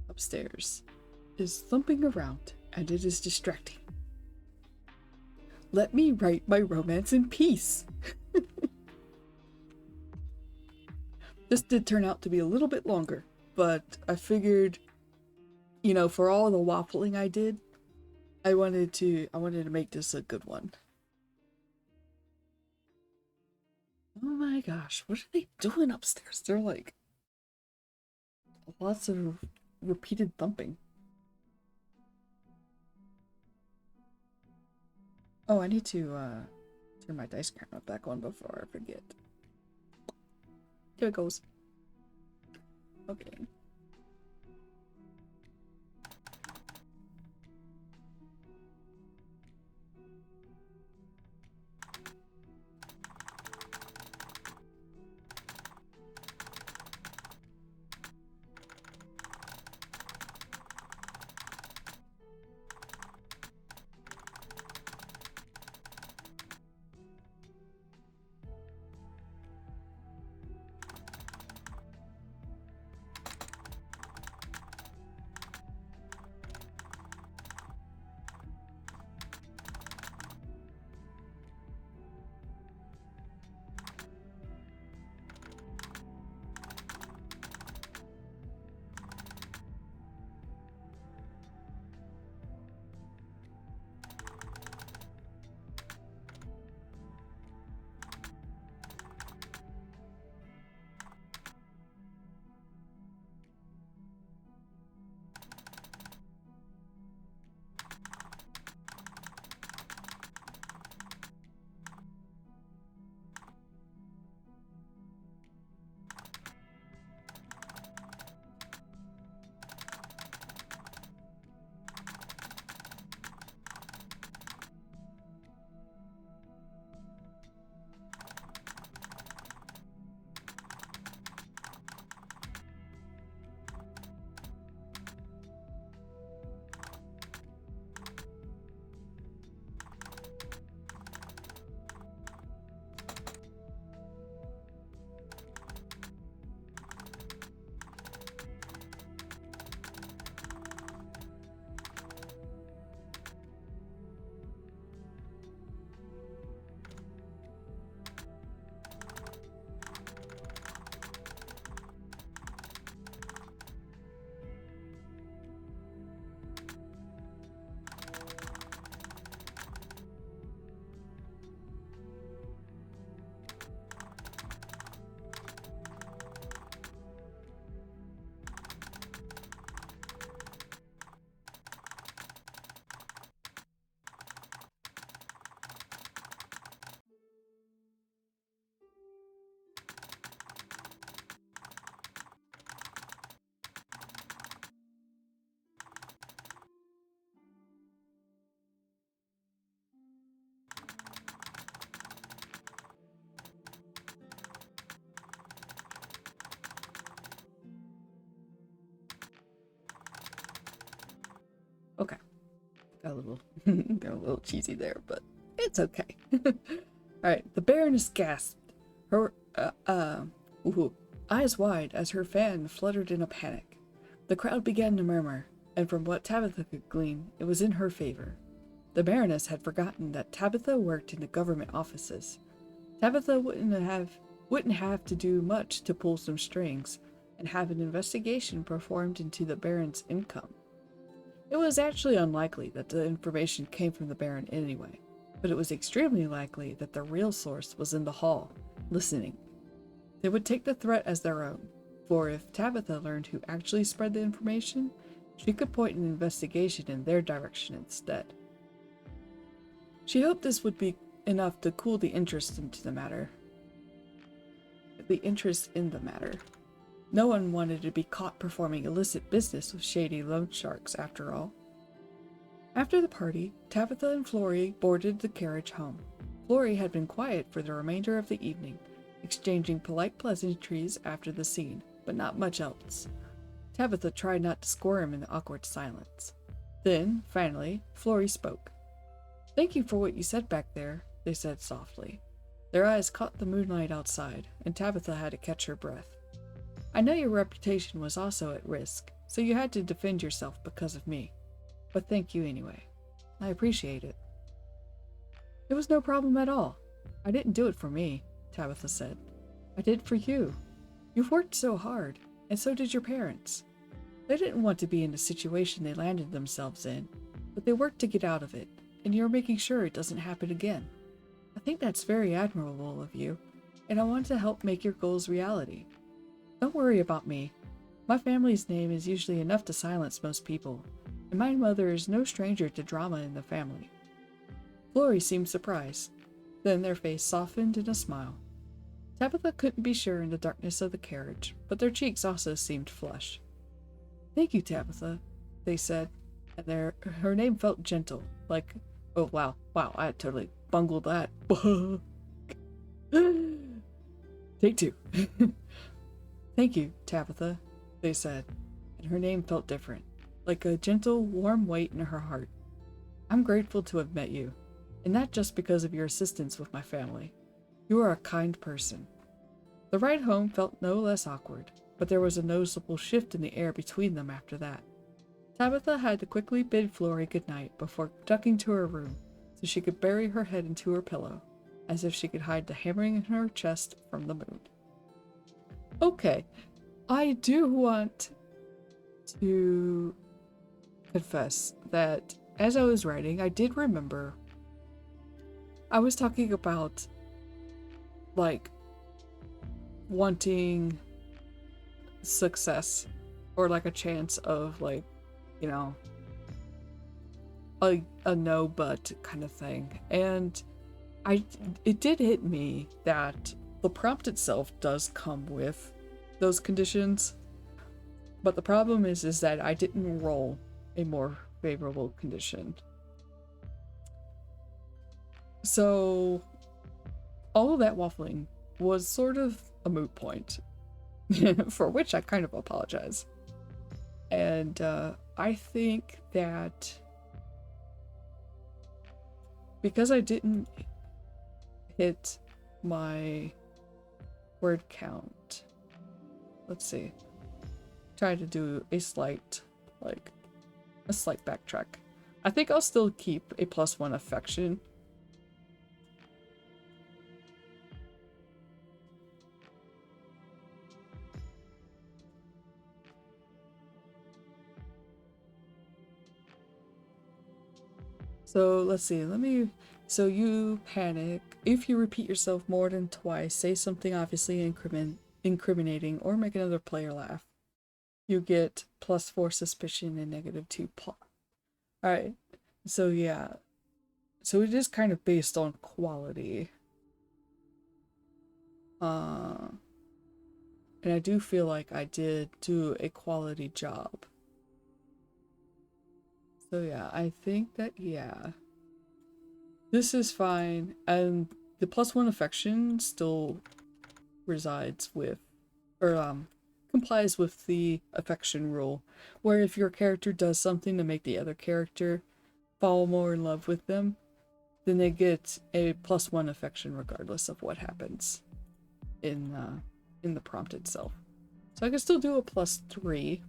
upstairs is thumping around, and it is distracting. Let me write my romance in peace. This did turn out to be a little bit longer, but I figured, you know, for all the waffling I did, I wanted to make this a good one. Oh my gosh, what are they doing upstairs? They're like lots of repeated thumping. Oh, I need to turn my dice camera back on before I forget. Here it goes. Okay. Okay. Got a little cheesy there, but it's okay. Alright, the Baroness gasped, her eyes wide as her fan fluttered in a panic. The crowd began to murmur, and from what Tabitha could glean, it was in her favor. The Baroness had forgotten that Tabitha worked in the government offices. Tabitha wouldn't have to do much to pull some strings and have an investigation performed into the Baron's income. It was actually unlikely that the information came from the Baron anyway, but it was extremely likely that the real source was in the hall, listening. They would take the threat as their own, for if Tabitha learned who actually spread the information, she could point an investigation in their direction instead. She hoped this would be enough to cool the interest in the matter. No one wanted to be caught performing illicit business with shady loan sharks, after all. After the party, Tabitha and Florrie boarded the carriage home. Florrie had been quiet for the remainder of the evening, exchanging polite pleasantries after the scene, but not much else. Tabitha tried not to squirm in the awkward silence. Then, finally, Florrie spoke. "Thank you for what you said back there," they said softly. Their eyes caught the moonlight outside, and Tabitha had to catch her breath. I know your reputation was also at risk, so you had to defend yourself because of me. But thank you anyway. I appreciate it. It was no problem at all. I didn't do it for me, Tabitha said. I did it for you. You've worked so hard, and so did your parents. They didn't want to be in the situation they landed themselves in, but they worked to get out of it, and you're making sure it doesn't happen again. I think that's very admirable of you, and I want to help make your goals reality. Don't worry about me. My family's name is usually enough to silence most people, and my mother is no stranger to drama in the family. Flory seemed surprised. Then their face softened in a smile. Tabitha couldn't be sure in the darkness of the carriage, but their cheeks also seemed flushed. Thank you, Tabitha, they said, and her name felt gentle, like, oh wow, I totally bungled that. Take two. Thank you, Tabitha, they said, and her name felt different, like a gentle, warm weight in her heart. I'm grateful to have met you, and not just because of your assistance with my family. You are a kind person. The ride home felt no less awkward, but there was a noticeable shift in the air between them after that. Tabitha had to quickly bid Flory goodnight before ducking to her room, so she could bury her head into her pillow, as if she could hide the hammering in her chest from the moon. Okay, I do want to confess that as I was writing, I did remember I was talking about, like, wanting success or like a chance of, like, you know, a no but kind of thing. And it did hit me that the prompt itself does come with those conditions, but the problem is that I didn't roll a more favorable condition. So all of that waffling was sort of a moot point, for which I kind of apologize. And I think that because I didn't hit my word count, let's see, try to do a slight backtrack. I think I'll still keep a +1 affection. So let's see, so you panic. If you repeat yourself more than twice, say something obviously incriminating, or make another player laugh, you get +4 suspicion and -2 plot. Alright, so yeah. So it is kind of based on quality. And I do feel like I did do a quality job. So yeah, I think that, yeah, this is fine. And the +1 affection still resides with, or complies with the affection rule, where if your character does something to make the other character fall more in love with them, then they get a +1 affection regardless of what happens in the prompt itself. So I can still do a +3.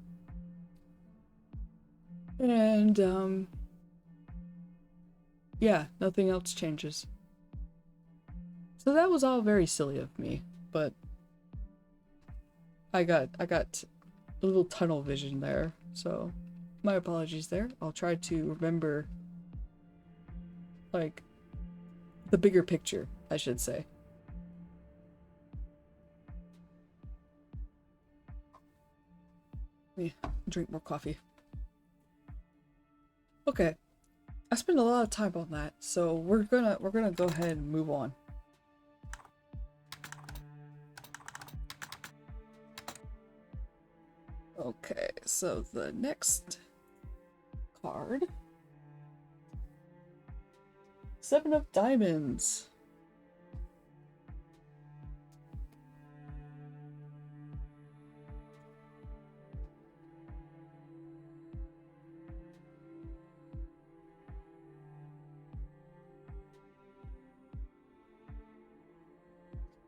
And yeah, nothing else changes. So that was all very silly of me, but I got a little tunnel vision there, so my apologies there. I'll try to remember, like, the bigger picture, I should say. Let me drink more coffee. Okay, I spent a lot of time on that, so we're gonna go ahead and move on. Okay, so the next card, 7 of Diamonds.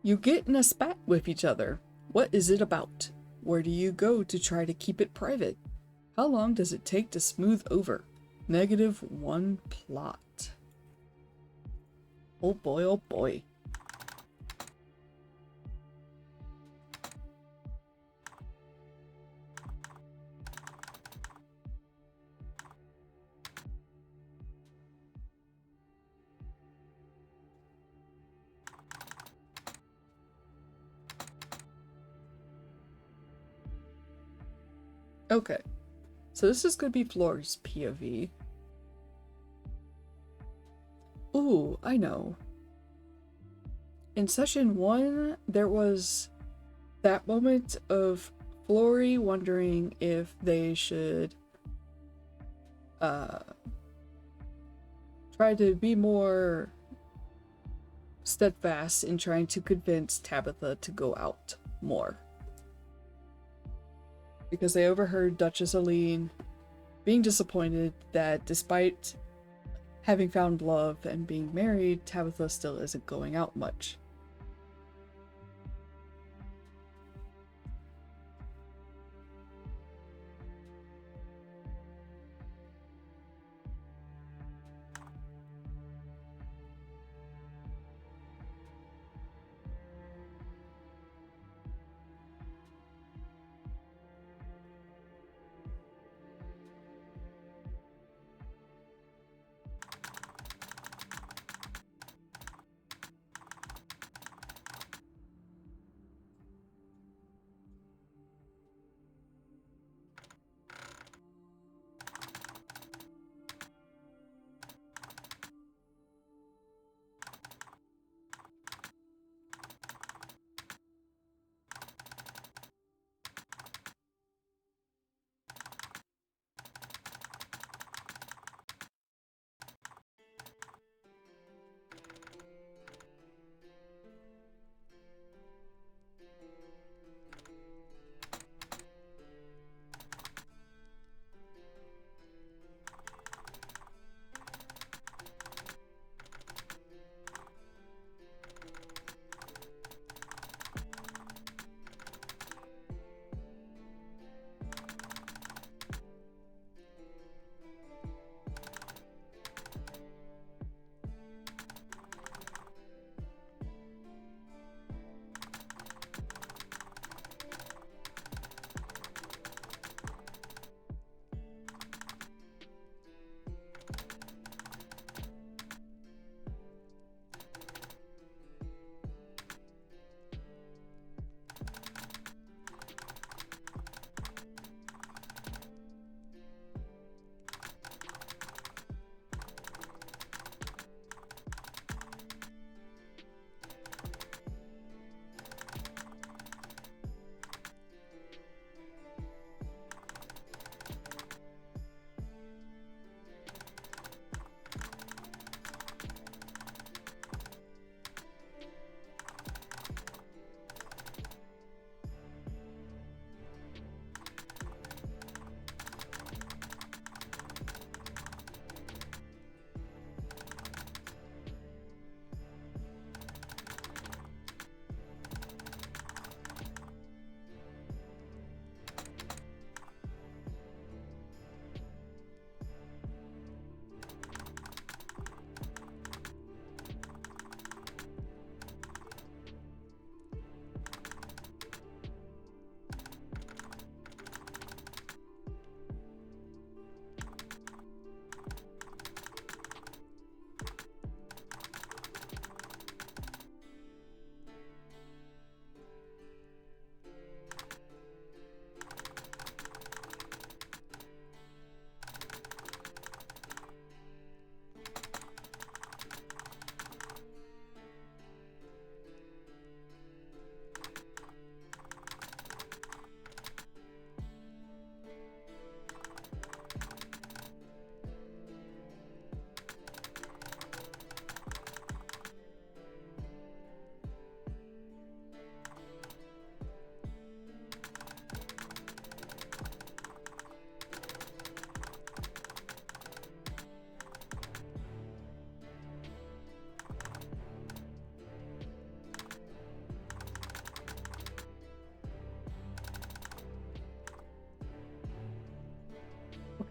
You get in a spat with each other. What is it about? Where do you go to try to keep it private? How long does it take to smooth over? -1 plot. Oh boy, oh boy. Okay, so this is gonna be Floor's POV. Ooh, I know. In session 1, there was that moment of Flory wondering if they should try to be more steadfast in trying to convince Tabitha to go out more. Because they overheard Duchess Aline being disappointed that despite having found love and being married, Tabitha still isn't going out much.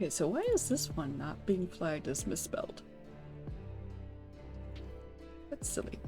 Okay, so why is this one not being flagged as misspelled? That's silly.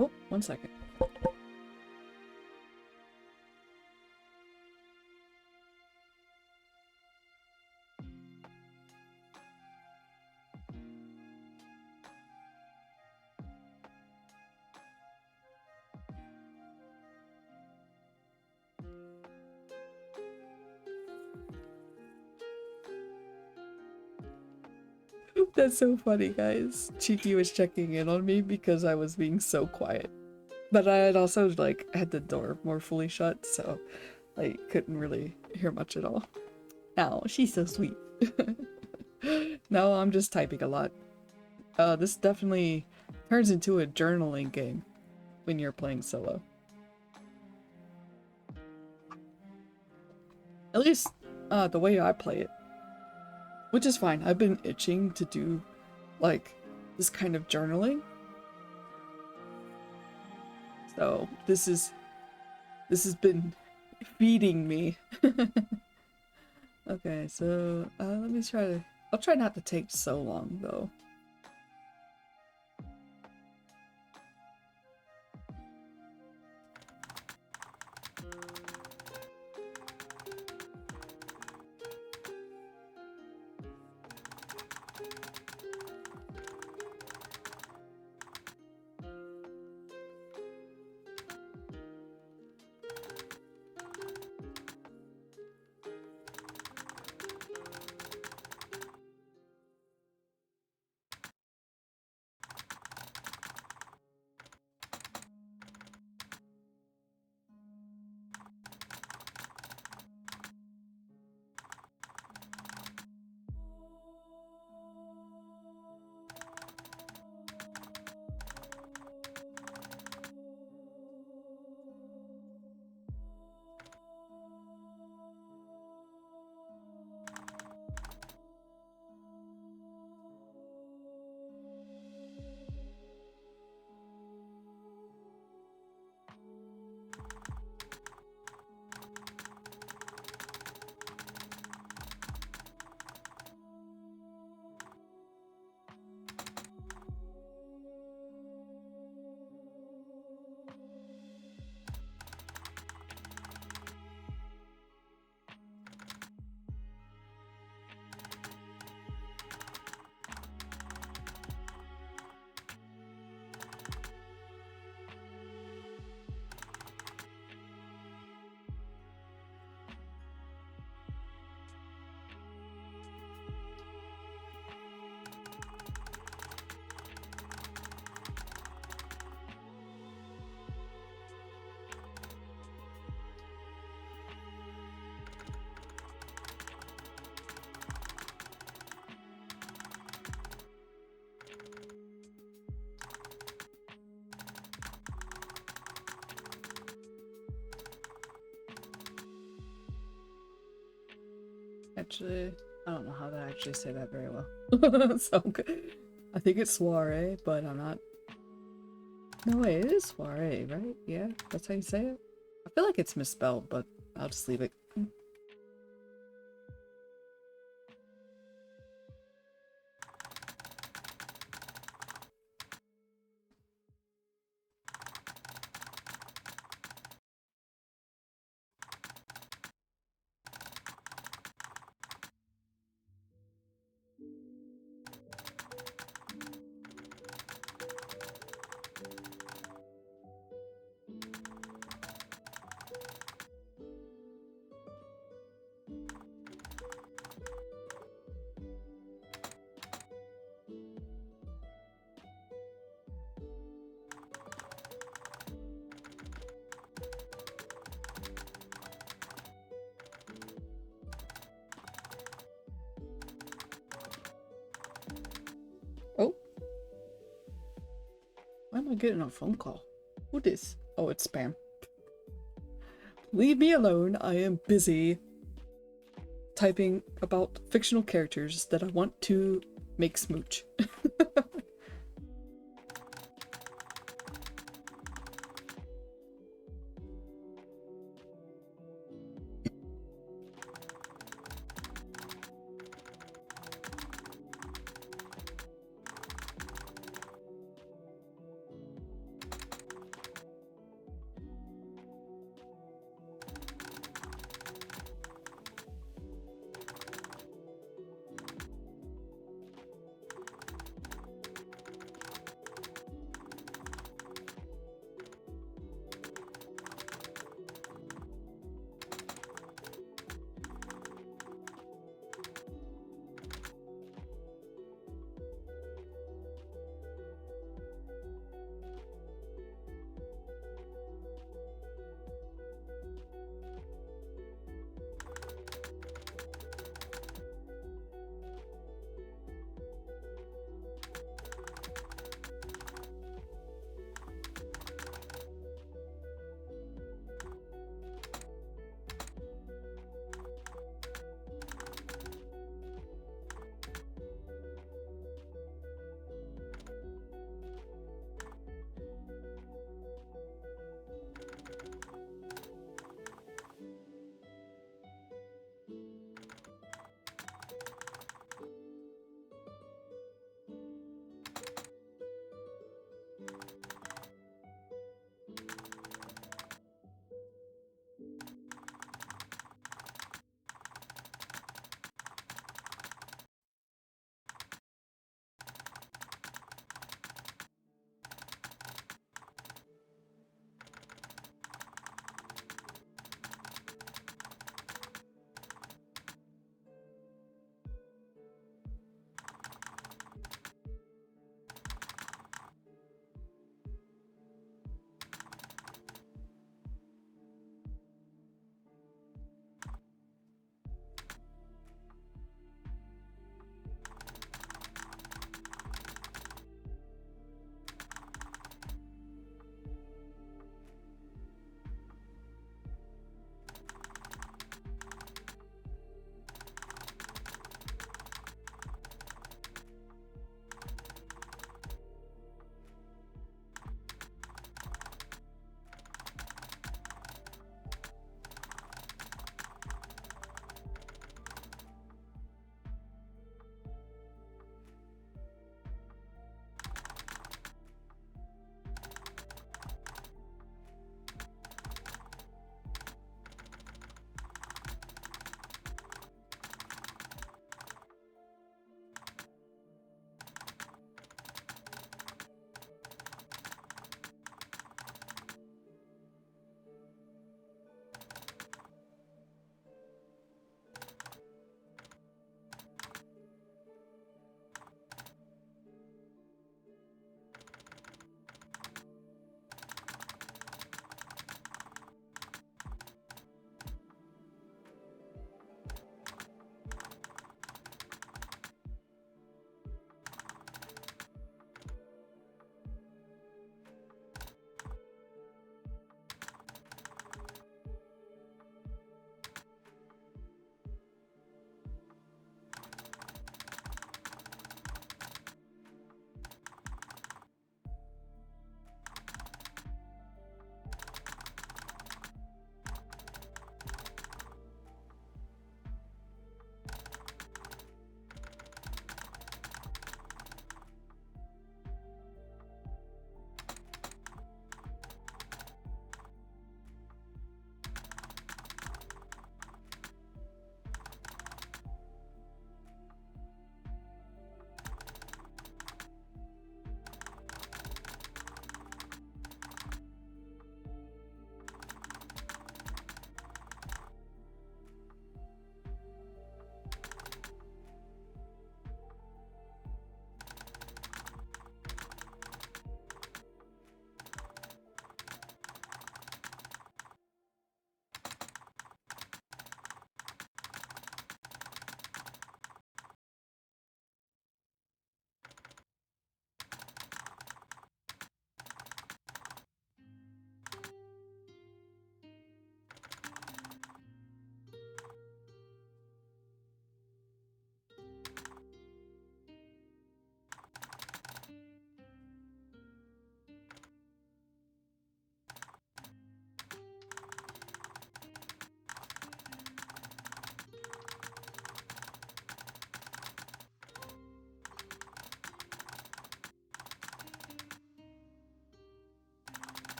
Oh, 1 second. That's so funny, guys. Cheeky was checking in on me because I was being so quiet. But I had also, like, had the door more fully shut, so I couldn't really hear much at all. Oh, she's so sweet. No, I'm just typing a lot. This definitely turns into a journaling game when you're playing solo. At least, the way I play it. Which is fine. I've been itching to do, like, this kind of journaling. So, this has been feeding me. Okay, so, let me try to... I'll try not to take so long, though. actually. I don't know how to actually say that very well. So I think it's soiree, but I'm not. No way, it is soiree, right? Yeah, that's how you say it. I feel like it's misspelled, but I'll just leave it. Oh. Why am I getting a phone call? Who this? Oh, it's spam. Leave me alone. I am busy typing about fictional characters that I want to make smooch.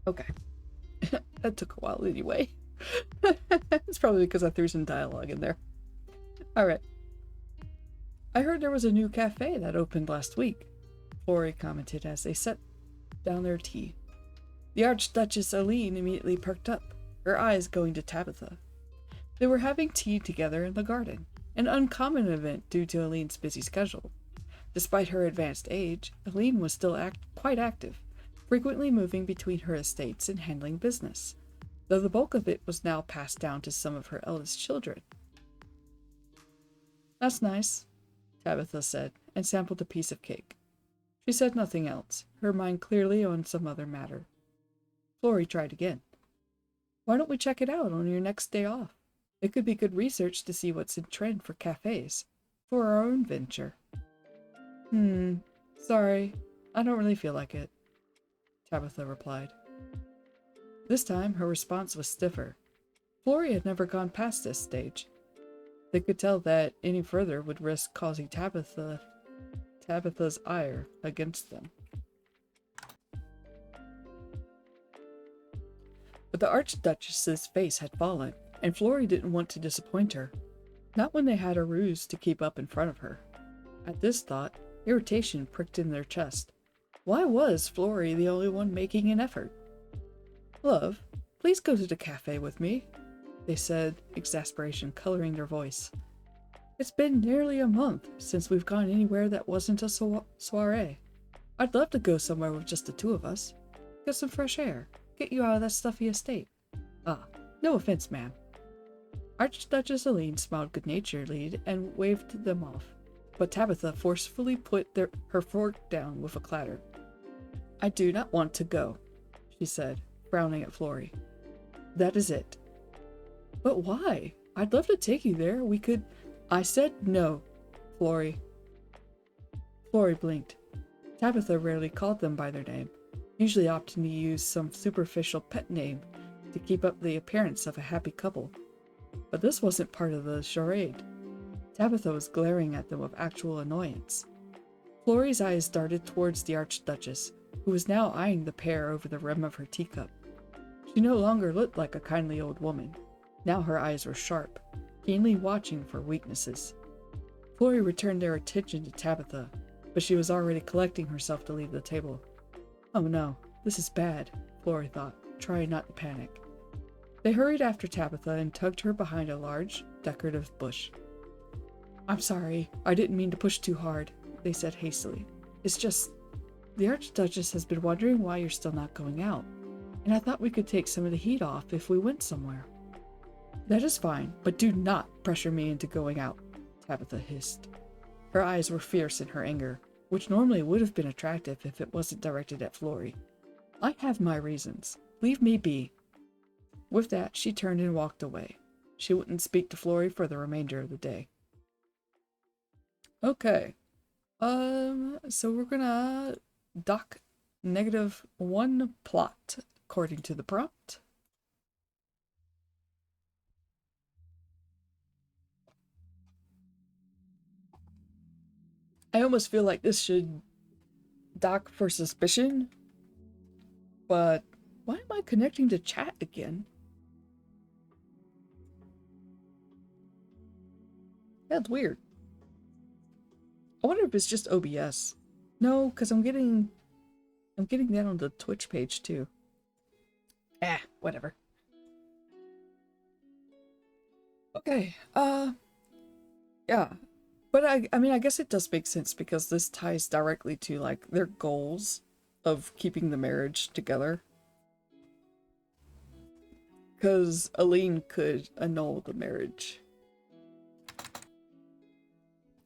Okay. That took a while anyway. It's probably because I threw some dialogue in there. Alright. I heard there was a new cafe that opened last week, Florrie commented as they set down their tea. The Archduchess Aline immediately perked up, her eyes going to Tabitha. They were having tea together in the garden, an uncommon event due to Aline's busy schedule. Despite her advanced age, Aline was still quite active, frequently moving between her estates and handling business, though the bulk of it was now passed down to some of her eldest children. That's nice, Tabitha said, and sampled a piece of cake. She said nothing else, her mind clearly on some other matter. Florrie tried again. Why don't we check it out on your next day off? It could be good research to see what's in trend for cafes, for our own venture. Sorry, I don't really feel like it, Tabitha replied. This time her response was stiffer. Florrie had never gone past this stage. They could tell that any further would risk causing Tabitha's ire against them. But the Archduchess's face had fallen, and Florrie didn't want to disappoint her. Not when they had a ruse to keep up in front of her. At this thought, irritation pricked in their chest. Why was Florrie the only one making an effort? Love, please go to the cafe with me, they said, exasperation coloring their voice. It's been nearly a month since we've gone anywhere that wasn't a soiree. I'd love to go somewhere with just the two of us. Get some fresh air. Get you out of that stuffy estate. Ah, no offense, ma'am. Archduchess Aline smiled good-naturedly and waved them off, but Tabitha forcefully put her fork down with a clatter. I do not want to go, she said, frowning at Florrie. That is it. But why? I'd love to take you there. We could... I said no, Florrie. Florrie blinked. Tabitha rarely called them by their name, usually opting to use some superficial pet name to keep up the appearance of a happy couple. But this wasn't part of the charade. Tabitha was glaring at them with actual annoyance. Florrie's eyes darted towards the Archduchess, who was now eyeing the pair over the rim of her teacup. She no longer looked like a kindly old woman. Now her eyes were sharp, keenly watching for weaknesses. Florrie returned their attention to Tabitha, but she was already collecting herself to leave the table. Oh no, this is bad, Florrie thought, trying not to panic. They hurried after Tabitha and tugged her behind a large, decorative bush. I'm sorry, I didn't mean to push too hard, they said hastily. It's just, the Archduchess has been wondering why you're still not going out, and I thought we could take some of the heat off if we went somewhere. That is fine, but do not pressure me into going out, Tabitha hissed. Her eyes were fierce in her anger, which normally would have been attractive if it wasn't directed at Florrie. I have my reasons. Leave me be. With that, she turned and walked away. She wouldn't speak to Florrie for the remainder of the day. Okay. So we're gonna dock -1 plot, according to the prompt. I almost feel like this should dock for suspicion, but why am I connecting to chat again? That's weird. I wonder if it's just OBS. No, because I'm getting that on the Twitch page too. Whatever. Okay, yeah. But I mean, I guess it does make sense because this ties directly to, like, their goals of keeping the marriage together. Because Aline could annul the marriage.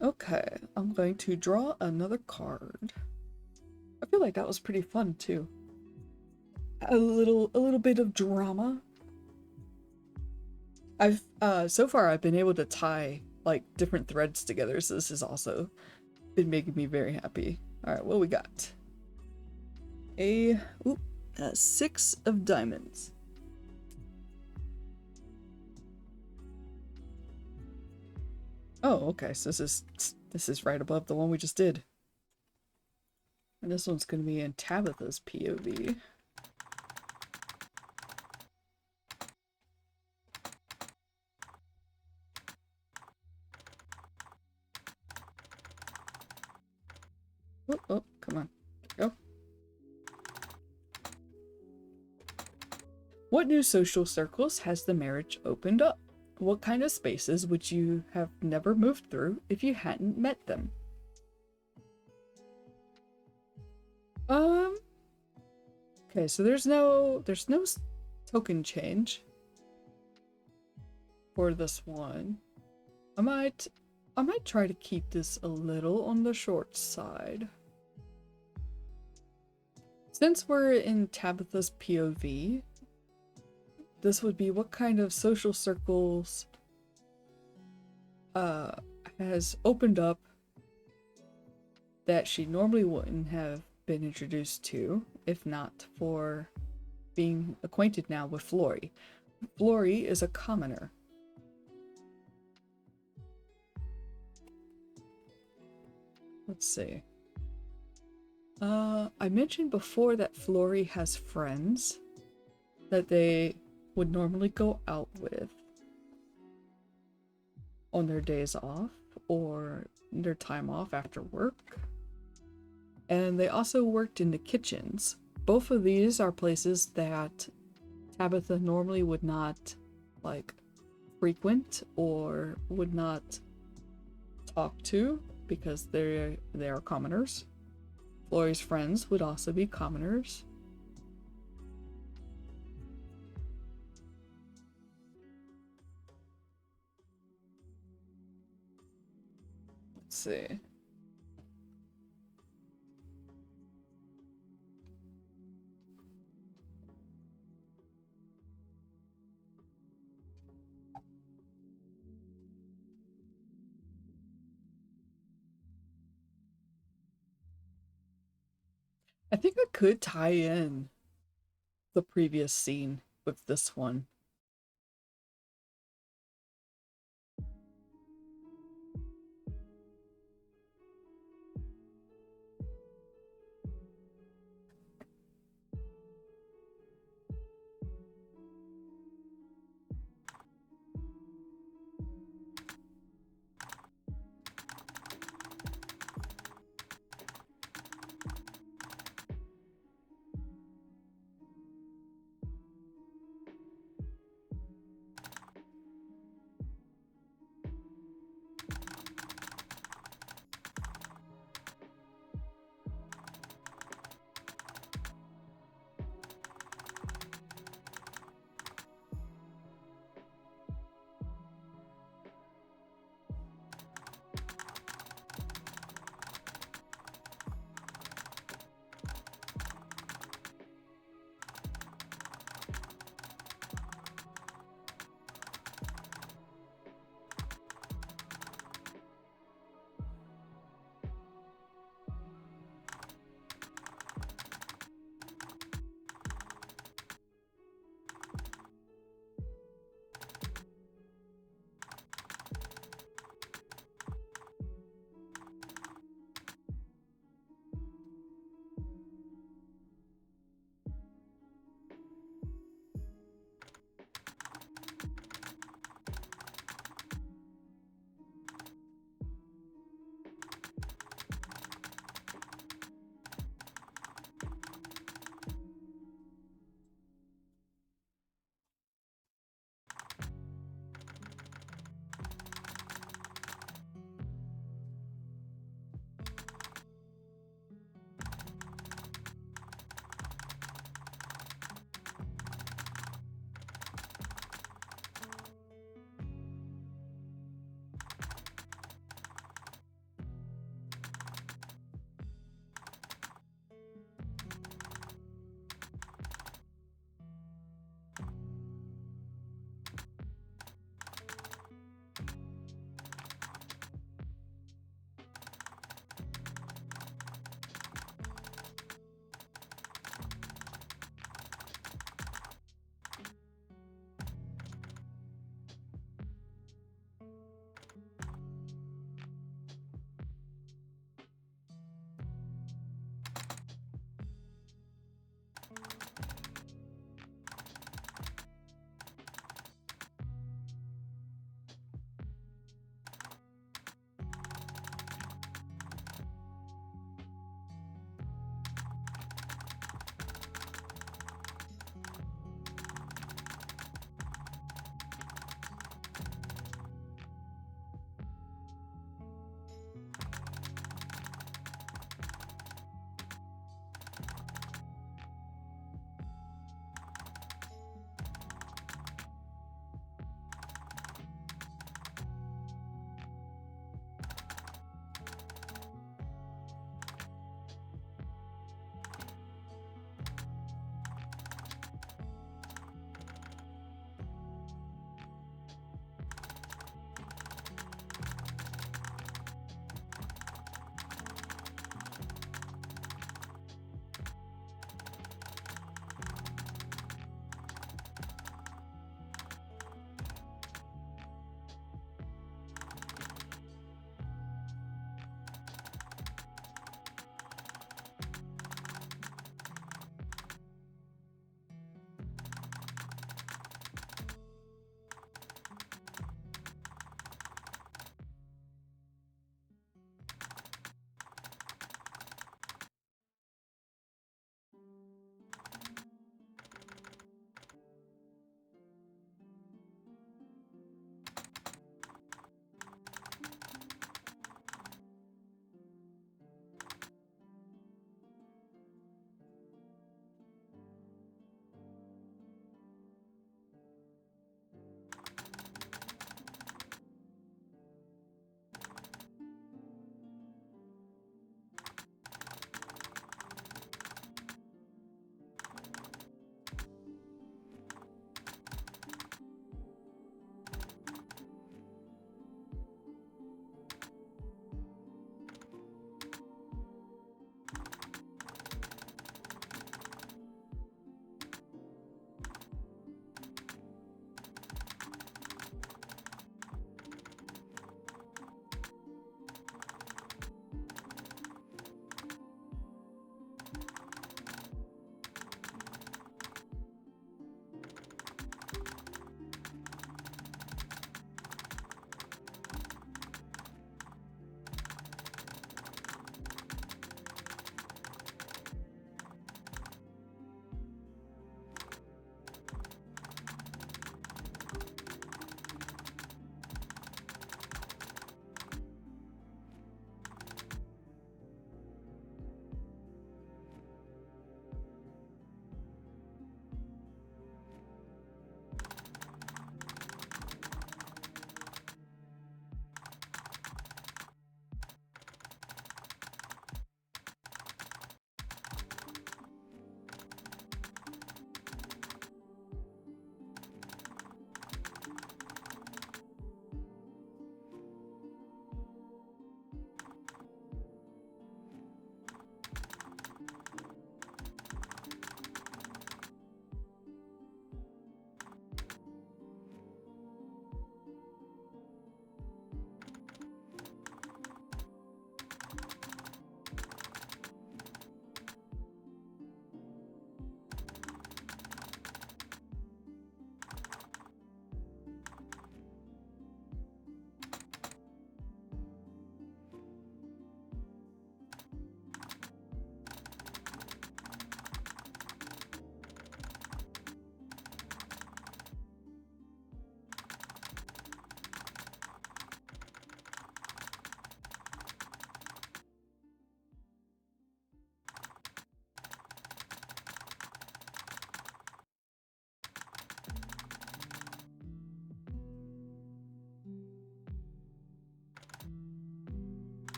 Okay, I'm going to draw another card. I feel like that was pretty fun too. A little bit of drama. So far I've been able to tie like different threads together, so this has also been making me very happy. All right, what we got? A 6 of diamonds. Oh, okay, so this is right above the one we just did. And this one's gonna be in Tabitha's POV. Oh, come on. There we go. What new social circles has the marriage opened up? What kind of spaces would you have never moved through if you hadn't met them? Okay, so there's no token change for this one. I might try to keep this a little on the short side. Since we're in Tabitha's POV, this would be what kind of social circles has opened up that she normally wouldn't have been introduced to if not for being acquainted now with Flory. Flory is a commoner. Let's see. I mentioned before that Flory has friends that they would normally go out with on their days off or their time off after work. And they also worked in the kitchens. Both of these are places that Tabitha normally would not, like, frequent or would not talk to because they are commoners. Flory's friends would also be commoners. Let's see. I think I could tie in the previous scene with this one.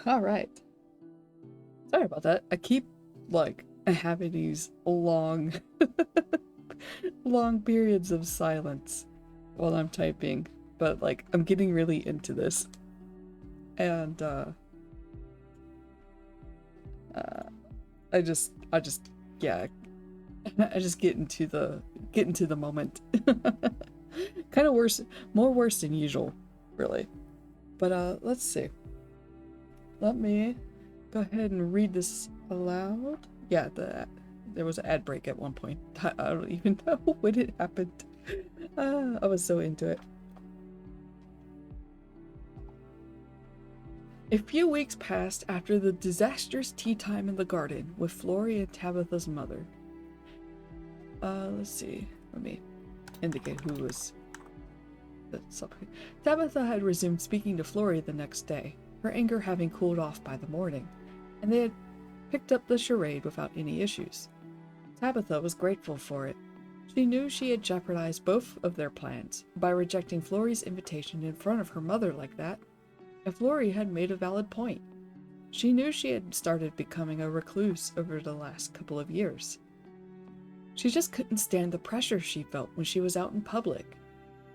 Alright. Sorry about that. I keep, like, having these long, long periods of silence while I'm typing. But, like, I'm getting really into this. And, I just, yeah, I just get into the moment. Kind of worse, more worse than usual, really. But, let's see. Let me go ahead and read this aloud. Yeah, there was an ad break at one point. I don't even know when it happened. I was so into it. A few weeks passed after the disastrous tea time in the garden with Florrie and Tabitha's mother. Let's see. Let me indicate who was the subject. Tabitha had resumed speaking to Florrie the next day, her anger having cooled off by the morning, and they had picked up the charade without any issues. Tabitha was grateful for it. She knew she had jeopardized both of their plans by rejecting Florrie's invitation in front of her mother like that, and Florrie had made a valid point. She knew she had started becoming a recluse over the last couple of years. She just couldn't stand the pressure she felt when she was out in public.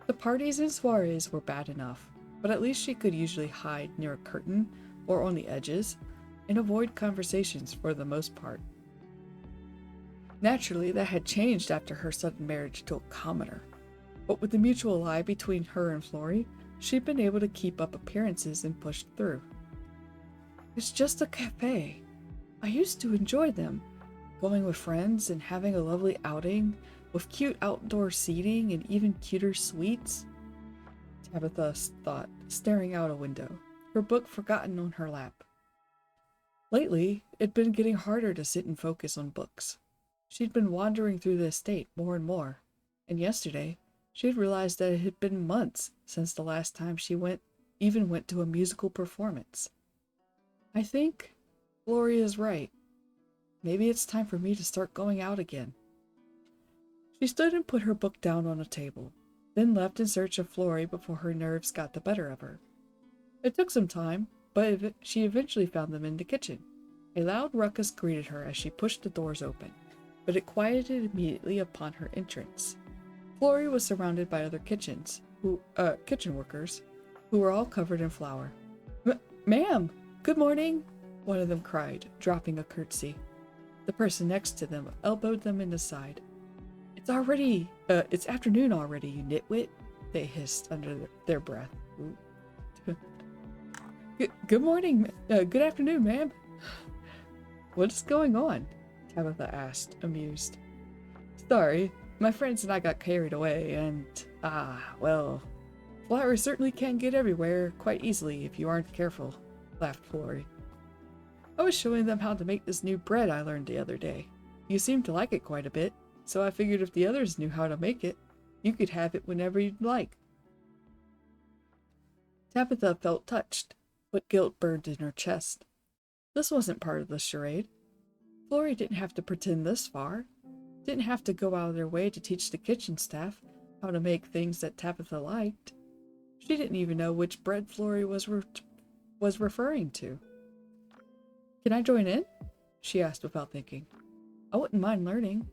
The parties and soirees were bad enough, but at least she could usually hide near a curtain or on the edges and avoid conversations for the most part. Naturally, that had changed after her sudden marriage to a commoner, but with the mutual lie between her and Florrie, she'd been able to keep up appearances and push through. It's just a cafe. I used to enjoy them, going with friends and having a lovely outing with cute outdoor seating and even cuter suites, Tabitha thought, staring out a window, her book forgotten on her lap. Lately, it'd been getting harder to sit and focus on books. She'd been wandering through the estate more and more, and yesterday, she had realized that it had been months since the last time she even went to a musical performance. I think Florrie is right. Maybe it's time for me to start going out again. She stood and put her book down on a table, then left in search of Florrie before her nerves got the better of her. It took some time, but she eventually found them in the kitchen. A loud ruckus greeted her as she pushed the doors open, but it quieted immediately upon her entrance. Florrie was surrounded by other kitchen workers, who were all covered in flour. Ma'am, good morning, one of them cried, dropping a curtsy. The person next to them elbowed them in the side. It's afternoon already, you nitwit, they hissed under their breath. Good morning, good afternoon, ma'am. What's going on? Tabitha asked, amused. Sorry, my friends and I got carried away, and, well, flour certainly can get everywhere quite easily if you aren't careful, laughed Florrie. I was showing them how to make this new bread I learned the other day. You seemed to like it quite a bit, so I figured if the others knew how to make it, you could have it whenever you'd like. Tabitha felt touched, but guilt burned in her chest. This wasn't part of the charade. Florrie didn't have to pretend this far, didn't have to go out of their way to teach the kitchen staff how to make things that Tabitha liked. She didn't even know which bread Florrie was referring to. Can I join in? She asked without thinking. I wouldn't mind learning.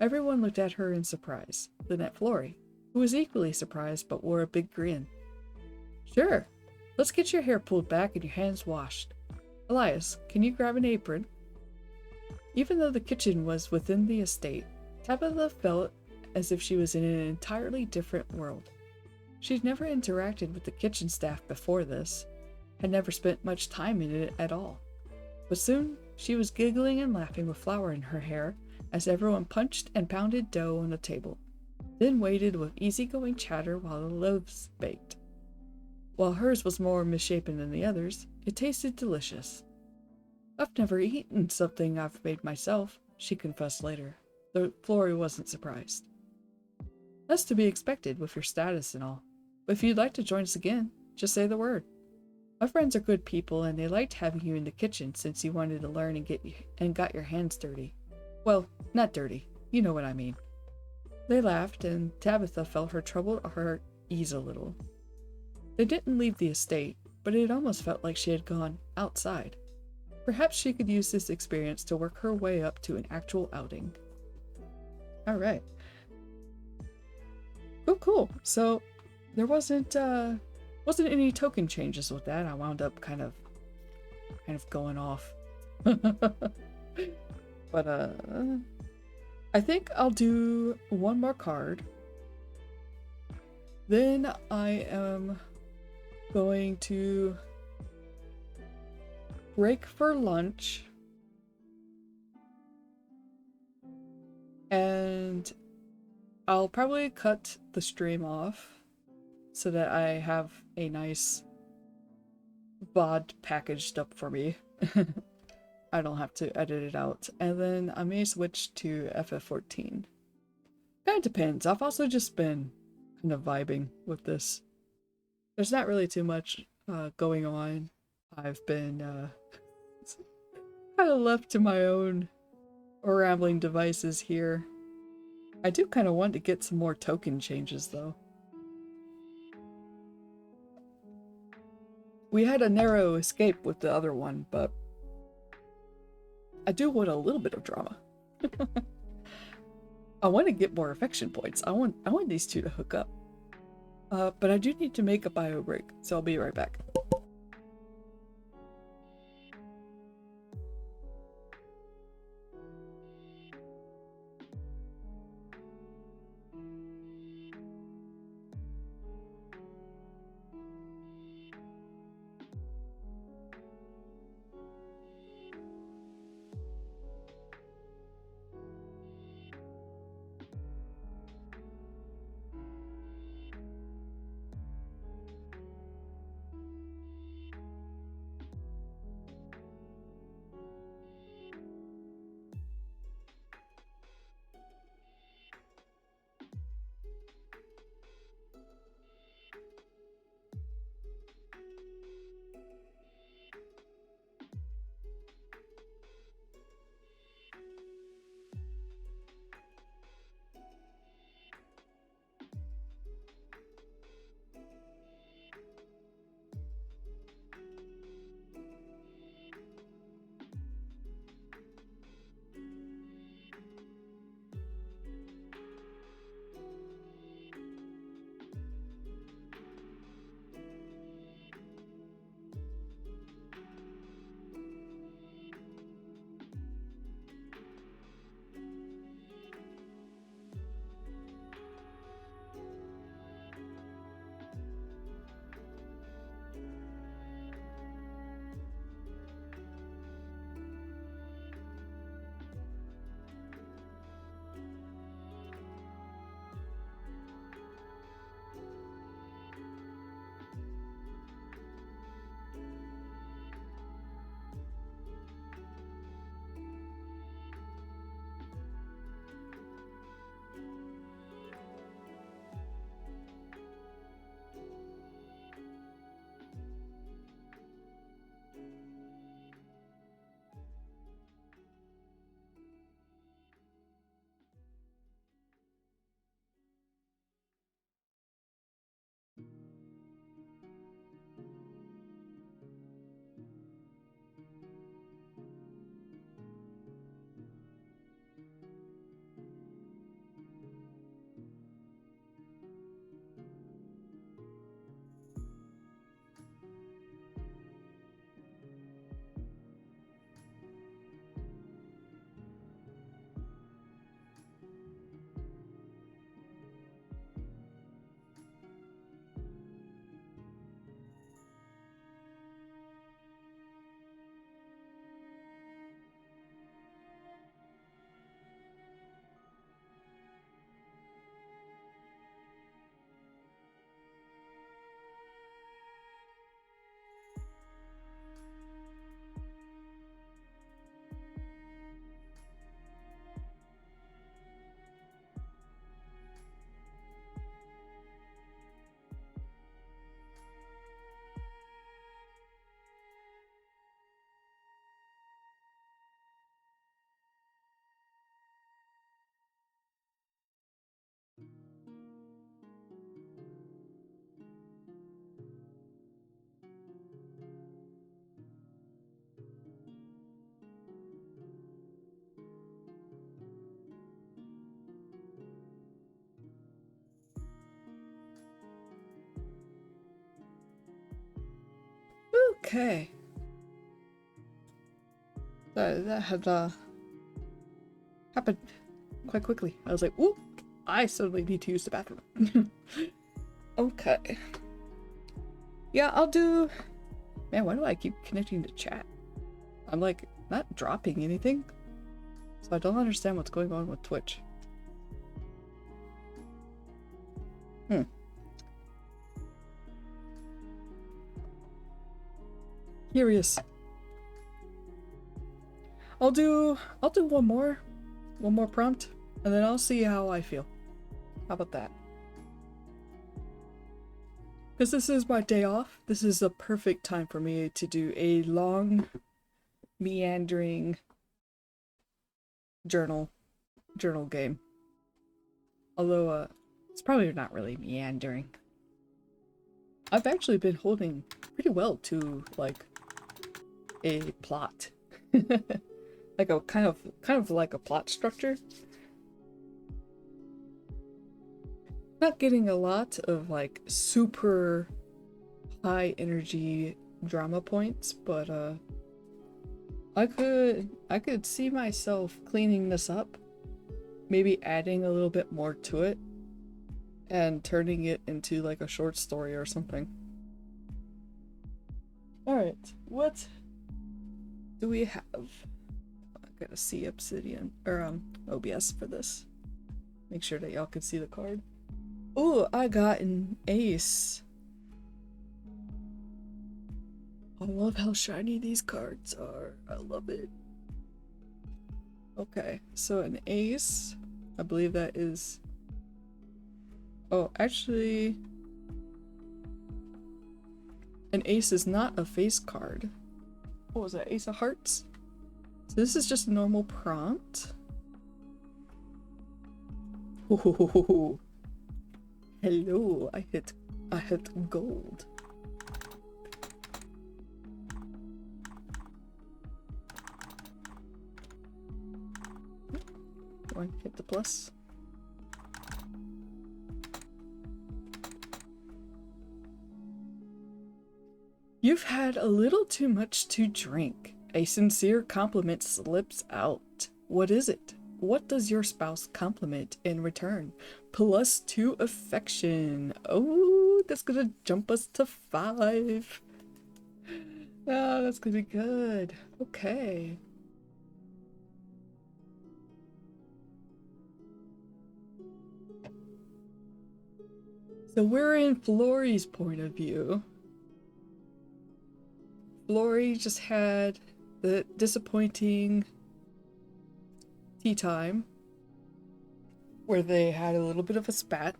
Everyone looked at her in surprise, then at Florrie, who was equally surprised but wore a big grin. Sure, let's get your hair pulled back and your hands washed. Elias, can you grab an apron? Even though the kitchen was within the estate, Tabitha felt as if she was in an entirely different world. She'd never interacted with the kitchen staff before this, had never spent much time in it at all. But soon, she was giggling and laughing with flour in her hair as everyone punched and pounded dough on the table, then waited with easygoing chatter while the loaves baked. While hers was more misshapen than the others, it tasted delicious. I've never eaten something I've made myself, she confessed later, though Florrie wasn't surprised. That's to be expected with your status and all, but if you'd like to join us again, just say the word. My friends are good people and they liked having you in the kitchen since you wanted to learn and got your hands dirty. Well, not dirty, you know what I mean. They laughed and Tabitha felt her troubled heart ease a little. They didn't leave the estate, but it almost felt like she had gone outside. Perhaps she could use this experience to work her way up to an actual outing. Alright. Oh, cool. So, there wasn't any token changes with that. I wound up kind of going off. But, I think I'll do one more card. Then I am going to break for lunch. And I'll probably cut the stream off so that I have a nice VOD packaged up for me. I don't have to edit it out. And then I may switch to FF14. Kind of depends. I've also just been kind of vibing with this. There's not really too much going on. I've been kind of left to my own rambling devices here. I do kind of want to get some more token changes though. We had a narrow escape with the other one, but I do want a little bit of drama. I want to get more affection points. I want these two to hook up. But I do need to make a bio break, so I'll be right back. Okay. That had happened quite quickly. I was like, "Ooh, I suddenly need to use the bathroom." Okay. Yeah, I'll do. Man, why do I keep connecting to chat? I'm like not dropping anything, so I don't understand what's going on with Twitch. Curious. I'll do one more prompt, and then I'll see how I feel. How about that? Because this is my day off, this is a perfect time for me to do a long, meandering journal game. Although, it's probably not really meandering. I've actually been holding pretty well to, like, a plot. Like a kind of like a plot structure. Not getting a lot of like super high energy drama points, but I could see myself cleaning this up, maybe adding a little bit more to it and turning it into like a short story or something. All right, what do we have? I gotta see Obsidian or OBS for this. Make sure that y'all can see the card. Ooh, I got an ace. I love how shiny these cards are. I love it. Okay, so an ace. I believe that is... Oh, actually... An ace is not a face card. What was that? Ace of Hearts? So this is just a normal prompt. Ooh. Hello, I hit gold. One hit the plus. You've had a little too much to drink. A sincere compliment slips out. What is it? What does your spouse compliment in return? +2 affection. Oh, that's gonna jump us to 5. Oh, that's gonna be good. Okay. So we're in Flory's point of view. Flory just had the disappointing tea time where they had a little bit of a spat,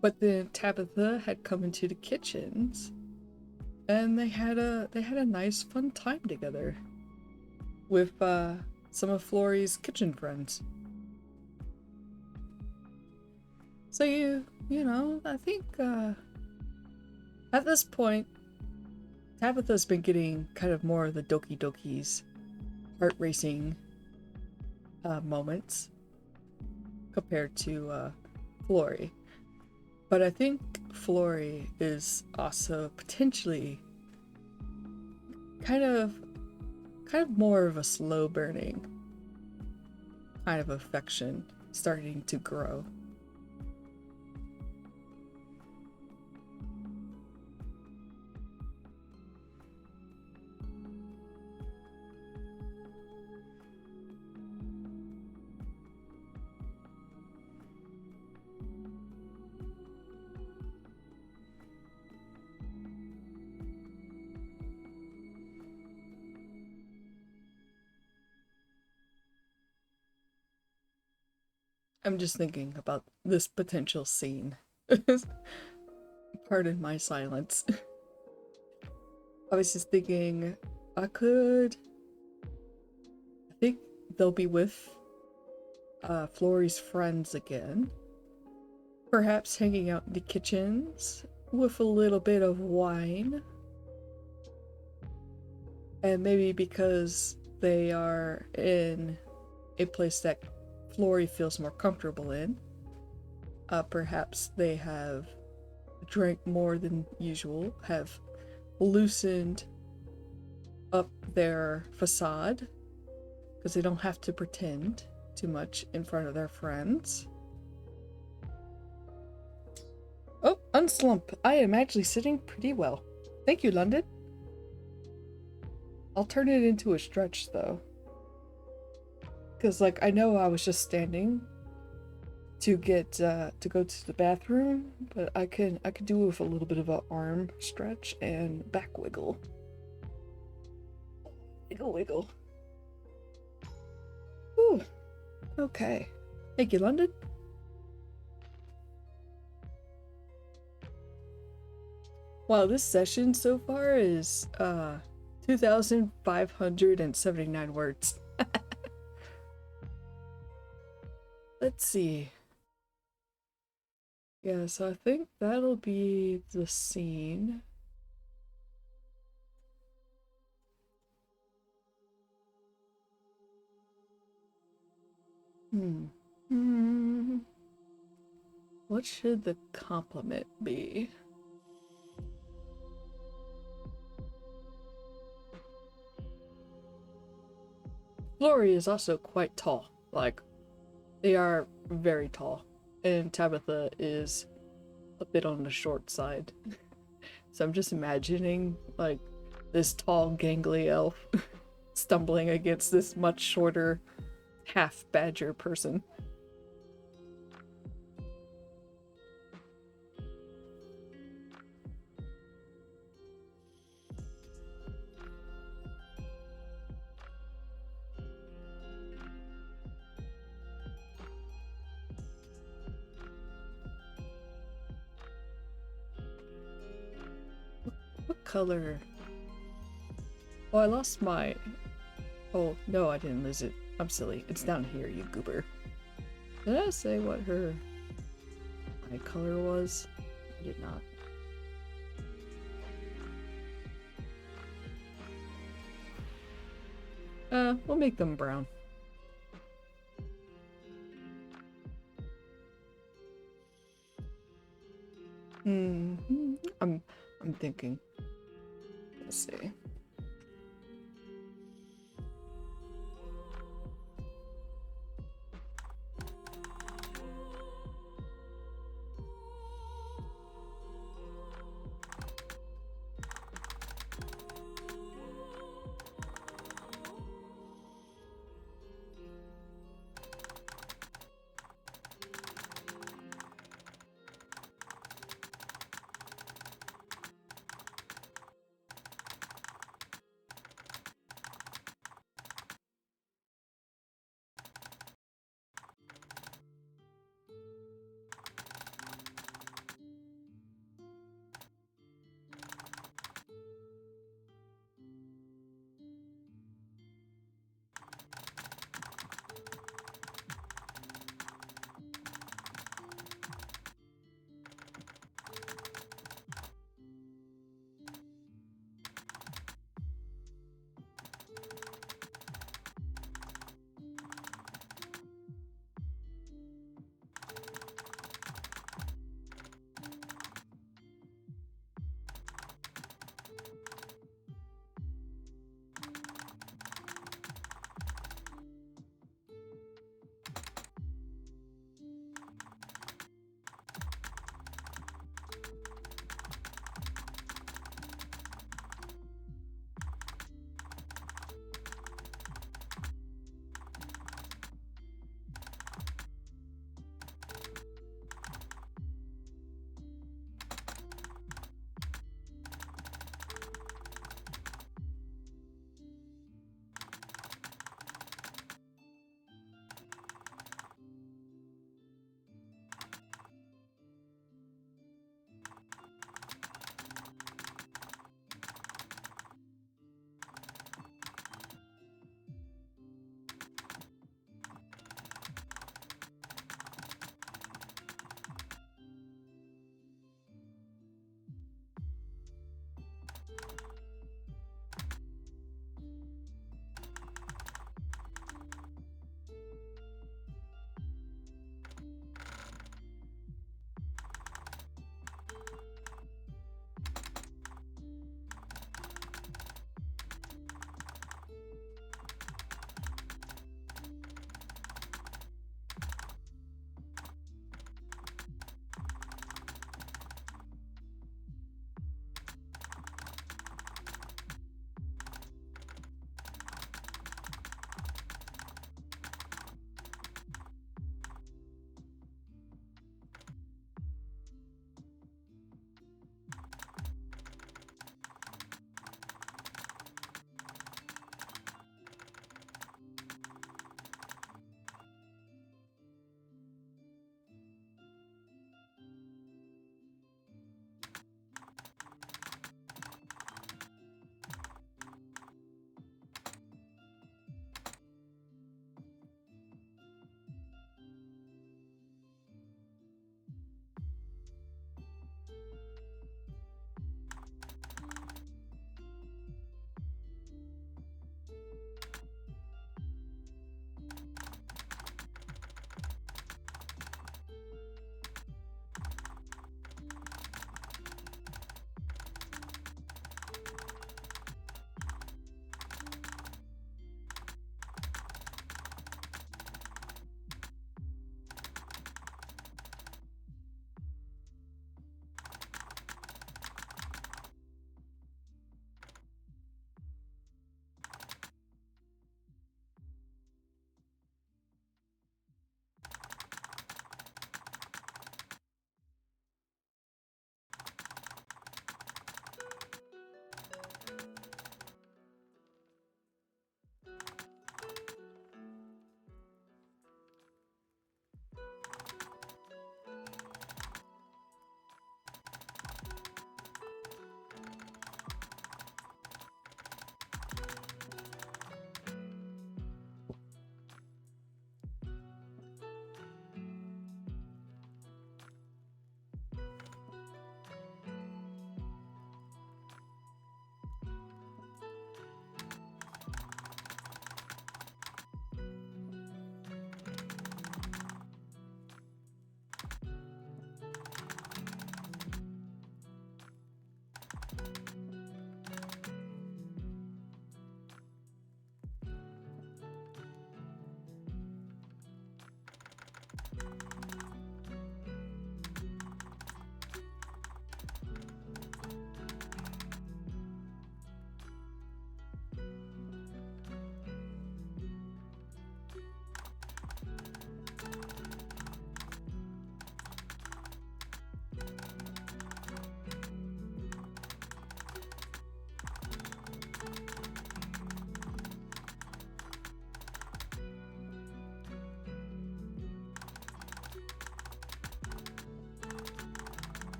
but then Tabitha had come into the kitchens and they had a nice fun time together with some of Flory's kitchen friends. So you know, I think at this point Tabitha's been getting kind of more of the Doki Doki's heart racing moments compared to Flory. But I think Flory is also potentially kind of more of a slow burning kind of affection starting to grow. I'm just thinking about this potential scene. Pardon my silence. I was just thinking, I think they'll be with Flory's friends again. Perhaps hanging out in the kitchens with a little bit of wine. And maybe because they are in a place that Flory feels more comfortable in, perhaps they have drank more than usual have loosened up their facade because they don't have to pretend too much in front of their friends. Oh, unslump. I am actually sitting pretty well. Thank you, London. I'll turn it into a stretch though. Because like I know I was just standing to get to go to the bathroom, but I can do it with a little bit of an arm stretch and back wiggle. Wiggle wiggle. Whew. Okay. Thank you, London. Wow, this session so far is 2,579 words. Let's see. Yeah, so I think that'll be the scene. What should the compliment be? Flory is also quite tall. Like, they are very tall. And Tabitha is a bit on the short side. So I'm just imagining, like, this tall, gangly elf stumbling against this much shorter half-badger person. What color? Oh, I lost my... Oh, no, I didn't lose it. I'm silly. It's down here, you goober. Did I say what her eye color was? I did not. We'll make them brown. I'm thinking. Let's see.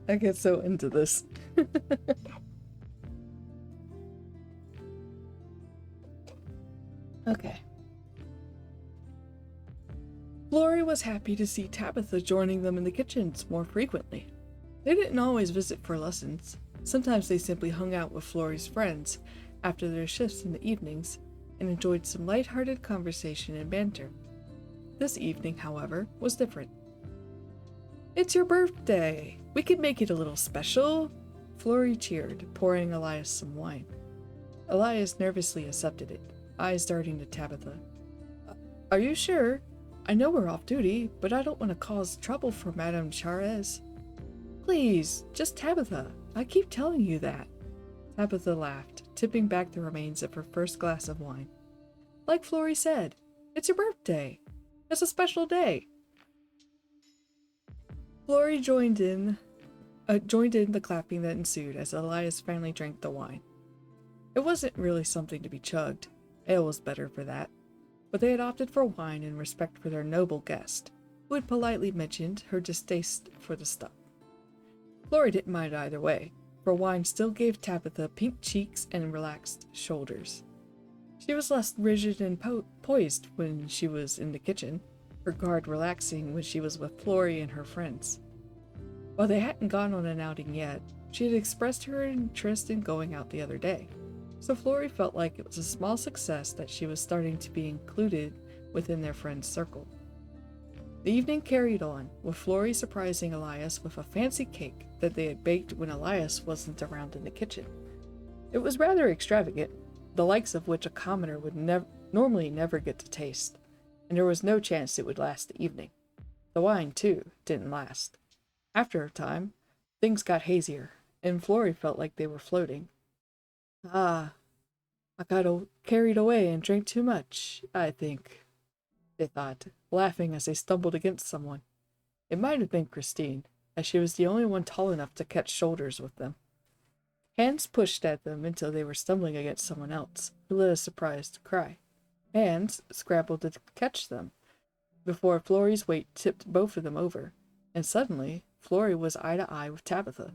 I get so into this. Okay. Florrie was happy to see Tabitha joining them in the kitchens more frequently. They didn't always visit for lessons. Sometimes they simply hung out with Florrie's friends after their shifts in the evenings and enjoyed some light-hearted conversation and banter. This evening, however, was different. "It's your birthday! We could make it a little special!" Florrie cheered, pouring Elias some wine. Elias nervously accepted it, eyes darting to Tabitha. "Are you sure? I know we're off duty, but I don't want to cause trouble for Madame Charez." "Please, just Tabitha. I keep telling you that." Tabitha laughed, tipping back the remains of her first glass of wine. "Like Florrie said, it's your birthday. It's a special day." Florrie joined in the clapping that ensued as Elias finally drank the wine. It wasn't really something to be chugged. Ale was better for that. But they had opted for wine in respect for their noble guest, who had politely mentioned her distaste for the stuff. Florrie didn't mind either way, for wine still gave Tabitha pink cheeks and relaxed shoulders. She was less rigid and poised when she was in the kitchen, her guard relaxing when she was with Florrie and her friends. While they hadn't gone on an outing yet, she had expressed her interest in going out the other day, so Florrie felt like it was a small success that she was starting to be included within their friends' circle. The evening carried on, with Florrie surprising Elias with a fancy cake that they had baked when Elias wasn't around in the kitchen. It was rather extravagant, the likes of which a commoner would normally never get to taste, and there was no chance it would last the evening. The wine, too, didn't last. After a time, things got hazier, and Florrie felt like they were floating. "Ah, I got carried away and drank too much, I think," they thought, laughing as they stumbled against someone. It might have been Christine, as she was the only one tall enough to catch shoulders with them. Hands pushed at them until they were stumbling against someone else, who let a surprised cry. Hands scrabbled to catch them, before Florrie's weight tipped both of them over, and suddenly Florrie was eye to eye with Tabitha.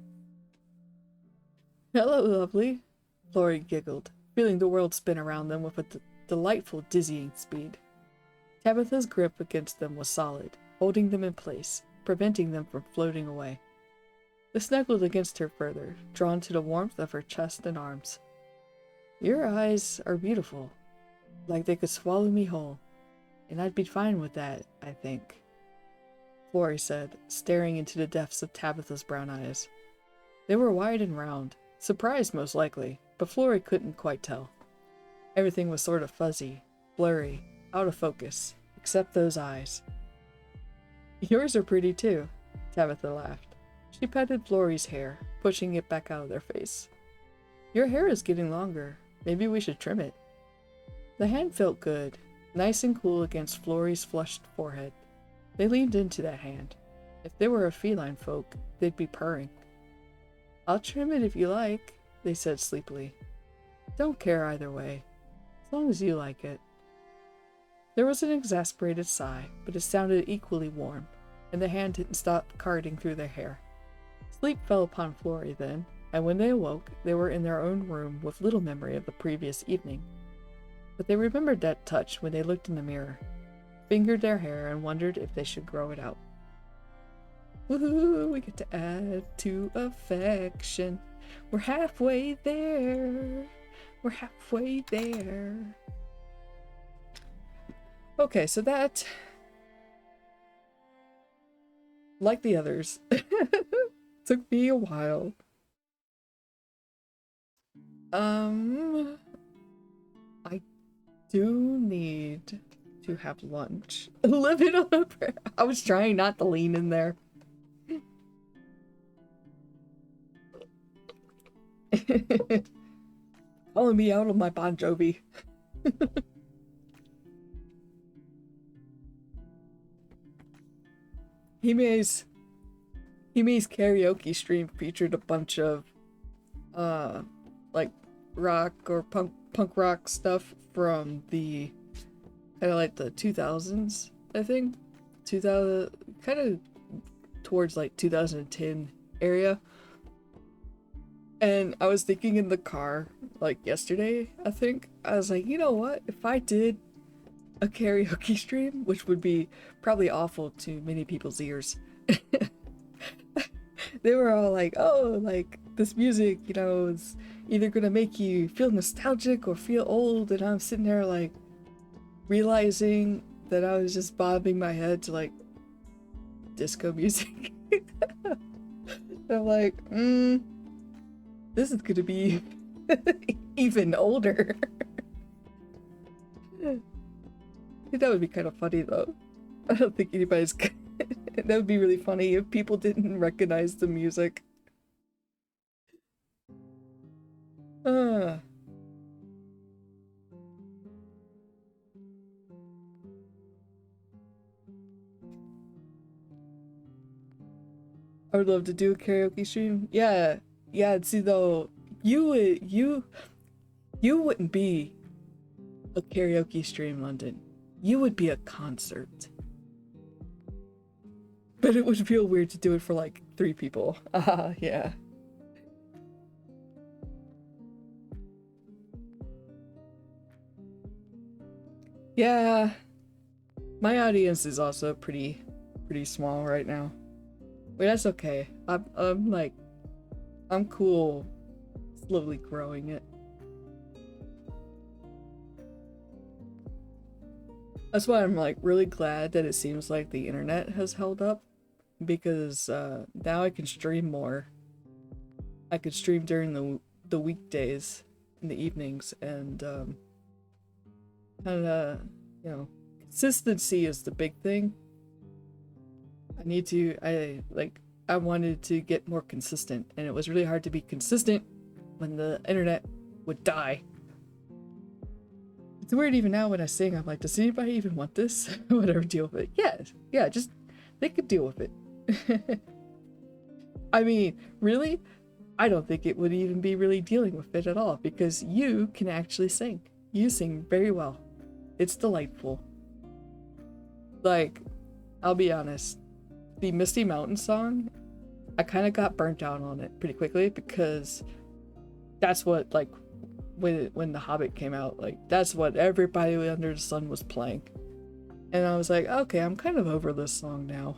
"Hello, lovely," Florrie giggled, feeling the world spin around them with a delightful dizzying speed. Tabitha's grip against them was solid, holding them in place, preventing them from floating away. They snuggled against her further, drawn to the warmth of her chest and arms. "Your eyes are beautiful, like they could swallow me whole, and I'd be fine with that, I think," Florrie said, staring into the depths of Tabitha's brown eyes. They were wide and round, surprised most likely, but Florrie couldn't quite tell. Everything was sort of fuzzy, blurry, out of focus, except those eyes. "Yours are pretty too," Tabitha laughed. She petted Florrie's hair, pushing it back out of their face. "Your hair is getting longer. Maybe we should trim it." The hand felt good, nice and cool against Florrie's flushed forehead. They leaned into that hand. If they were a feline folk, they'd be purring. "I'll trim it if you like," they said sleepily. "Don't care either way, as long as you like it." There was an exasperated sigh, but it sounded equally warm, and the hand didn't stop carding through their hair. Sleep fell upon Florrie then, and when they awoke, they were in their own room with little memory of the previous evening. But they remembered that touch when they looked in the mirror, fingered their hair, and wondered if they should grow it out. "Woohoo, we get to add to affection. We're halfway there. We're halfway there." Okay, so that, like the others, took me a while. I do need to have lunch. Living on a prayer. I was trying not to lean in there. Calling me out of my Bon Jovi. Hime's karaoke stream featured a bunch of like rock or punk rock stuff from the kind of like the 2000s, I think. 2000, kind of towards like 2010 area. And I was thinking in the car, like yesterday, I think, I was like, you know what? If I did a karaoke stream, which would be probably awful to many people's ears, they were all like, oh, like this music, you know, is either gonna make you feel nostalgic or feel old. And I'm sitting there like realizing that I was just bobbing my head to like disco music. I'm like, this is gonna be even older. That would be kind of funny though. I don't think anybody's that would be really funny if people didn't recognize the music. I would love to do a karaoke stream. Yeah, see though, you wouldn't be a karaoke stream, London. You would be a concert. But it would feel weird to do it for like 3 people. Yeah. Yeah. My audience is also pretty small right now. But that's okay. I'm cool slowly growing it. That's why I'm like really glad that it seems like the internet has held up, because now I can stream more. I could stream during the weekdays in the evenings, and kind of, you know, consistency is the big thing. I wanted to get more consistent, and it was really hard to be consistent when the internet would die. It's weird even now when I sing, I'm like, does anybody even want this? Whatever, deal with it. Yeah, just, they could deal with it. I mean, really? I don't think it would even be really dealing with it at all, because you can actually sing. You sing very well. It's delightful. Like, I'll be honest, the Misty Mountain song, I kind of got burnt out on it pretty quickly, because that's what, like, when The Hobbit came out, like, that's what everybody under the sun was playing. And I was like, okay, I'm kind of over this song now.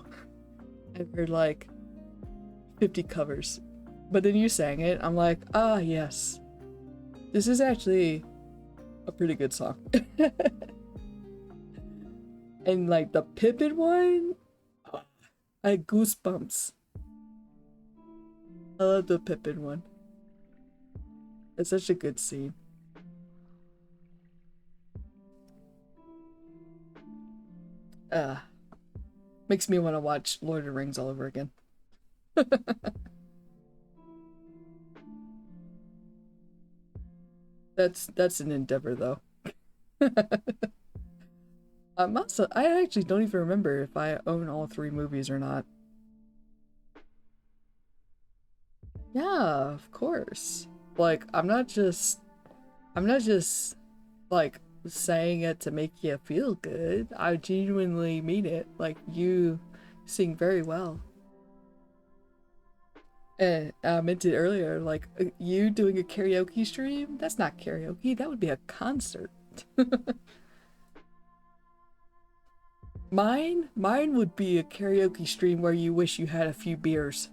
I've heard like 50 covers. But then you sang it, I'm like, ah, yes. This is actually a pretty good song. And like the Pippin one, I had goosebumps. I love the Pippin one. It's such a good scene. Makes me want to watch Lord of the Rings all over again. That's an endeavor though. I actually don't even remember if I own all 3 movies or not. Yeah, of course. Like, I'm not just like saying it to make you feel good. I genuinely mean it. Like, you sing very well. And I mentioned earlier, like, you doing a karaoke stream? That's not karaoke, that would be a concert. Mine would be a karaoke stream where you wish you had a few beers.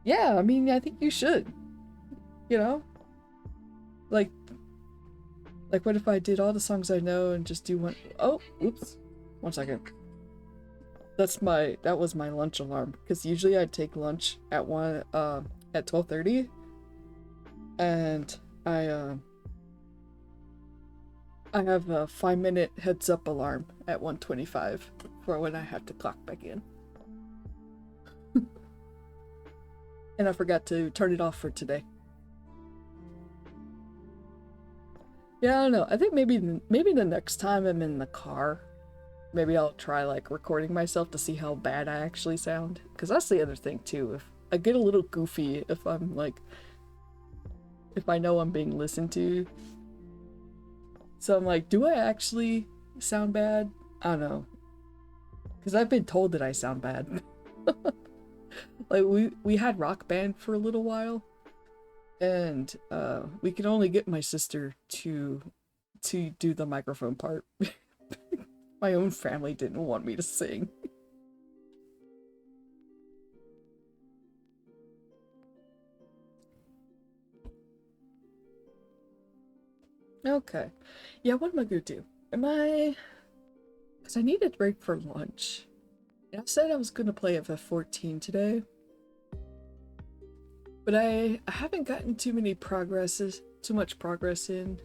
Yeah, I mean, I think you should. You know? Like, what if I did all the songs I know and just do one? Oh, oops. 1 second. That was my lunch alarm, because usually I take lunch at 12:30, and I have a 5-minute heads up alarm at 1:25 for when I have to clock back in. And I forgot to turn it off for today. Yeah, I don't know. I think maybe the next time I'm in the car, maybe I'll try like recording myself to see how bad I actually sound. Because that's the other thing too. If I get a little goofy, if I know I'm being listened to. So I'm like, do I actually sound bad? I don't know. Because I've been told that I sound bad. Like, we had Rock Band for a little while, and we could only get my sister to do the microphone part. My own family didn't want me to sing. Okay. Yeah, what am I gonna do? Because I need a break for lunch. And I said I was gonna play FF14 today. But I haven't gotten too much progress in.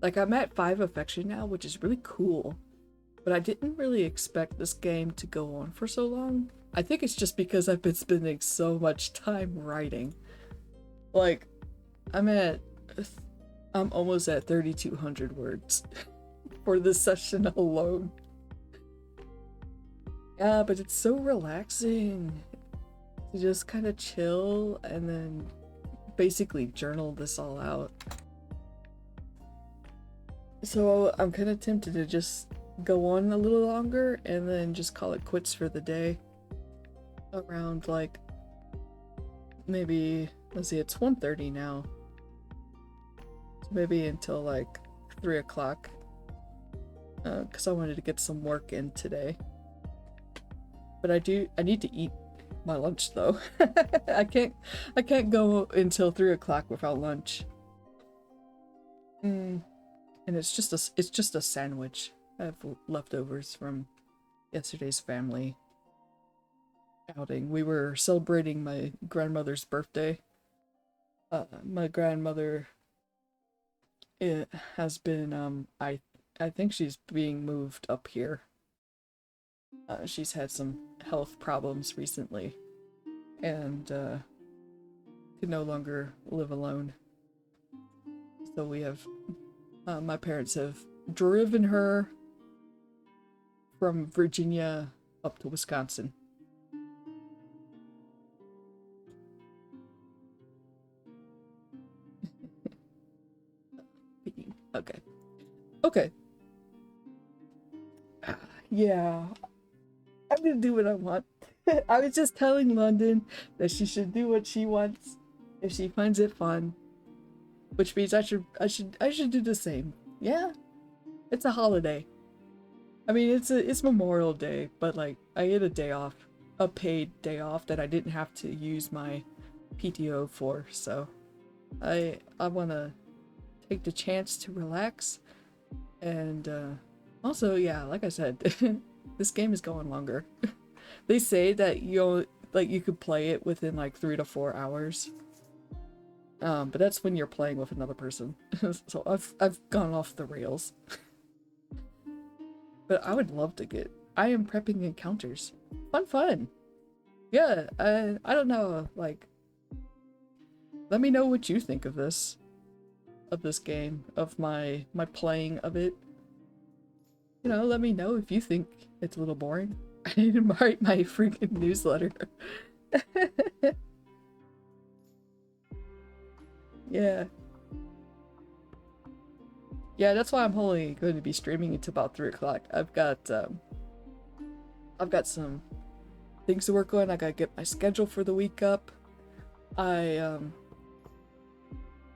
Like, I'm at 5 affection now, which is really cool. But I didn't really expect this game to go on for so long. I think it's just because I've been spending so much time writing. Like, I'm almost at 3,200 words for this session alone. Yeah, but it's so relaxing to just kind of chill and then basically journal this all out. So I'm kind of tempted to just go on a little longer and then just call it quits for the day. Around like maybe, let's see, it's 1:30 now. So maybe until like 3 o'clock. Because I wanted to get some work in today. But I need to eat my lunch though. I can't go until 3 o'clock without lunch. And it's just a sandwich. I have leftovers from yesterday's family outing. We were celebrating my grandmother's birthday. My grandmother, it has been I think she's being moved up here. She's had some health problems recently and could no longer live alone. So we have my parents have driven her from Virginia up to Wisconsin. Okay. Okay. Yeah. I'm gonna do what I want. I was just telling London that she should do what she wants if she finds it fun. Which means I should do the same. Yeah. It's a holiday. I mean, it's Memorial Day, but like I get a day off, a paid day off that I didn't have to use my PTO for, so I want to take the chance to relax. And also, yeah, like I said, this game is going longer. They say that you could play it within like 3 to 4 hours. But that's when you're playing with another person. So I've gone off the rails. But I would love to I am prepping encounters. Fun. Yeah, I don't know, like, let me know what you think of this game, of my playing of it. You know, let me know if you think it's a little boring. I need to write my freaking newsletter. Yeah. Yeah, that's why I'm only going to be streaming until about 3 o'clock. I've got some things to work on. I gotta get my schedule for the week up. I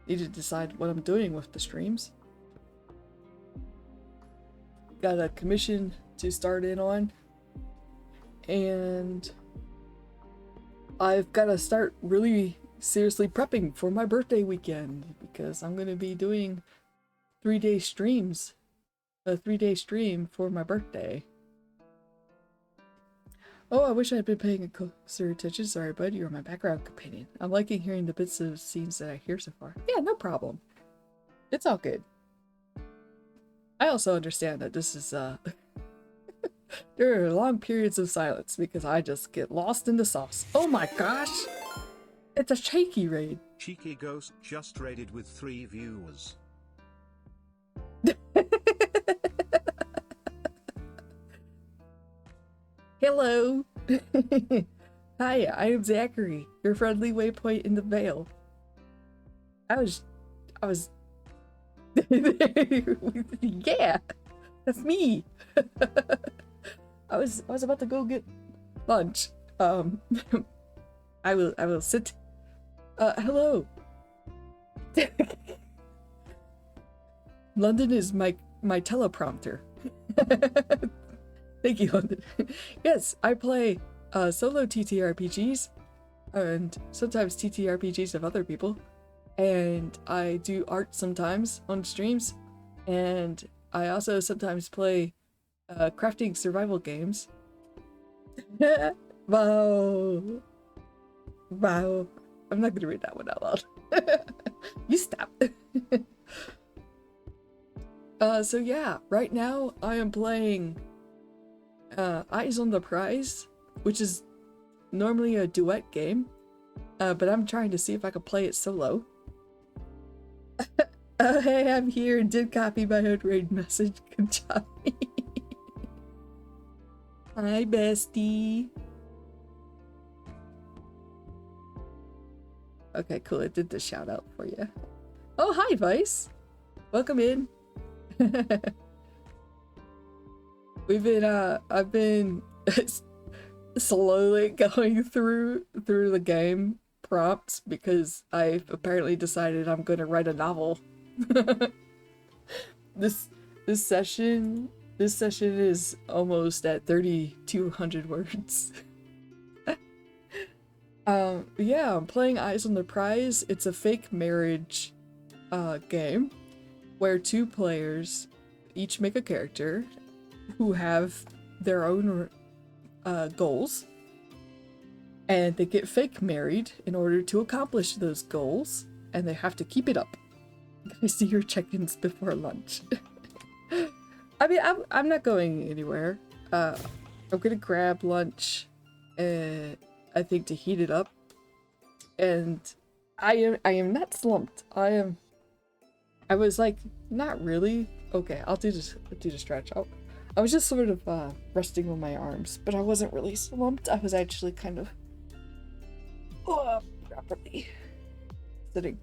need to decide what I'm doing with the streams. Got a commission to start in on. And I've got to start really seriously prepping for my birthday weekend, because I'm going to be doing 3-day streams. A 3-day stream for my birthday. Oh, I wish I had been paying closer attention. Sorry, bud. You're my background companion. I'm liking hearing the bits of scenes that I hear so far. Yeah, no problem. It's all good. I also understand that this is, there are long periods of silence because I just get lost in the sauce. Oh my gosh! It's a shaky raid. Cheeky Ghost just raided with 3 viewers. Hello! Hi, I am Zachary, your friendly waypoint in the Vale. I was... Yeah! That's me! I was about to go get lunch. I will sit. Hello. London is my teleprompter. Thank you, London. Yes, I play solo TTRPGs and sometimes TTRPGs of other people, and I do art sometimes on streams, and I also sometimes play crafting survival games. Wow. Wow. I'm not gonna read that one out loud. You stop. So yeah, right now I am playing Eyes on the Prize, which is normally a duet game, but I'm trying to see if I can play it solo. Hey, I'm here and did copy my own raid message. Good job. Hi, bestie. Okay, cool. It did the shout out for you. Oh, hi, Vice. Welcome in. I've been slowly going through the game prompts because I've apparently decided I'm going to write a novel. This session is almost at 3,200 words. Yeah, I'm playing Eyes on the Prize. It's a fake marriage game where two players each make a character who have their own goals, and they get fake married in order to accomplish those goals, and they have to keep it up. I see your check-ins before lunch. I mean, I'm not going anywhere. I'm gonna grab lunch, I think, to heat it up, and I am not slumped. I was like, not really. Okay, I'll do the stretch out. I was just sort of resting on my arms, but I wasn't really slumped. I was actually kind of properly sitting,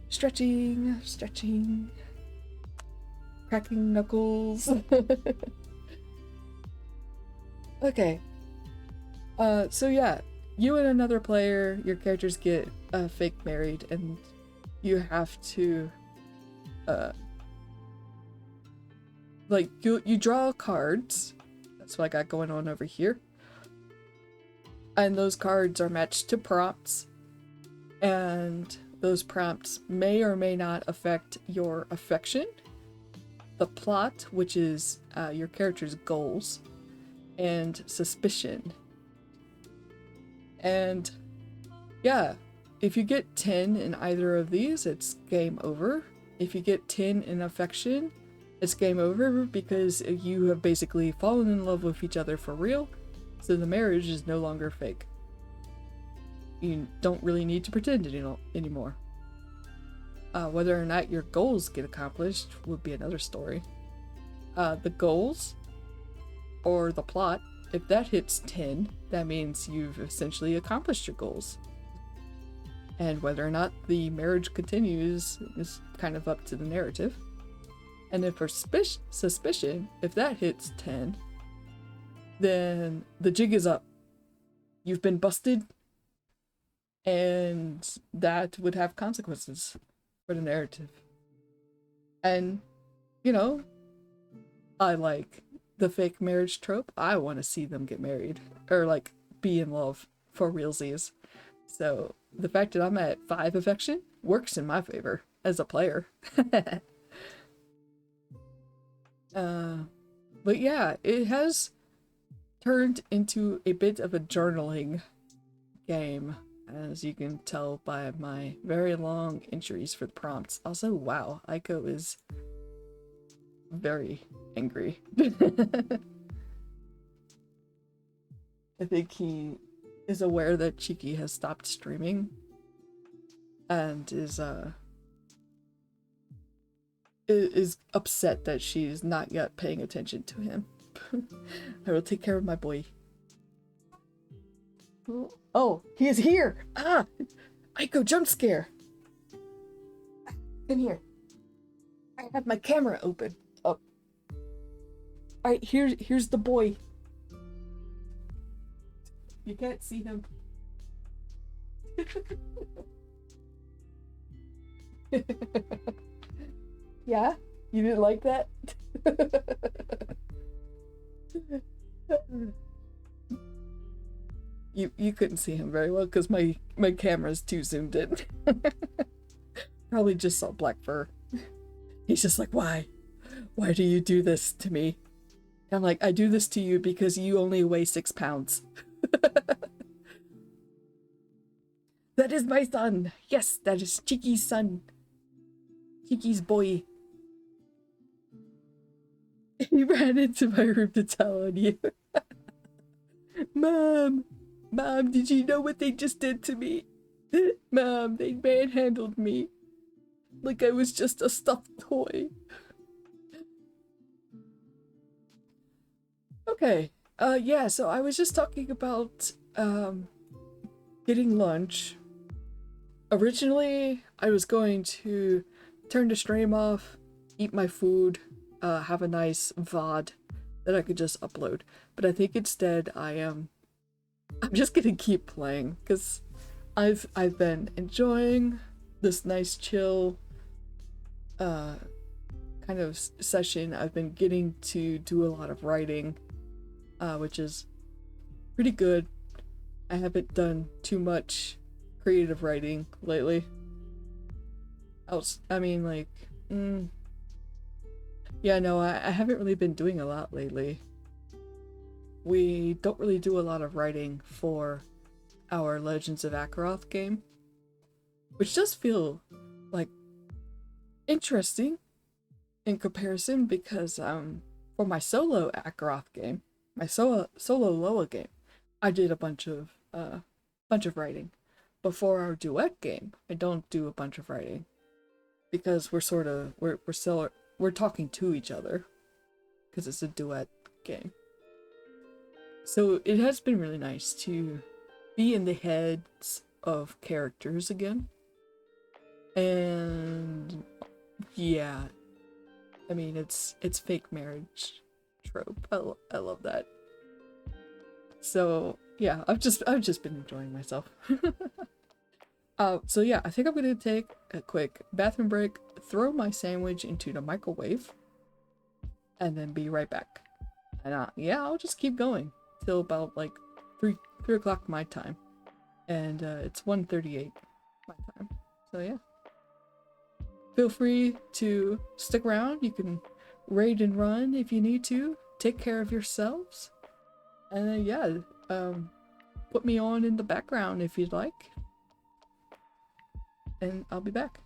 stretching, cracking knuckles. Okay. So yeah, you and another player, your characters get fake married, and you have to like you draw cards. That's what I got going on over here, and those cards are matched to prompts, and those prompts may or may not affect your affection, the plot, which is your character's goals, and suspicion. And yeah, if you get 10 in either of these, it's game over. If you get 10 in affection, it's game over because you have basically fallen in love with each other for real, so the marriage is no longer fake. You don't really need to pretend anymore. Whether or not your goals get accomplished would be another story. The goals, or the plot, if that hits 10, that means you've essentially accomplished your goals. And whether or not the marriage continues is kind of up to the narrative. And if for suspicion, if that hits 10, then the jig is up. You've been busted, and that would have consequences for the narrative. And, you know, I like the fake marriage trope. I want to see them get married, or like be in love for realsies. So the fact that I'm at 5 affection works in my favor as a player. But yeah, it has turned into a bit of a journaling game, as you can tell by my very long entries for the prompts. Also, wow, Aiko is very angry. I think he is aware that Cheeky has stopped streaming and is upset that she's not yet paying attention to him. I will take care of my boy. Oh, he is here! Ah! Aiko, jump scare! Come here. I have my camera open. Oh. Alright, here's the boy. You can't see him. Yeah? You didn't like that? You couldn't see him very well because my camera's too zoomed in. Probably just saw black fur. He's just like, why? Why do you do this to me? And I'm like, I do this to you because you only weigh 6 pounds. That is my son. Yes, that is Chiki's son. Chiki's boy. He ran into my room to tell on you. Mom, did you know what they just did to me? Mom, they manhandled me. Like I was just a stuffed toy. Okay, yeah, so I was just talking about, getting lunch. Originally, I was going to turn the stream off, eat my food, have a nice VOD that I could just upload. But I think instead I'm just gonna keep playing, because I've been enjoying this nice chill, kind of session. I've been getting to do a lot of writing, which is pretty good. I haven't done too much creative writing lately. Yeah, no, I haven't really been doing a lot lately. We don't really do a lot of writing for our Legends of Zakkariiart game, which does feel like interesting in comparison because for my solo Zakkariiart game, my solo Loa game, I did a bunch of writing. But for our duet game, I don't do a bunch of writing because we're talking to each other because it's a duet game. So it has been really nice to be in the heads of characters again. And yeah, I mean it's fake marriage trope. I love that. So yeah, I've just been enjoying myself. So yeah, I think I'm gonna take a quick bathroom break, throw my sandwich into the microwave, and then be right back. And yeah, I'll just keep going till about like 3 o'clock my time, and it's 1:38 my time. So yeah, feel free to stick around. You can raid and run if you need to. Take care of yourselves, and yeah, put me on in the background if you'd like. And I'll be back.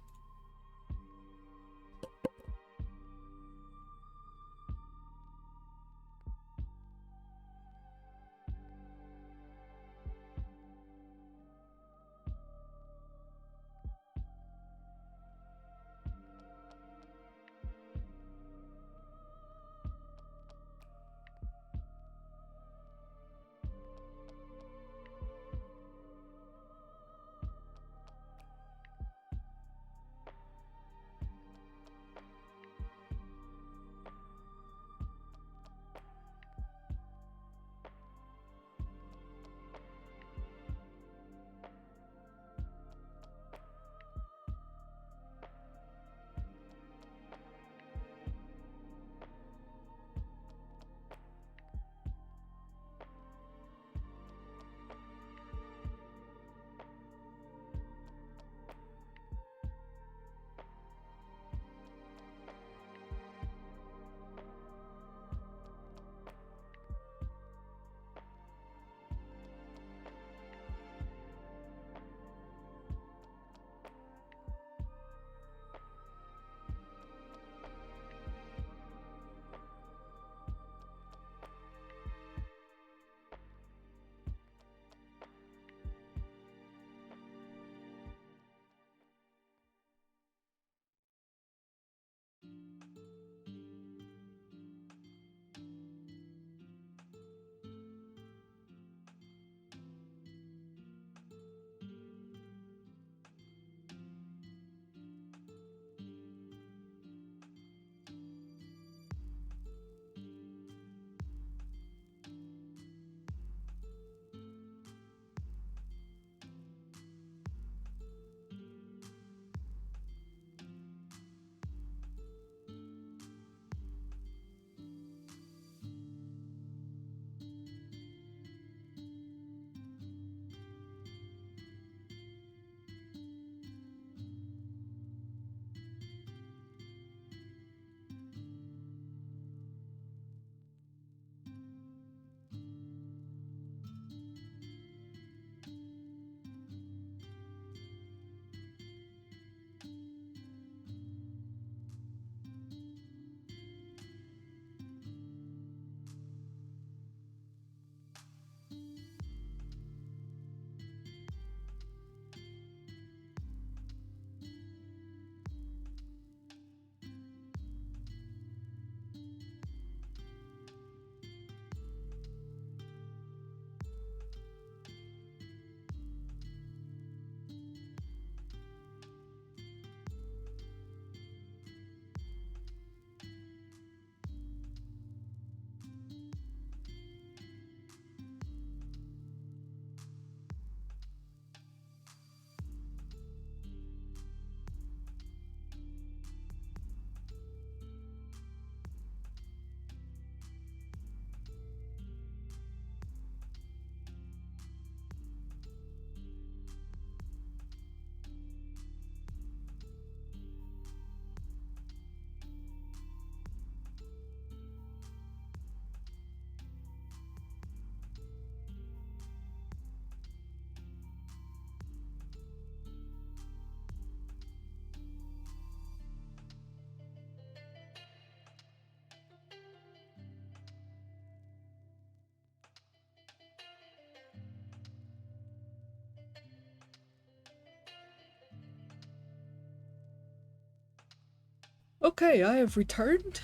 Okay, I have returned.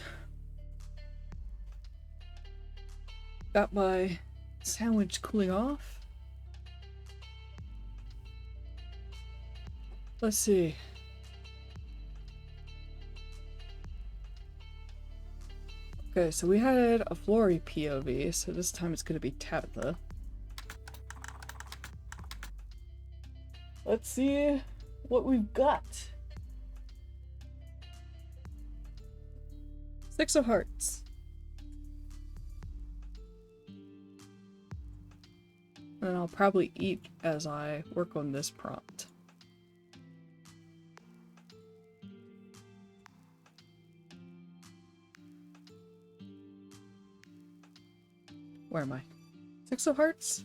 Got my sandwich cooling off. Let's see. Okay, so we had a Flory POV, so this time it's gonna be Tabitha. Let's see what we've got. Six of Hearts. And I'll probably eat as I work on this prompt. Where am I? Six of Hearts?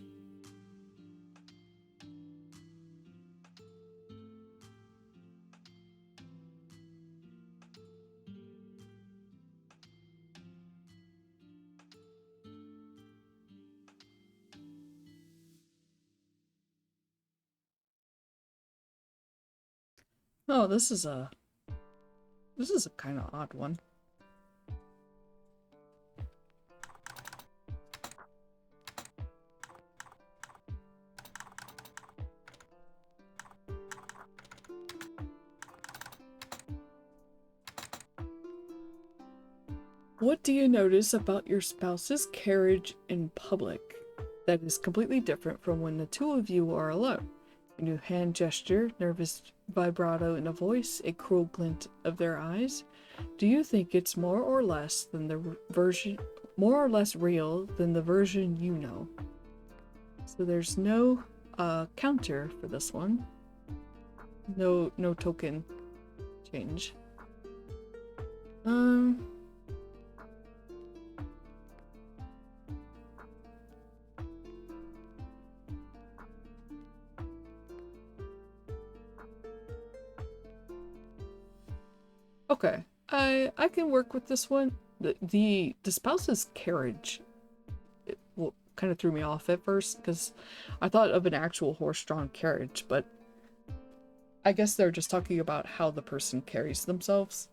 Oh, this is a kind of odd one. What do you notice about your spouse's carriage in public that is completely different from when the two of you are alone? A new hand gesture, nervous vibrato in a voice, a cruel glint of their eyes. Do you think it's more or less real than the version you know? So there's no counter for this one. No token change. Okay, I can work with this one. The spouse's carriage, it kind of threw me off at first because I thought of an actual horse-drawn carriage, but I guess they're just talking about how the person carries themselves.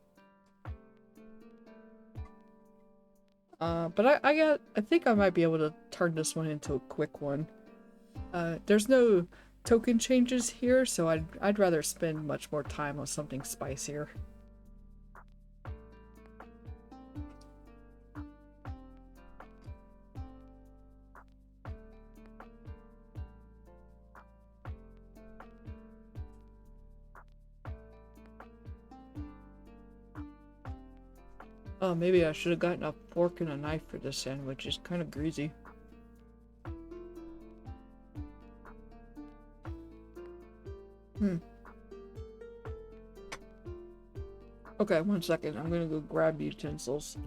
But I think I might be able to turn this one into a quick one. There's no token changes here, so I'd rather spend much more time on something spicier. Oh, maybe I should have gotten a fork and a knife for this sandwich. It's kind of greasy. Okay, 1 second. I'm gonna go grab utensils.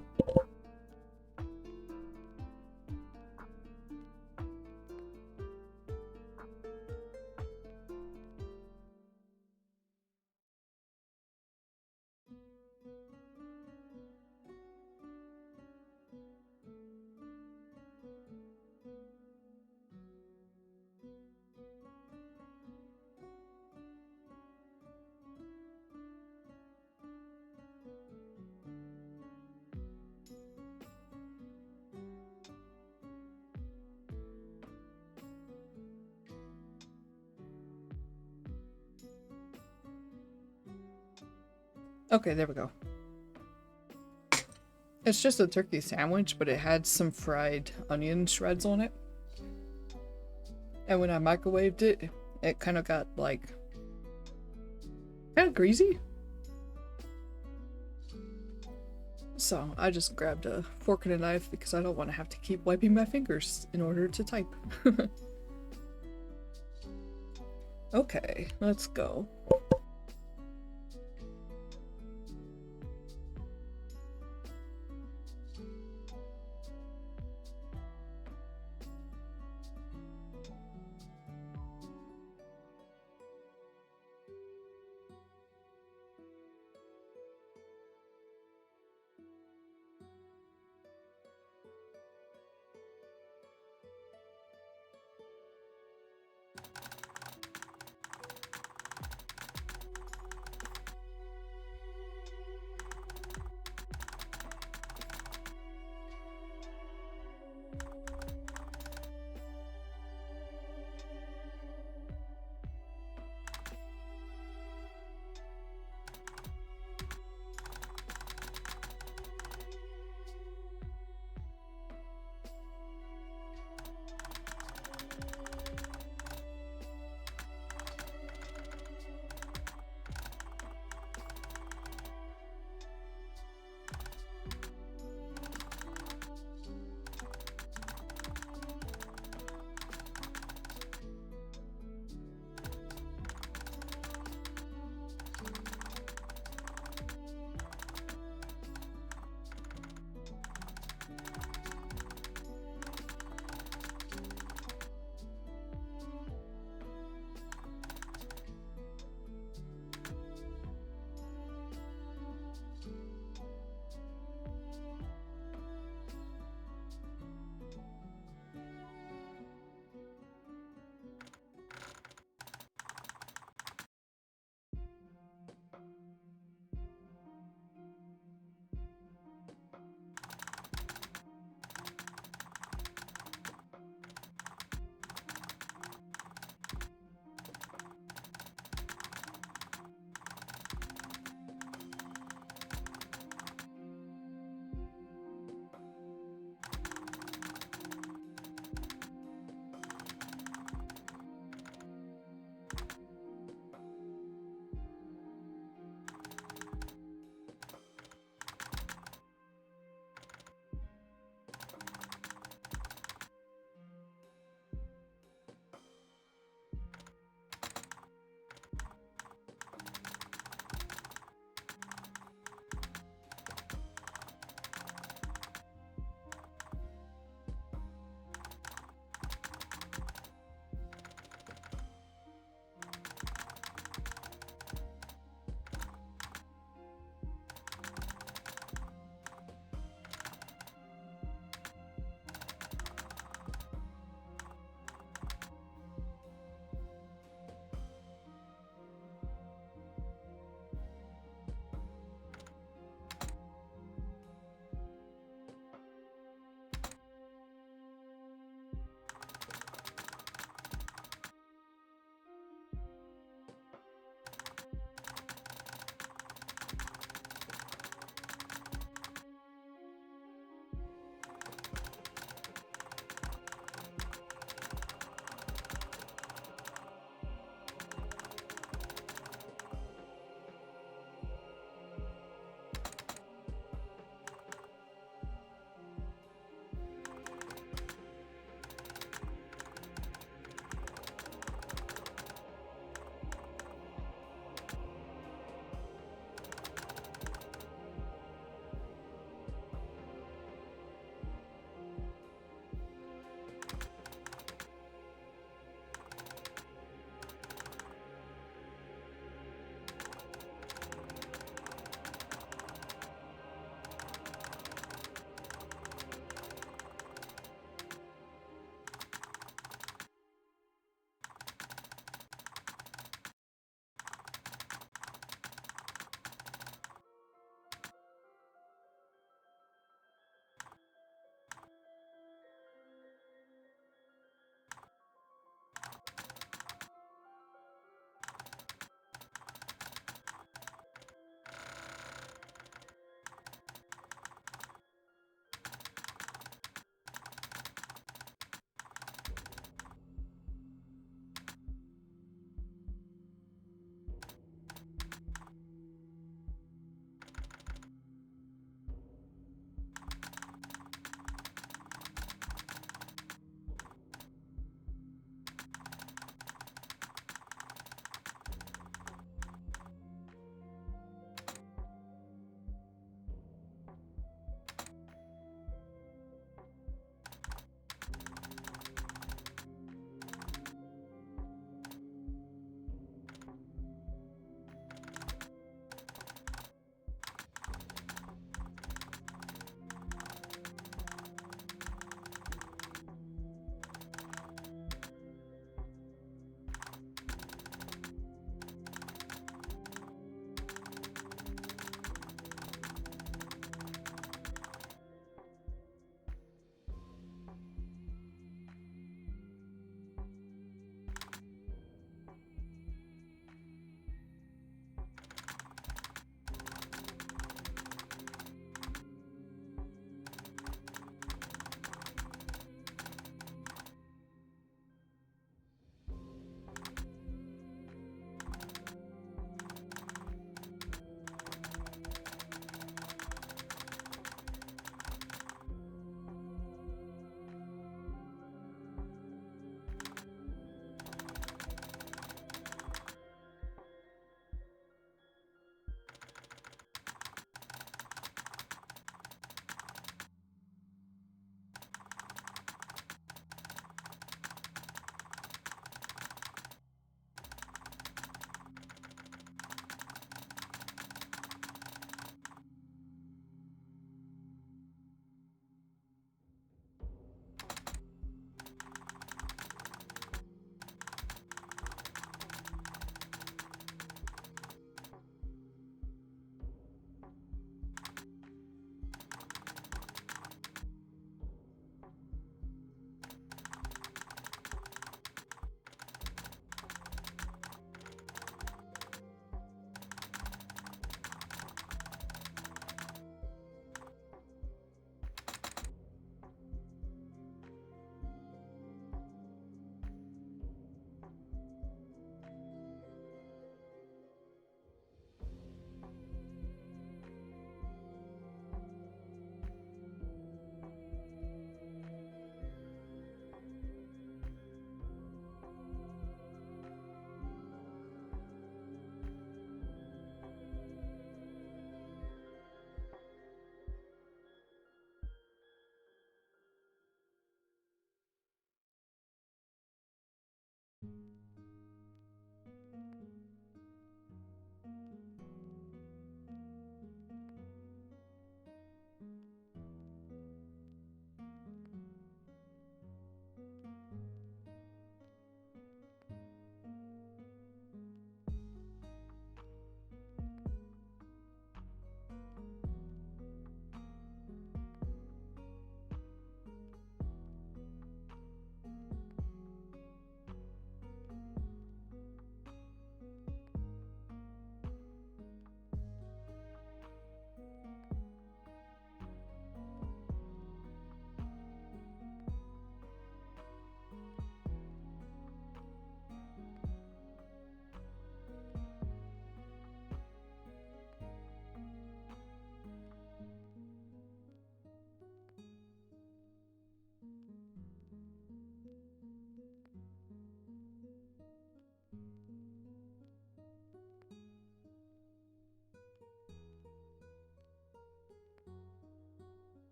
Okay, there we go. It's just a turkey sandwich, but it had some fried onion shreds on it. And when I microwaved it, it kind of got like kind of greasy. So I just grabbed a fork and a knife because I don't want to have to keep wiping my fingers in order to type. Okay, let's go.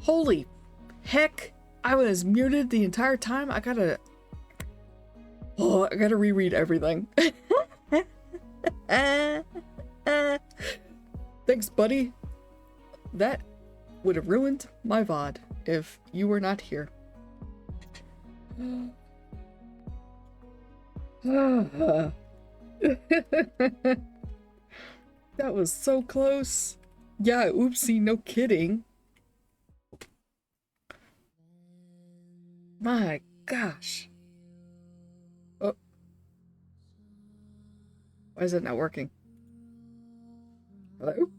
Holy heck! I was muted the entire time. I gotta reread everything. Thanks, buddy. That would have ruined my VOD if you were not here. That was so close. Yeah, oopsie, no kidding. My gosh. Oh. Why is it not working? Hello?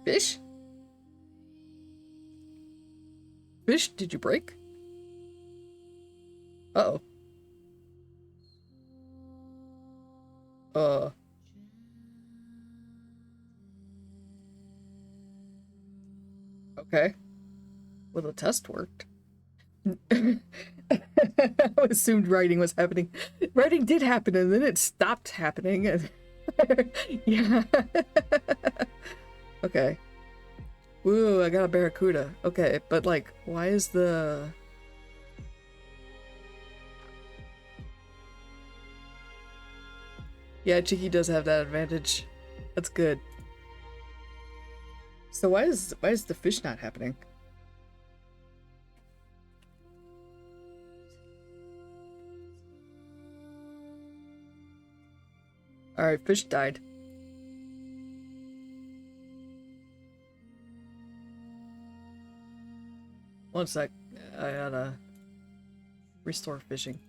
Fish? Fish, did you break? Uh-oh. Okay. Well, the test worked. I assumed writing was happening. Writing did happen, and then it stopped happening. And yeah. Okay. Woo, I got a barracuda. Okay, but like, why is the... Yeah, Cheeky does have that advantage. That's good. So why is the fish not happening? Alright, fish died. One sec. I gotta restore fishing.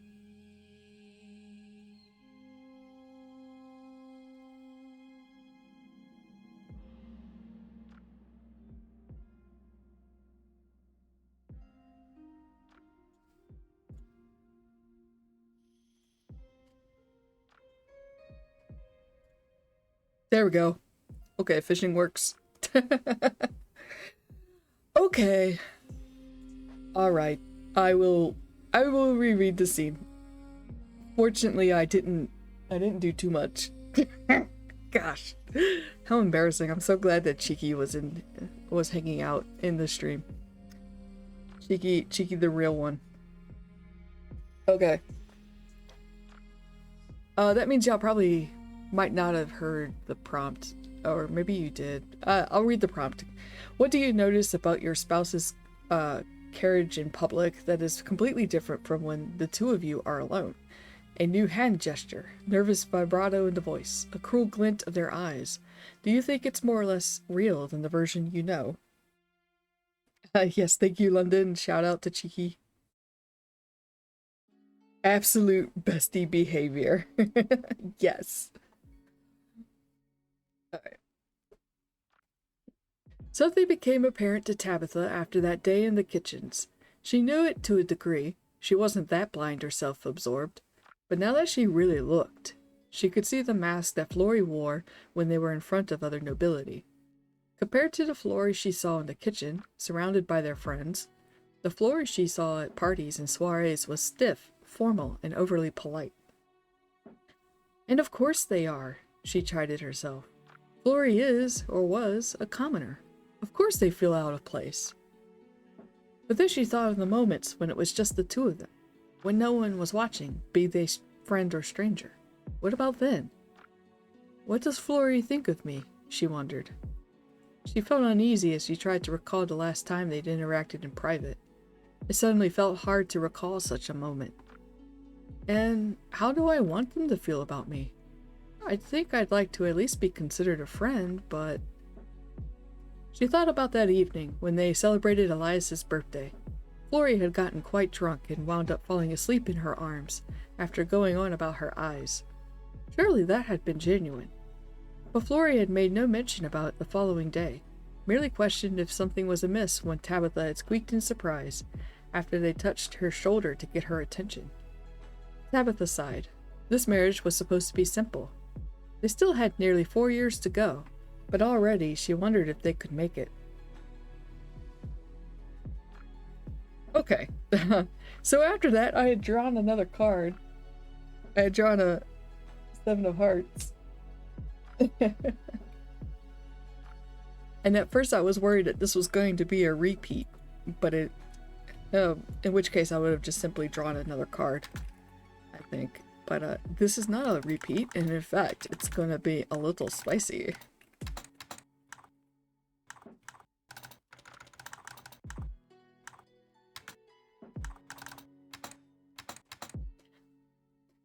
There we go. Okay, fishing works. Okay. Alright. I will reread the scene. Fortunately, I didn't do too much. Gosh. How embarrassing. I'm so glad that Cheeky was hanging out in the stream. Cheeky the real one. Okay. That means y'all probably might not have heard the prompt, or maybe you did. I'll read the prompt. What do you notice about your spouse's carriage in public that is completely different from when the two of you are alone? A new hand gesture, nervous vibrato in the voice, a cruel glint of their eyes. Do you think it's more or less real than the version you know? Yes, thank you, London. Shout out to Cheeky. Absolute bestie behavior. Yes. Alright. Something became apparent to Tabitha after that day in the kitchens. She knew it to a degree. She wasn't that blind or self-absorbed. But now that she really looked, she could see the mask that Flory wore when they were in front of other nobility. Compared to the Flory she saw in the kitchen, surrounded by their friends, the Flory she saw at parties and soirees was stiff, formal, and overly polite. And of course they are, she chided herself. Flory is, or was, a commoner. Of course they feel out of place. But then she thought of the moments when it was just the two of them, when no one was watching, be they friend or stranger. What about then? What does Flory think of me? She wondered. She felt uneasy as she tried to recall the last time they'd interacted in private. It suddenly felt hard to recall such a moment. And how do I want them to feel about me? I think I'd like to at least be considered a friend, but... She thought about that evening when they celebrated Elias's birthday. Flory had gotten quite drunk and wound up falling asleep in her arms after going on about her eyes. Surely that had been genuine. But Flory had made no mention about it the following day, merely questioned if something was amiss when Tabitha had squeaked in surprise after they touched her shoulder to get her attention. Tabitha sighed. This marriage was supposed to be simple. They still had nearly 4 years to go, but already she wondered if they could make it. Okay, so after that I had drawn another card. I had drawn a 7 of Hearts. And at first I was worried that this was going to be a repeat, but in which case I would have just simply drawn another card, I think. But this is not a repeat, and in fact, it's gonna be a little spicy.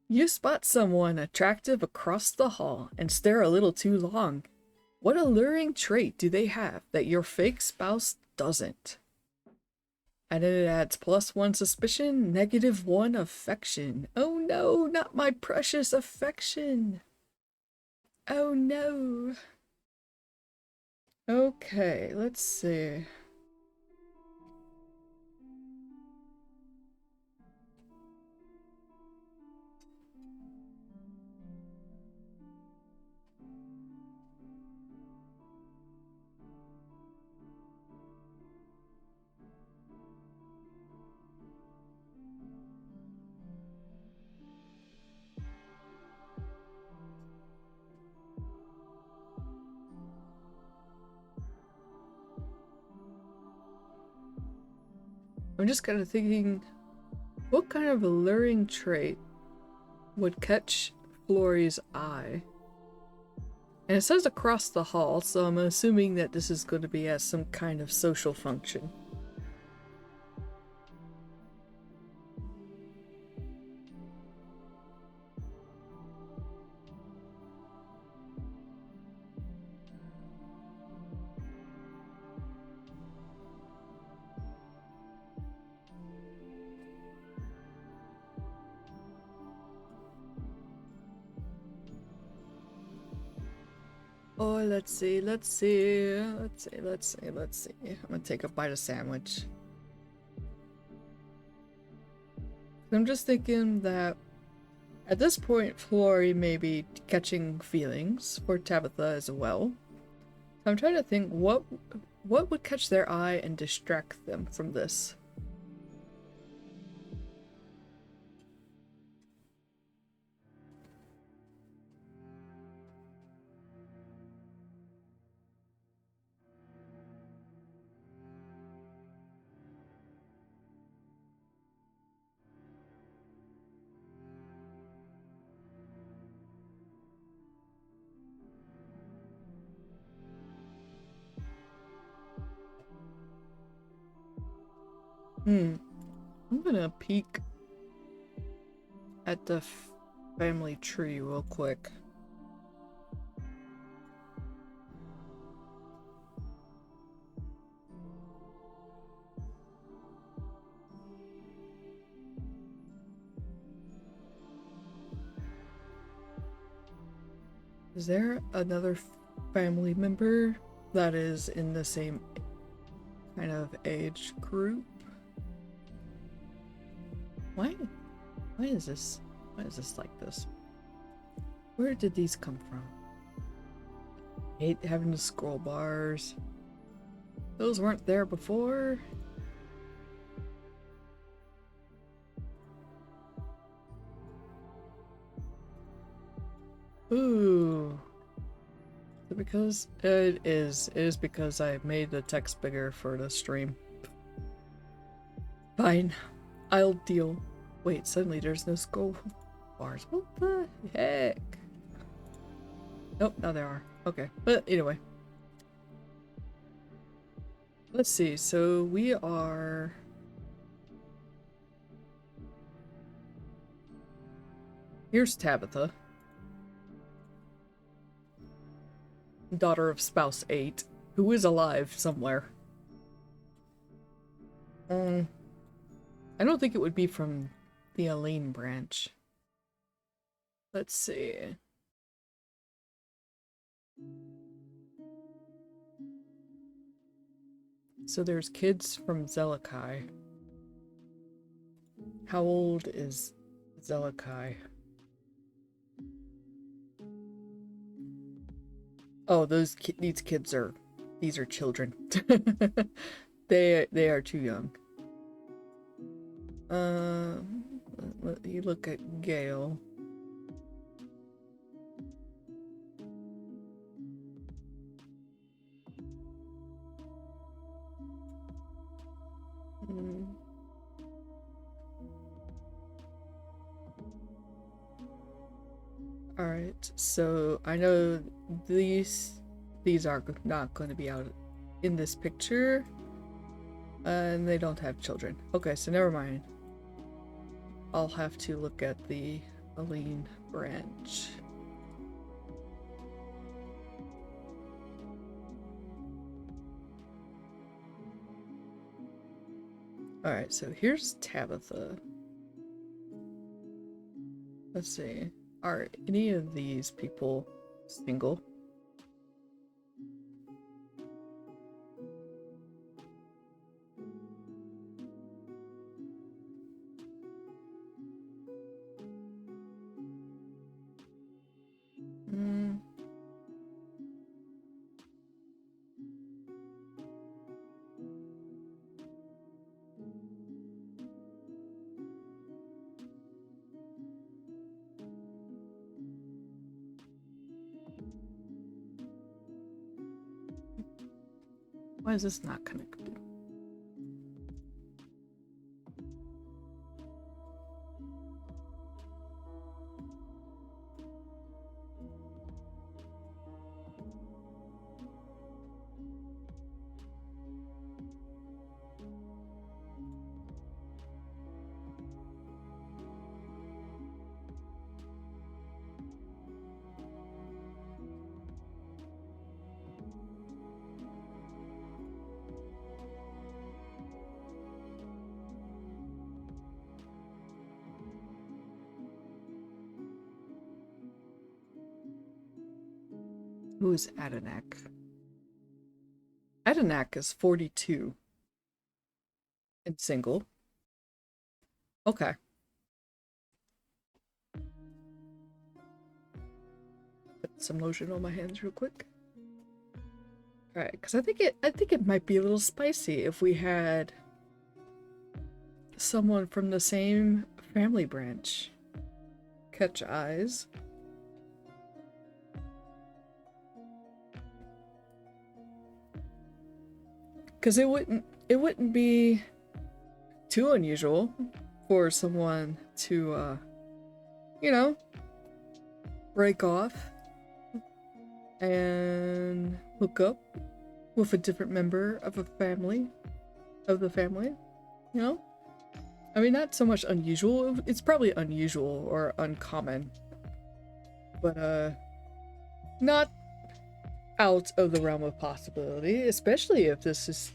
You spot someone attractive across the hall and stare a little too long. What alluring trait do they have that your fake spouse doesn't? And then it adds +1 suspicion, -1 affection. Oh no, not my precious affection. Oh no. Okay, let's see. I'm just kind of thinking, what kind of alluring trait would catch Florrie's eye? And it says across the hall, so I'm assuming that this is going to be as some kind of social function. Oh, let's see. I'm gonna take a bite of sandwich. I'm just thinking that at this point, Florrie may be catching feelings for Tabitha as well. I'm trying to think what would catch their eye and distract them from this. I'm gonna peek at the family tree real quick. Is there another family member that is in the same kind of age group? Why is this like this? Where did these come from? I hate having the scroll bars. Those weren't there before. Ooh. Is it because it is because I made the text bigger for the stream. Fine. I'll deal. Wait, suddenly there's no scroll bars. What the heck? Nope, now there are. Okay, but anyway. Let's see, so we are... Here's Tabitha. Daughter of spouse 8, who is alive somewhere. I don't think it would be from the Elaine branch. Let's see. So there's kids from Zellikai. How old is Zellikai? Oh, these kids are... These are children. They are too young. Let me look at Gale. Hmm. Alright, so I know these are not going to be out in this picture. And they don't have children. Okay, so never mind. I'll have to look at the Aline branch. Alright, so here's Tabitha. Let's see. Are any of these people single? Hmm. Why is this not connected? Who is Adenak? Adenak is 42 and single. Okay. Put some lotion on my hands real quick. Alright, because I think it might be a little spicy if we had someone from the same family branch catch eyes. Because it wouldn't be too unusual for someone to you know, break off and hook up with a different member of the family, you know? I mean, not so much unusual, it's probably unusual or uncommon, but not out of the realm of possibility, especially if this is,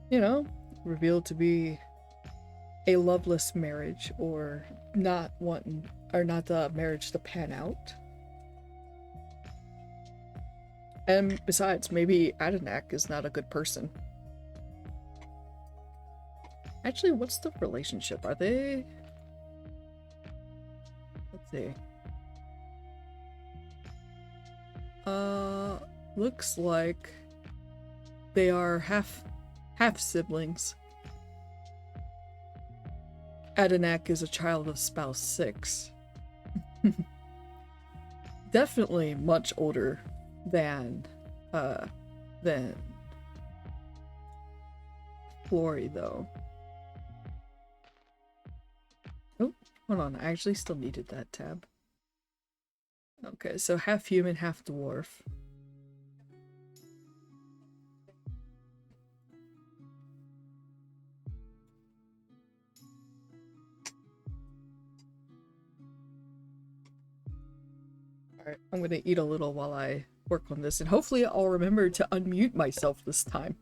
you know, revealed to be a loveless marriage or not the marriage to pan out. And besides, maybe Adenak is not a good person. Actually, what's the relationship? Are they... Let's see. Looks like they are half siblings. Adenak is a child of spouse 6. Definitely much older than Flory, though. Oh, hold on, I actually still needed that tab. Okay, so half human, half dwarf. Alright, I'm gonna eat a little while I work on this, and hopefully I'll remember to unmute myself this time.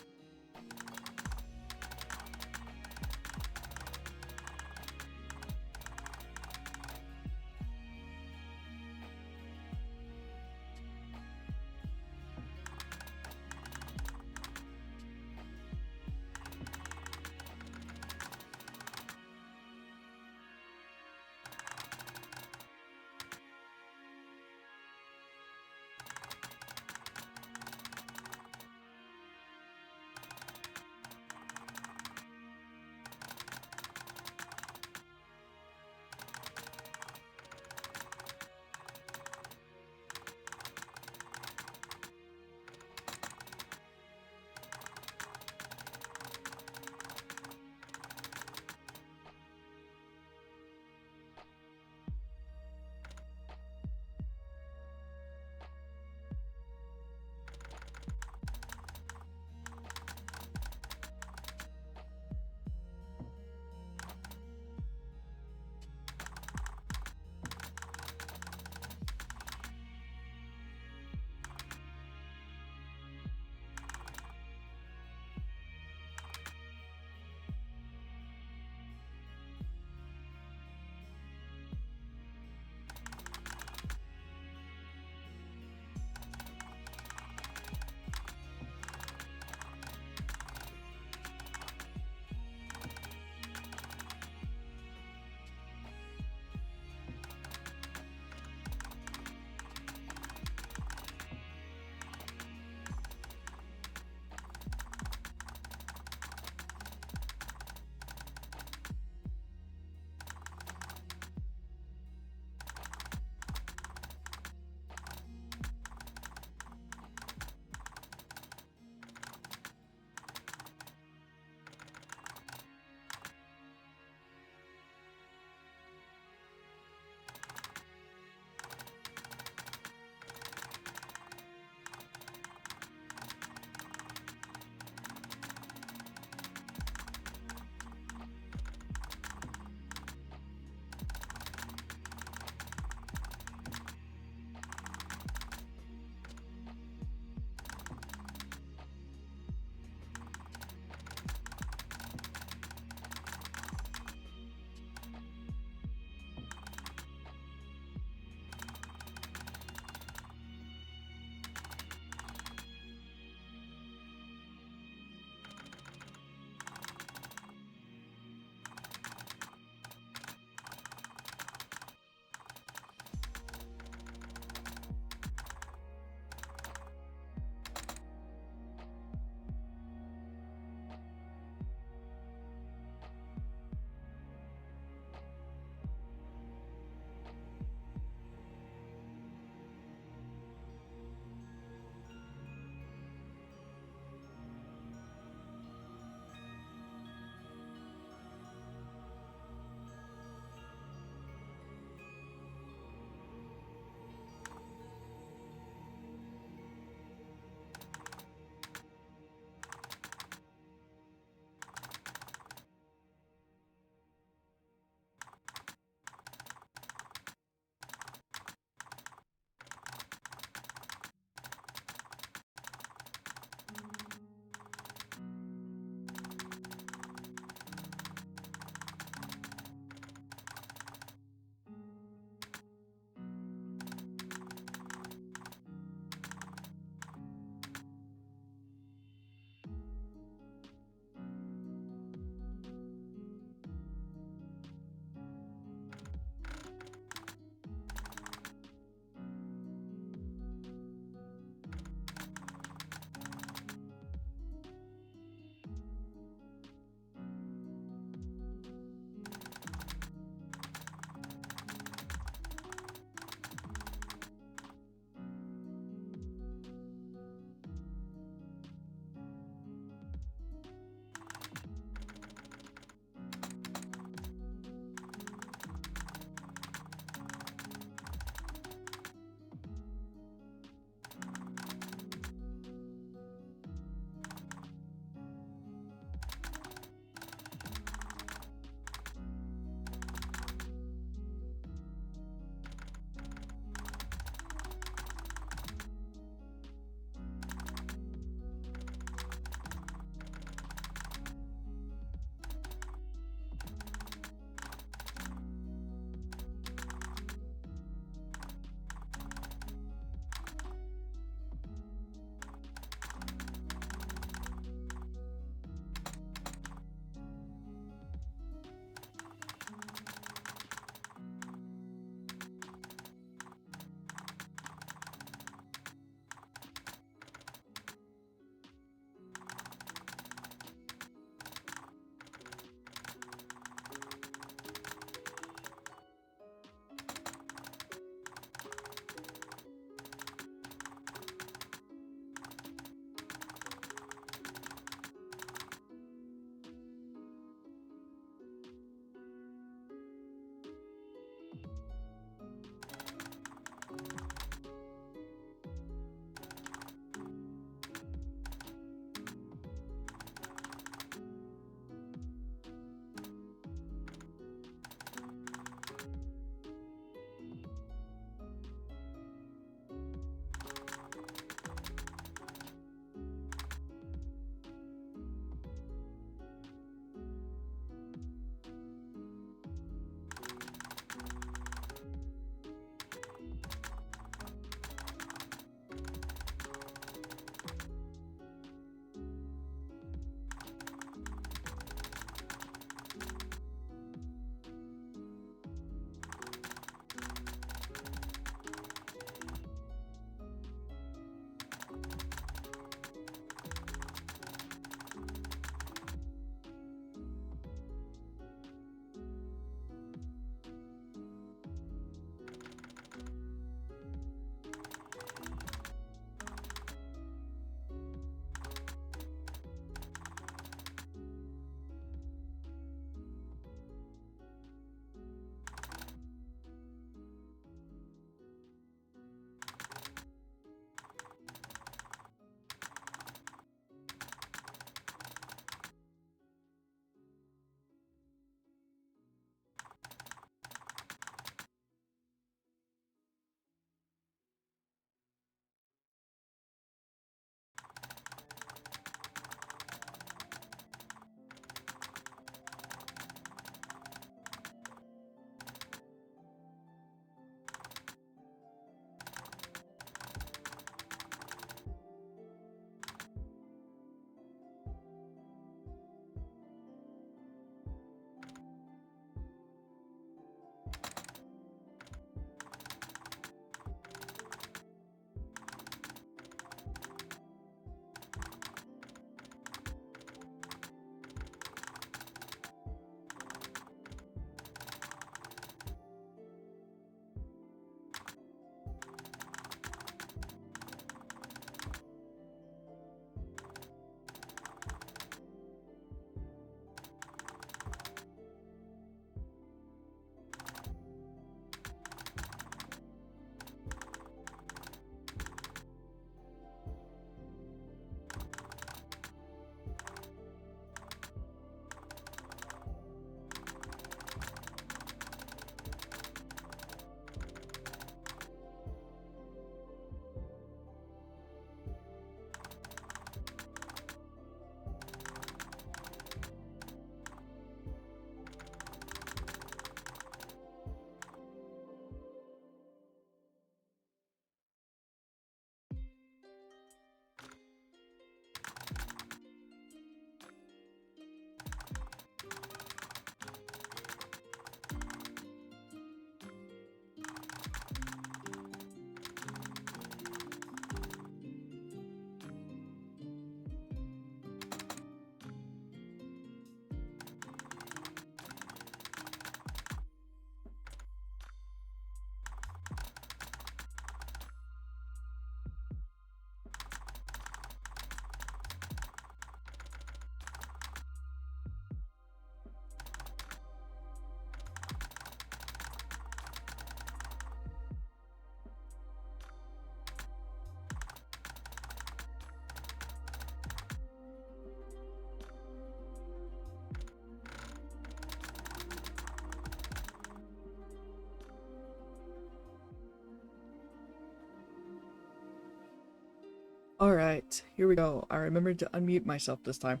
Alright, here we go. I remembered to unmute myself this time.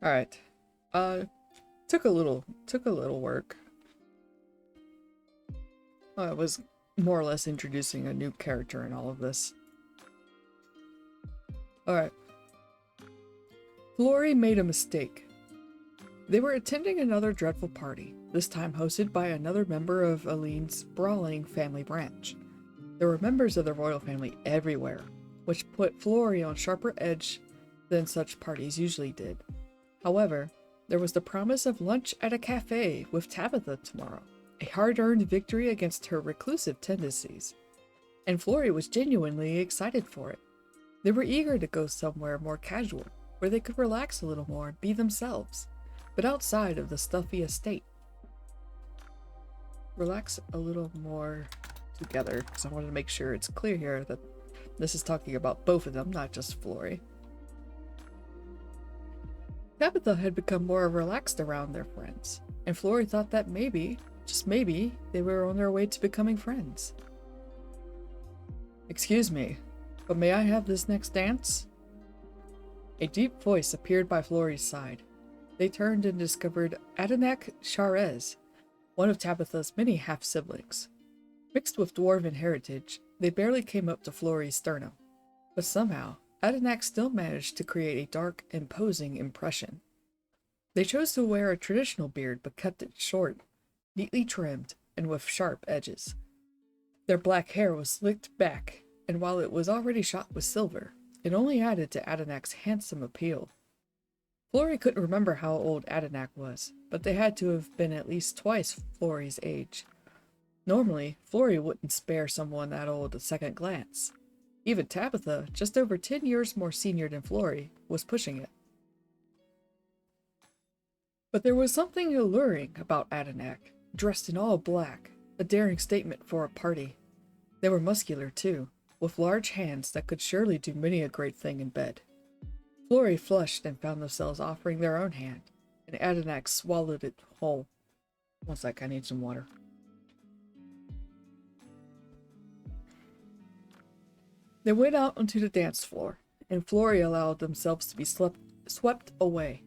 Alright. Took a little work. I was more or less introducing a new character in all of this. Alright. Flory made a mistake. They were attending another dreadful party, this time hosted by another member of Aline's brawling family branch. There were members of the royal family everywhere, which put Flory on sharper edge than such parties usually did. However, there was the promise of lunch at a cafe with Tabitha tomorrow, a hard-earned victory against her reclusive tendencies. And Flory was genuinely excited for it. They were eager to go somewhere more casual, where they could relax a little more and be themselves, but outside of the stuffy estate. Relax a little more together, because I wanted to make sure it's clear here that this is talking about both of them, not just Flory. Tabitha had become more relaxed around their friends, and Flory thought that maybe, just maybe, they were on their way to becoming friends. Excuse me, but may I have this next dance? A deep voice appeared by Flory's side. They turned and discovered Adenak Charez, one of Tabitha's many half-siblings. Mixed with dwarven heritage, they barely came up to Flory's sternum, but somehow, Adenak still managed to create a dark, imposing impression. They chose to wear a traditional beard but kept it short, neatly trimmed, and with sharp edges. Their black hair was slicked back, and while it was already shot with silver, it only added to Adenak's handsome appeal. Flory couldn't remember how old Adenak was, but they had to have been at least twice Flory's age. Normally, Flory wouldn't spare someone that old a second glance. Even Tabitha, just over 10 years more senior than Flory, was pushing it. But there was something alluring about Adenak, dressed in all black, a daring statement for a party. They were muscular too, with large hands that could surely do many a great thing in bed. Flory flushed and found themselves offering their own hand, and Adenak swallowed it whole. One sec, I need some water. They went out onto the dance floor, and Flory allowed themselves to be swept away.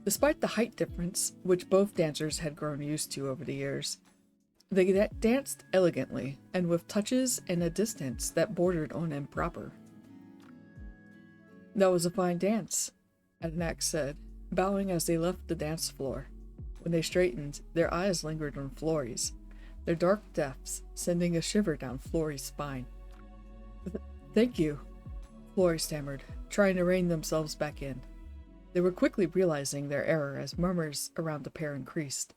Despite the height difference, which both dancers had grown used to over the years, they danced elegantly, and with touches and a distance that bordered on improper. That was a fine dance, Adenak said, bowing as they left the dance floor. When they straightened, their eyes lingered on Flory's, their dark depths sending a shiver down Flory's spine. Thank you, Flory stammered, trying to rein themselves back in. They were quickly realizing their error as murmurs around the pair increased.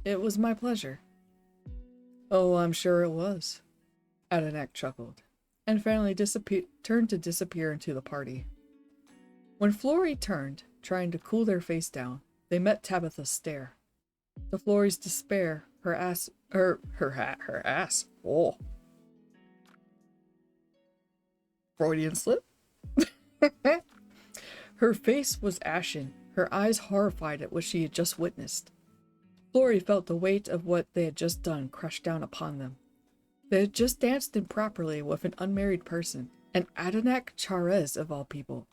It was my pleasure. Oh, I'm sure it was, Adenak chuckled, and finally turned to disappear into the party. When Flory turned, trying to cool their face down, they met Tabitha's stare. To Flory's despair, her ass, oh. Freudian slip? Her face was ashen, her eyes horrified at what she had just witnessed. Flory felt the weight of what they had just done crush down upon them. They had just danced improperly with an unmarried person, and Adenak Charez of all people.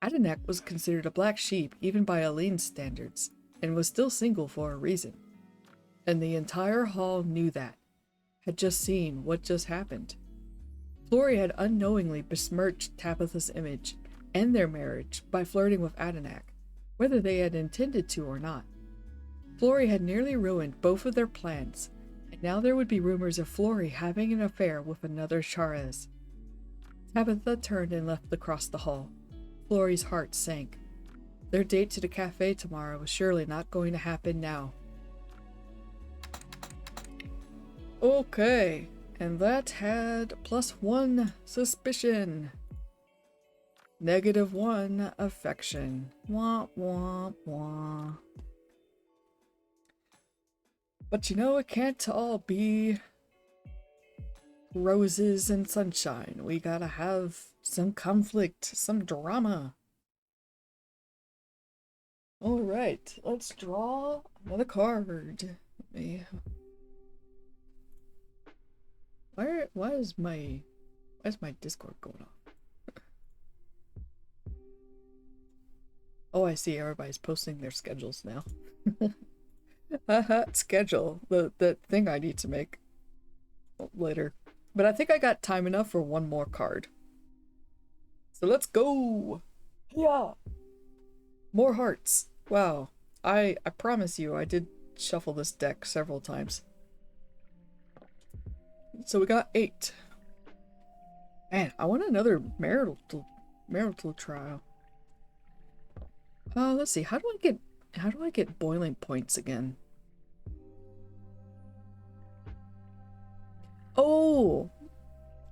Adenak was considered a black sheep even by Aline's standards, and was still single for a reason. And the entire hall knew that, had just seen what just happened. Flory had unknowingly besmirched Tabitha's image and their marriage by flirting with Adenak, whether they had intended to or not. Flory had nearly ruined both of their plans, and now there would be rumors of Flory having an affair with another Charez. Tabitha turned and left across the hall. Flory's heart sank. Their date to the cafe tomorrow was surely not going to happen now. Okay, and that had +1 suspicion. -1 affection. Wah, wah, wah. But you know, it can't all be roses and sunshine. We gotta have some conflict, some drama. Alright, let's draw another card. Why is my Why's my Discord going off? Oh, I see. Everybody's posting their schedules now. Schedule. The thing I need to make later. But I think I got time enough for one more card. So let's go! Yeah! More hearts. Wow. I promise you, I did shuffle this deck several times. So we got 8. Man, I want another marital trial. Let's see. How do I get boiling points again? Oh,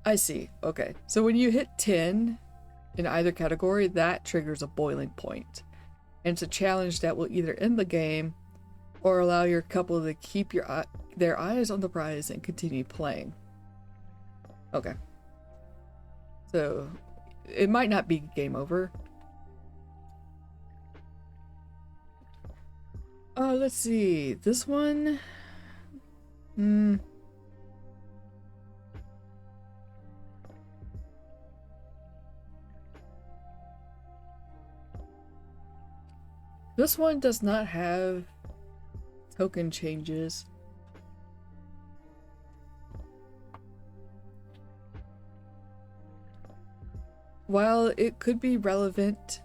I see. Okay. So when you hit 10 in either category, that triggers a boiling point. And it's a challenge that will either end the game or allow your couple to keep their eyes on the prize and continue playing. Okay. So it might not be game over. Let's see. This one. This one does not have token changes. While it could be relevant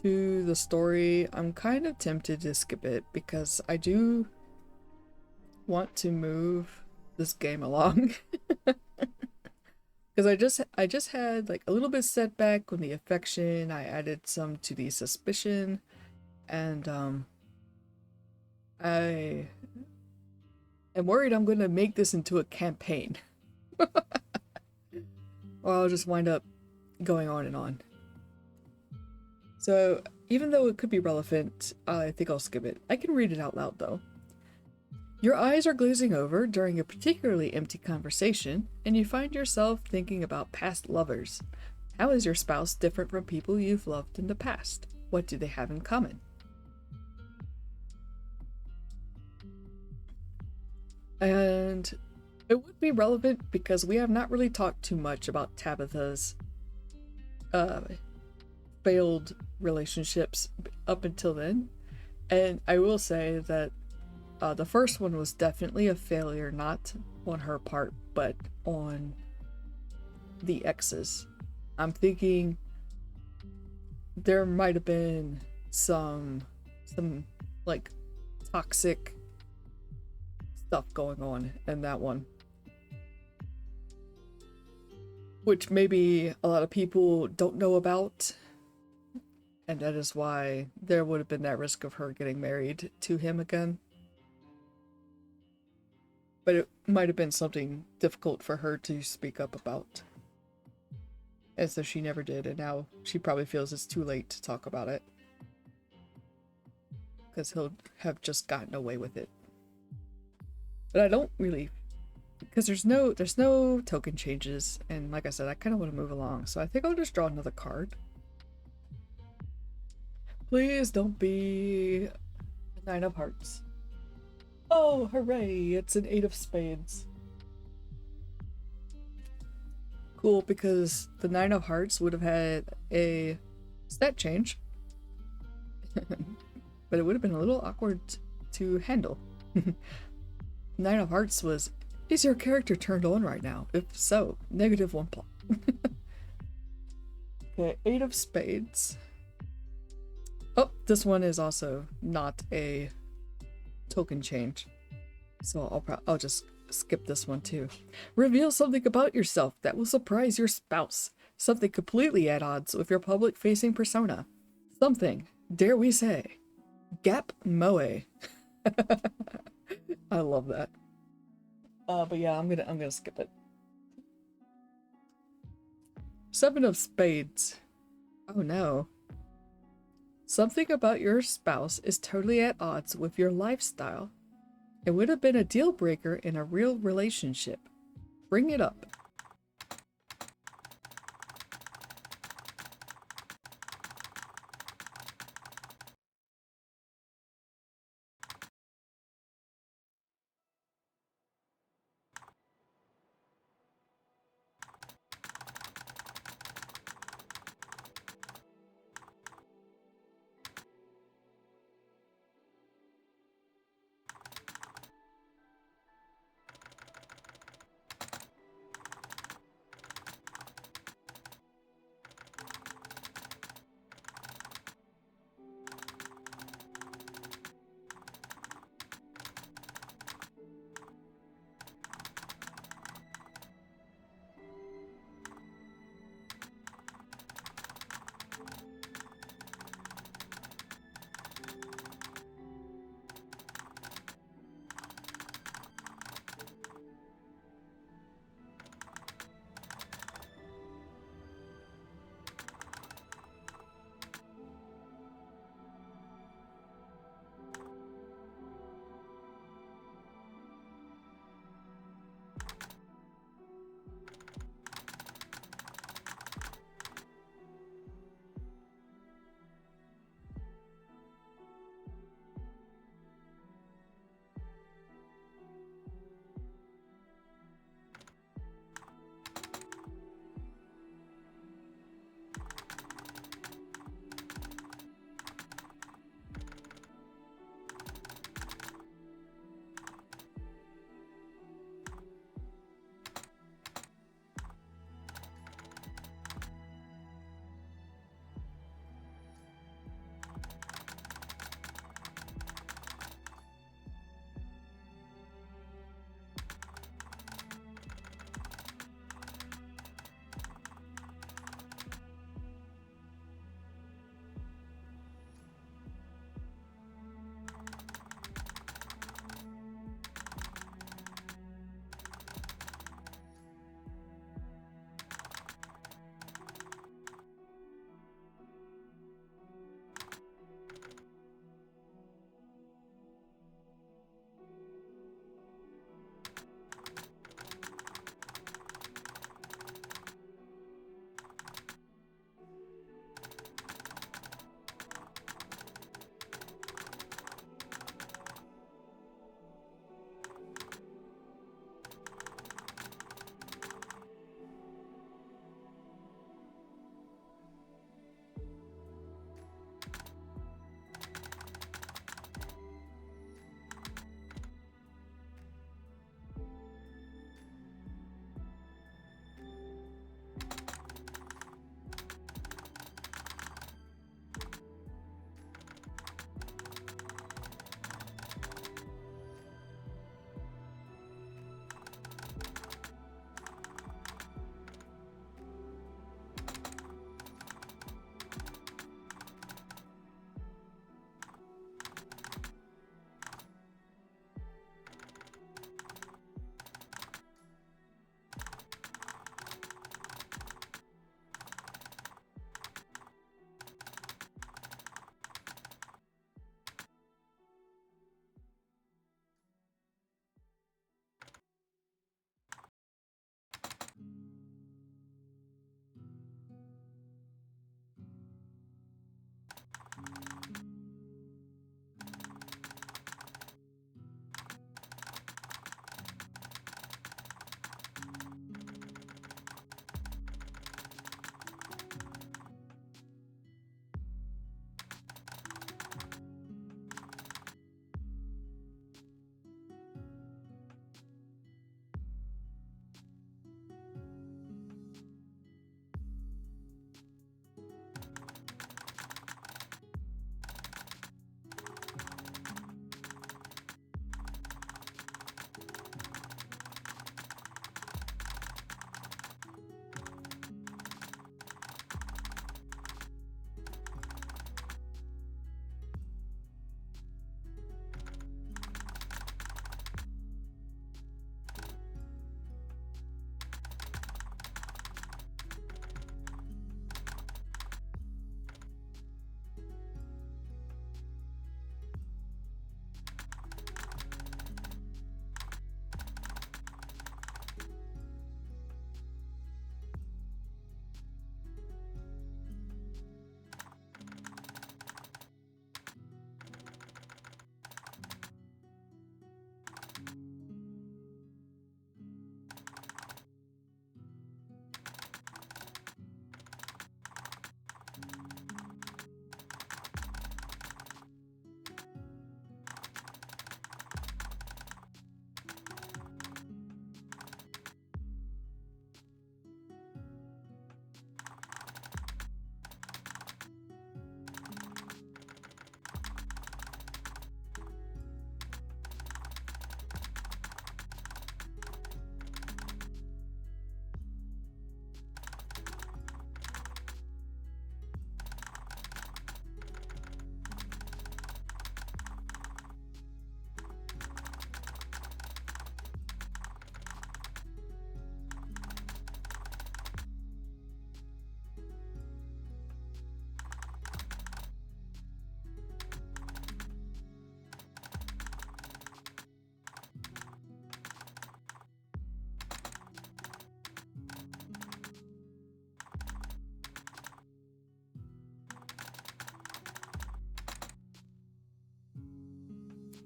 to the story, I'm kind of tempted to skip it because I do want to move this game along. Because I just had like a little bit setback with the affection. I added some to the suspicion, and I am worried I'm gonna make this into a campaign. Or I'll just wind up going on and on. So even though it could be relevant, I think I'll skip it. I can read it out loud though. Your eyes are glazing over during a particularly empty conversation, and you find yourself thinking about past lovers. How is your spouse different from people you've loved in the past? What do they have in common? And it would be relevant because we have not really talked too much about Tabitha's failed relationships up until then. And I will say that the first one was definitely a failure, not on her part, but on the exes. I'm thinking there might have been some like toxic stuff going on in that one, which maybe a lot of people don't know about, and that is why there would have been that risk of her getting married to him again. But it might have been something difficult for her to speak up about. And so she never did, and now she probably feels it's too late to talk about it. Because he'll have just gotten away with it. But I don't really... Because there's no token changes, and like I said, I kind of want to move along, so I think I'll just draw another card. Please don't be a 9 of hearts. Oh, hooray! It's an 8 of spades. Cool, because the 9 of hearts would have had a stat change. But it would have been a little awkward to handle. 9 of hearts was, is your character turned on right now? If so, -1 plot. Okay, 8 of spades. Oh, this one is also not a token change. So I'll just skip this one too. Reveal something about yourself that will surprise your spouse. Something completely at odds with your public-facing persona. Something, dare we say, Gap Moe. I love that. But yeah, I'm gonna skip it. 7 of spades. Oh no. Something about your spouse is totally at odds with your lifestyle. It would have been a deal breaker in a real relationship. Bring it up.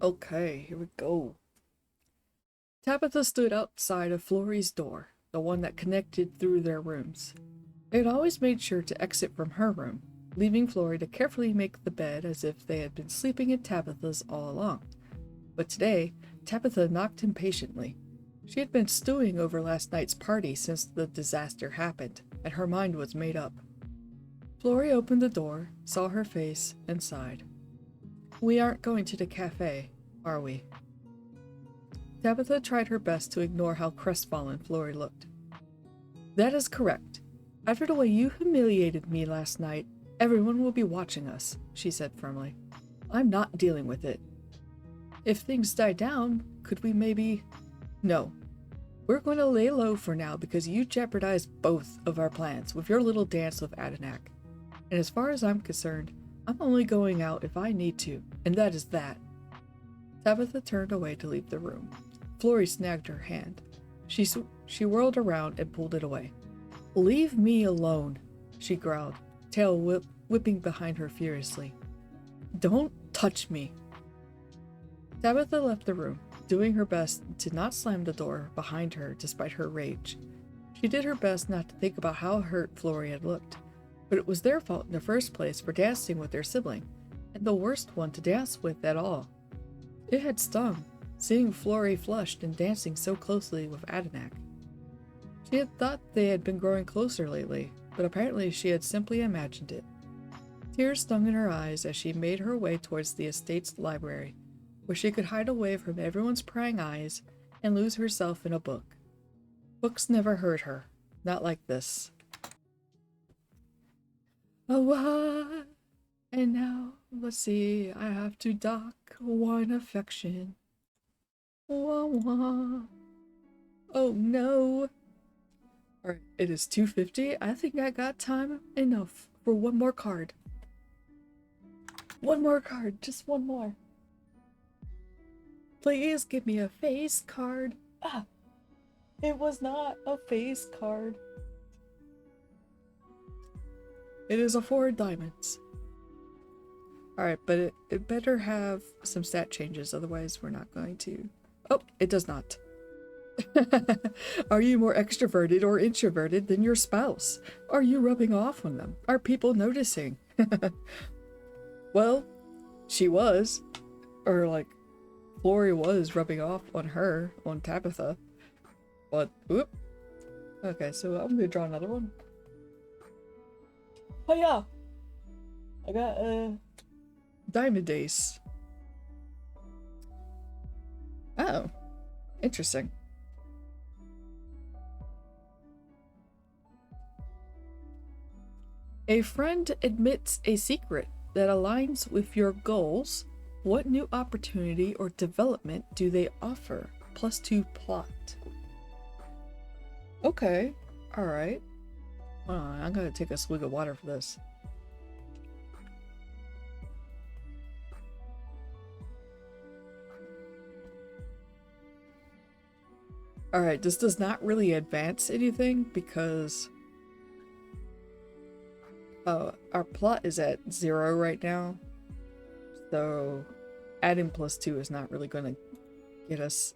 Okay, here we go. Tabitha stood outside of Florrie's door, the one that connected through their rooms. They had always made sure to exit from her room, leaving Florrie to carefully make the bed as if they had been sleeping in Tabitha's all along. But today, Tabitha knocked impatiently. She had been stewing over last night's party since the disaster happened, and her mind was made up. Florrie opened the door, saw her face, and sighed. "We aren't going to the cafe, are we?" Tabitha tried her best to ignore how crestfallen Florrie looked. "That is correct. After the way you humiliated me last night, everyone will be watching us," she said firmly. "I'm not dealing with it. If things die down, could we maybe—" "No. We're going to lay low for now because you jeopardized both of our plans with your little dance with Adenak. And as far as I'm concerned, I'm only going out if I need to, and that is that." Tabitha turned away to leave the room. Florrie snagged her hand. She whirled around and pulled it away. "Leave me alone," she growled, tail whipping behind her furiously. "Don't touch me." Tabitha left the room, doing her best to not slam the door behind her despite her rage. She did her best not to think about how hurt Florrie had looked, but it was their fault in the first place for dancing with their sibling, and the worst one to dance with at all. It had stung, seeing Florrie flushed and dancing so closely with Adenak. She had thought they had been growing closer lately, but apparently she had simply imagined it. Tears stung in her eyes as she made her way towards the estate's library, where she could hide away from everyone's prying eyes and lose herself in a book. Books never hurt her, not like this. "Oh, and now, let's see, I have to dock one affection. Wah, wah. Oh no." Alright, it is 2:50. I think I got time enough for one more card. One more card, just one more. Please give me a face card. Ah, it was not a face card. It is a 4 diamonds. Alright, but it better have some stat changes, otherwise we're not going to... Oh, it does not. Are you more extroverted or introverted than your spouse? Are you rubbing off on them? Are people noticing? Well, she was. Or like, Florrie was rubbing off on her, on Tabitha. But, whoop. Okay, so I'm gonna draw another one. Oh yeah! I got a Diamond Ace. Oh, interesting. A friend admits a secret that aligns with your goals. What new opportunity or development do they offer? +2 plot. Okay, alright. Hold on, I'm gonna take a swig of water for this. Alright, this does not really advance anything because our plot is at 0 right now, so adding +2 is not really going to get us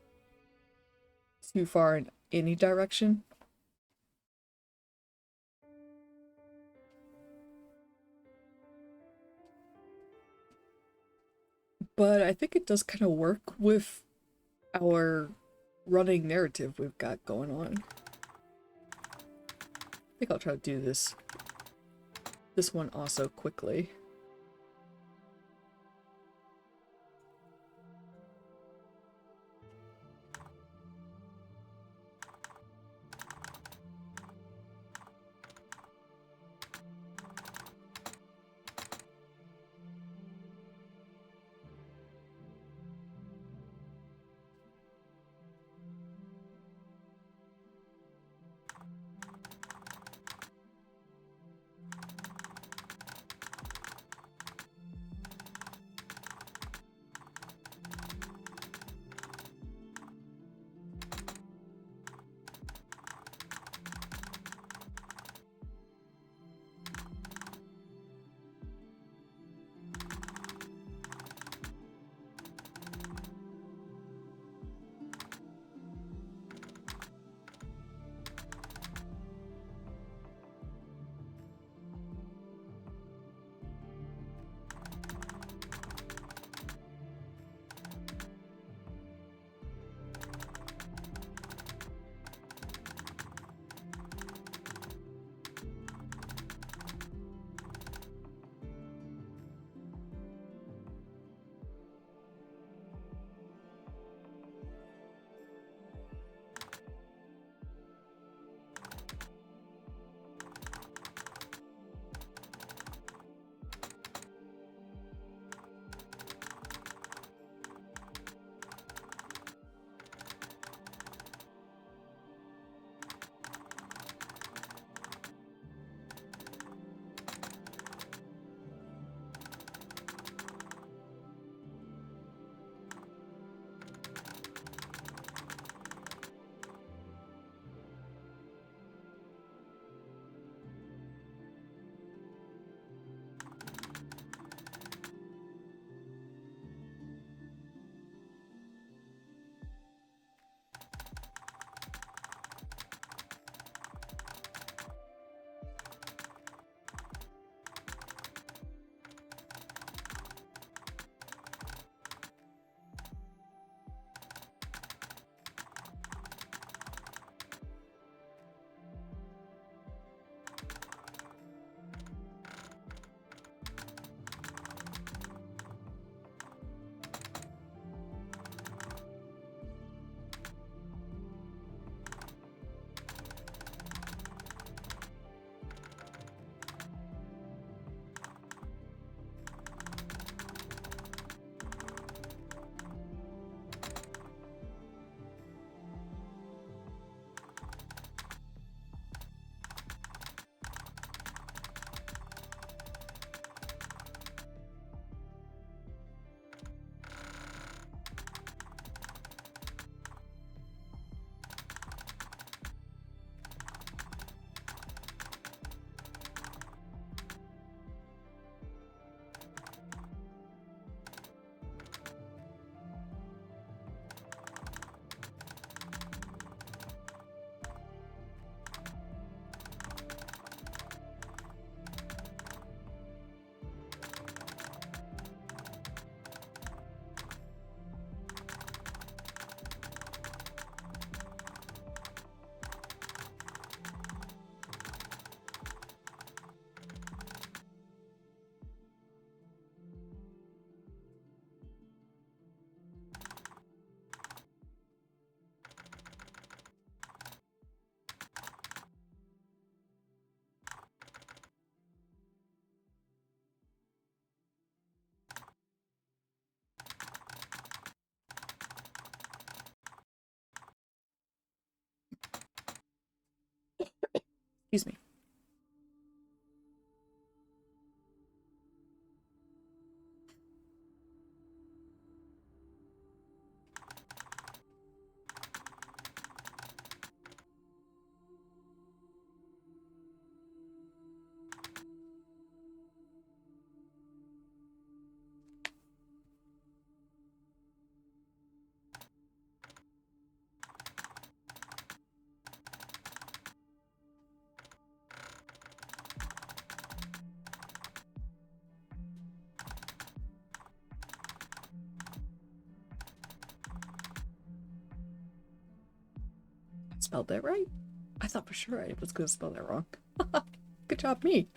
too far in any direction. But I think it does kind of work with our running narrative we've got going on. I think I'll try to do this one also quickly. Excuse me. Spelled that right? I thought for sure I was gonna spell that wrong. Good job, me.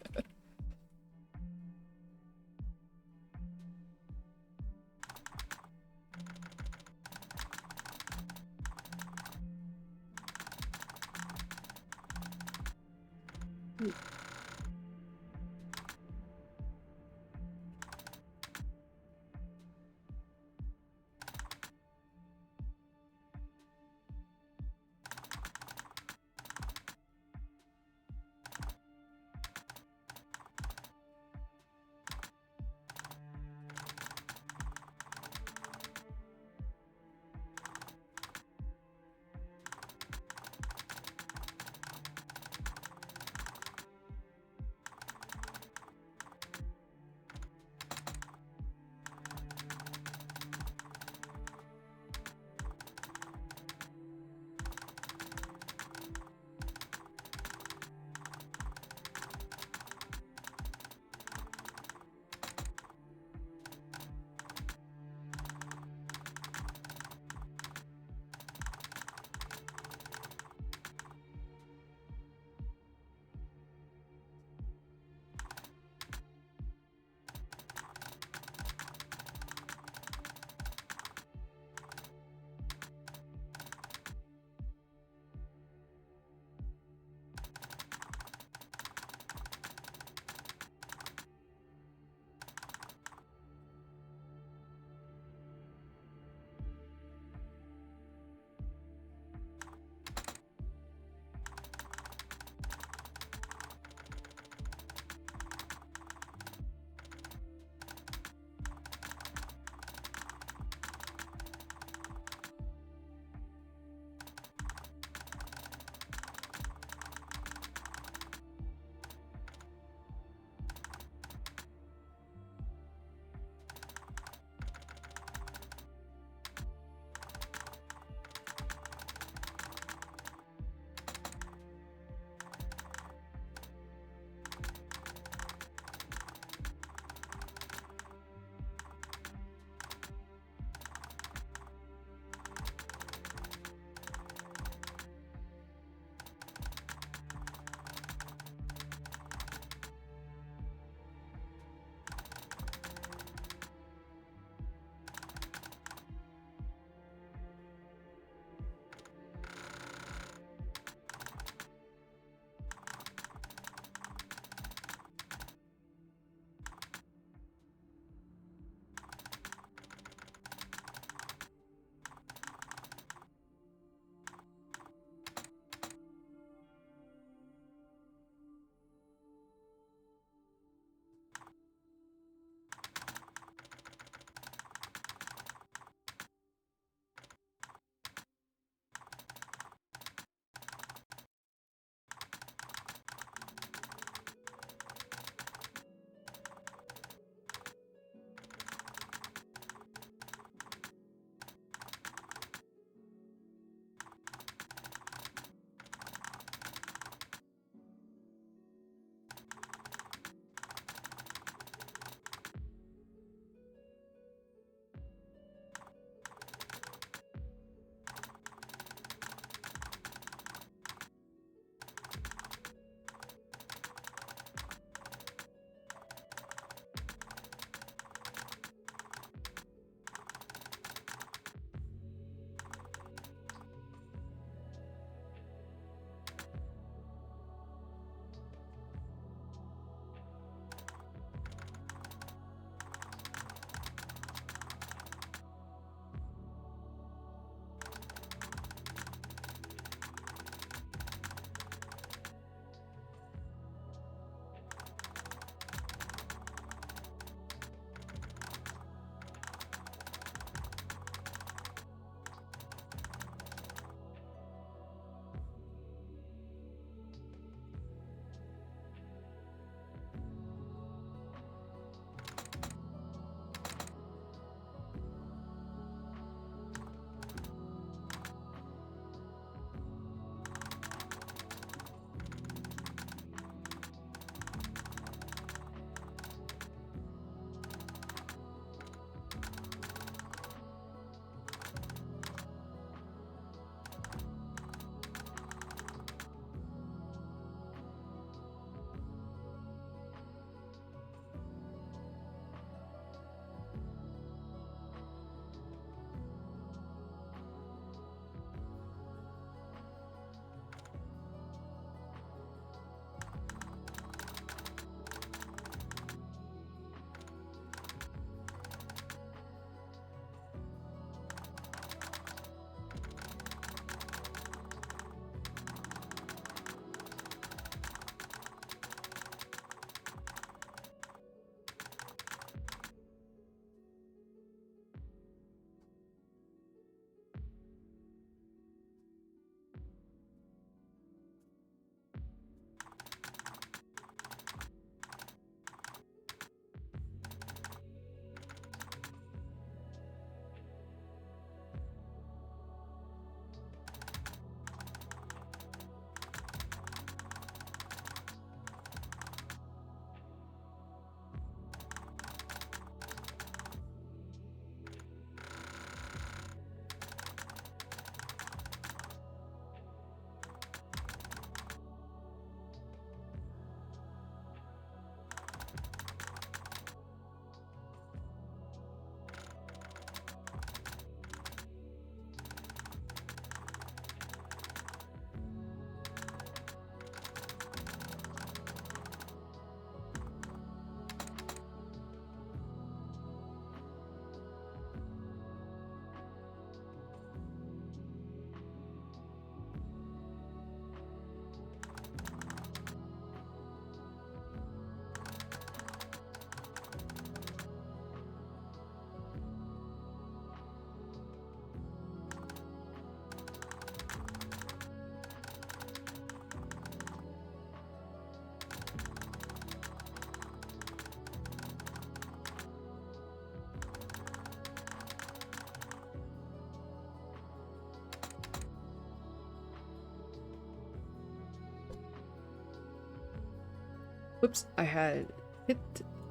Whoops, I had hit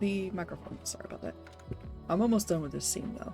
the microphone. Sorry about that. I'm almost done with this scene though.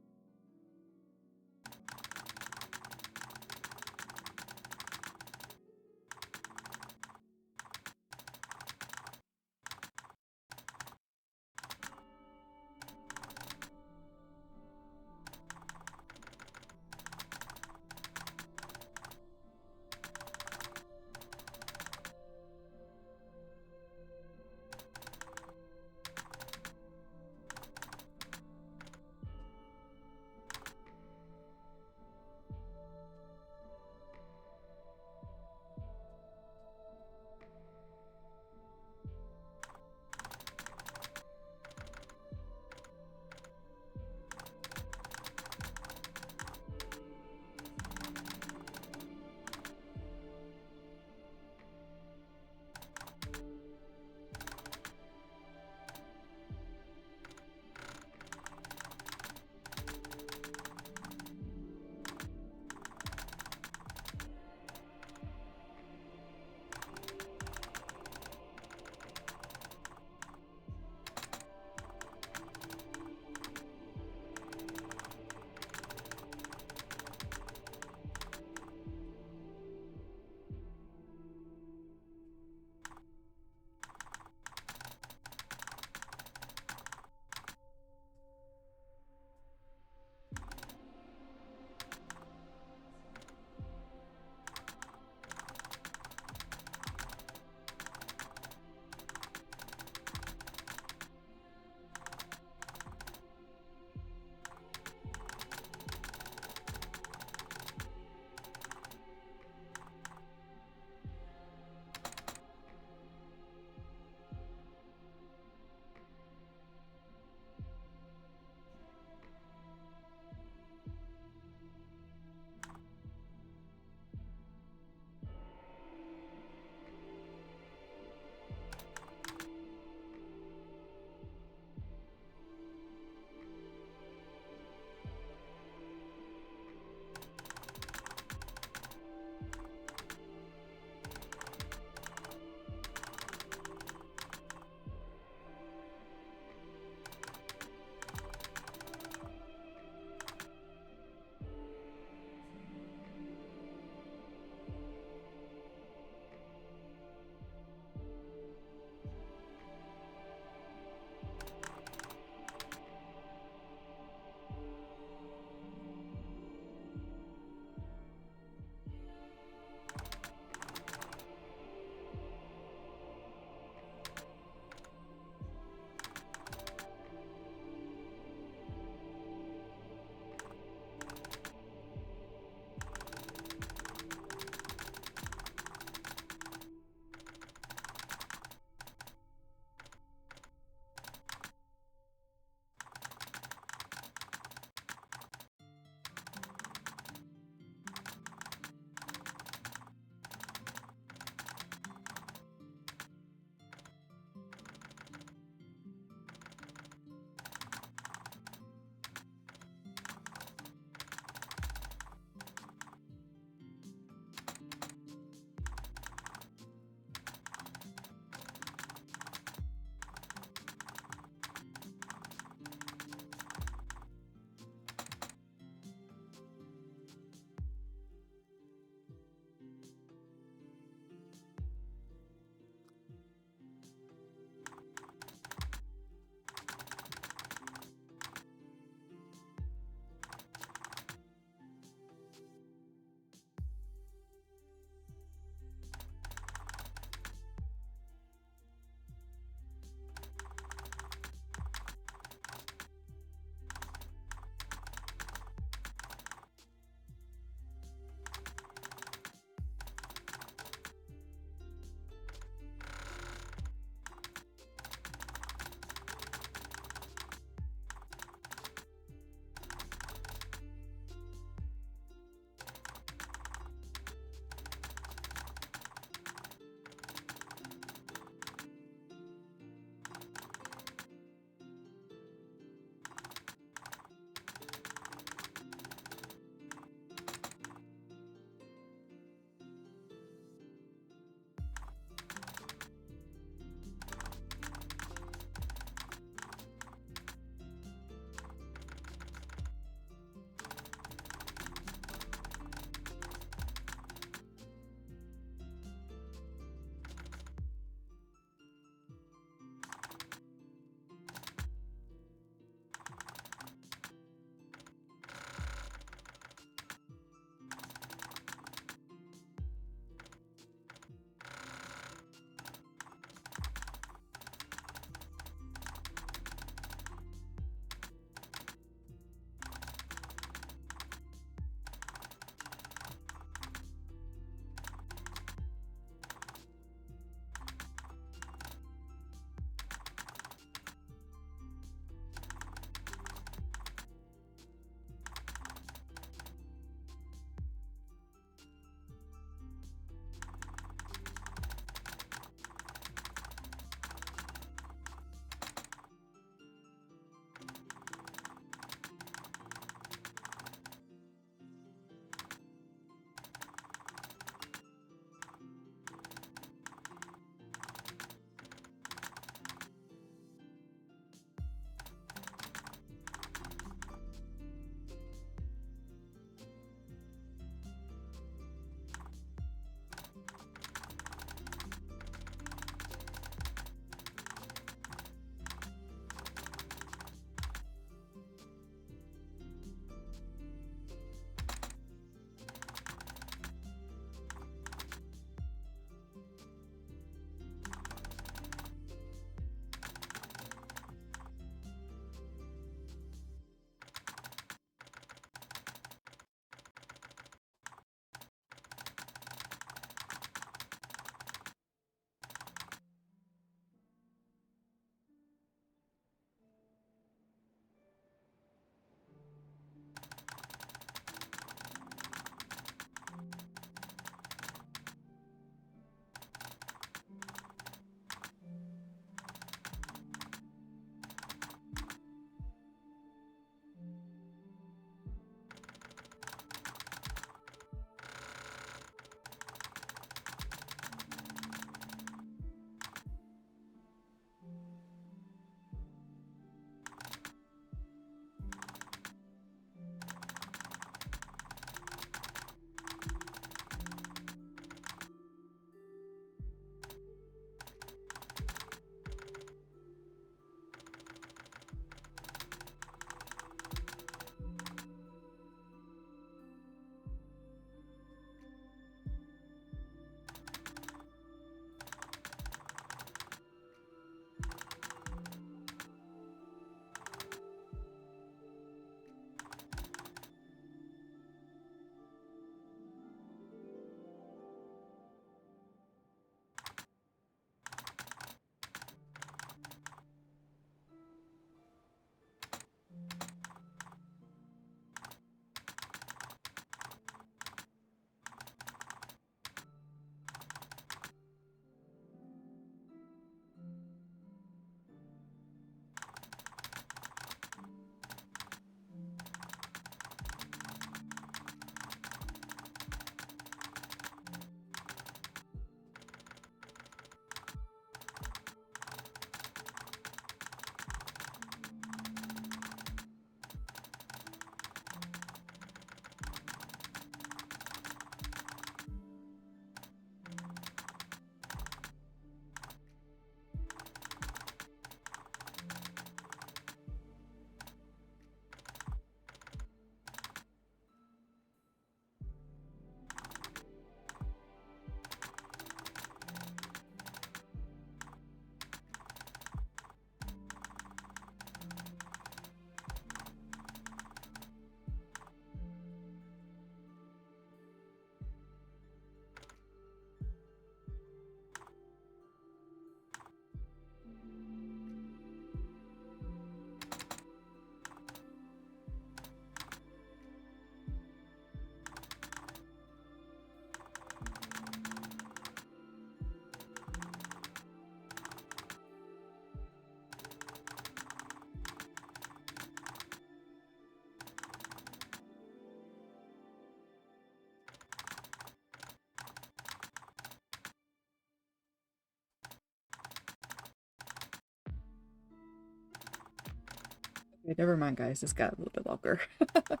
Okay, never mind, guys. This got a little bit longer. But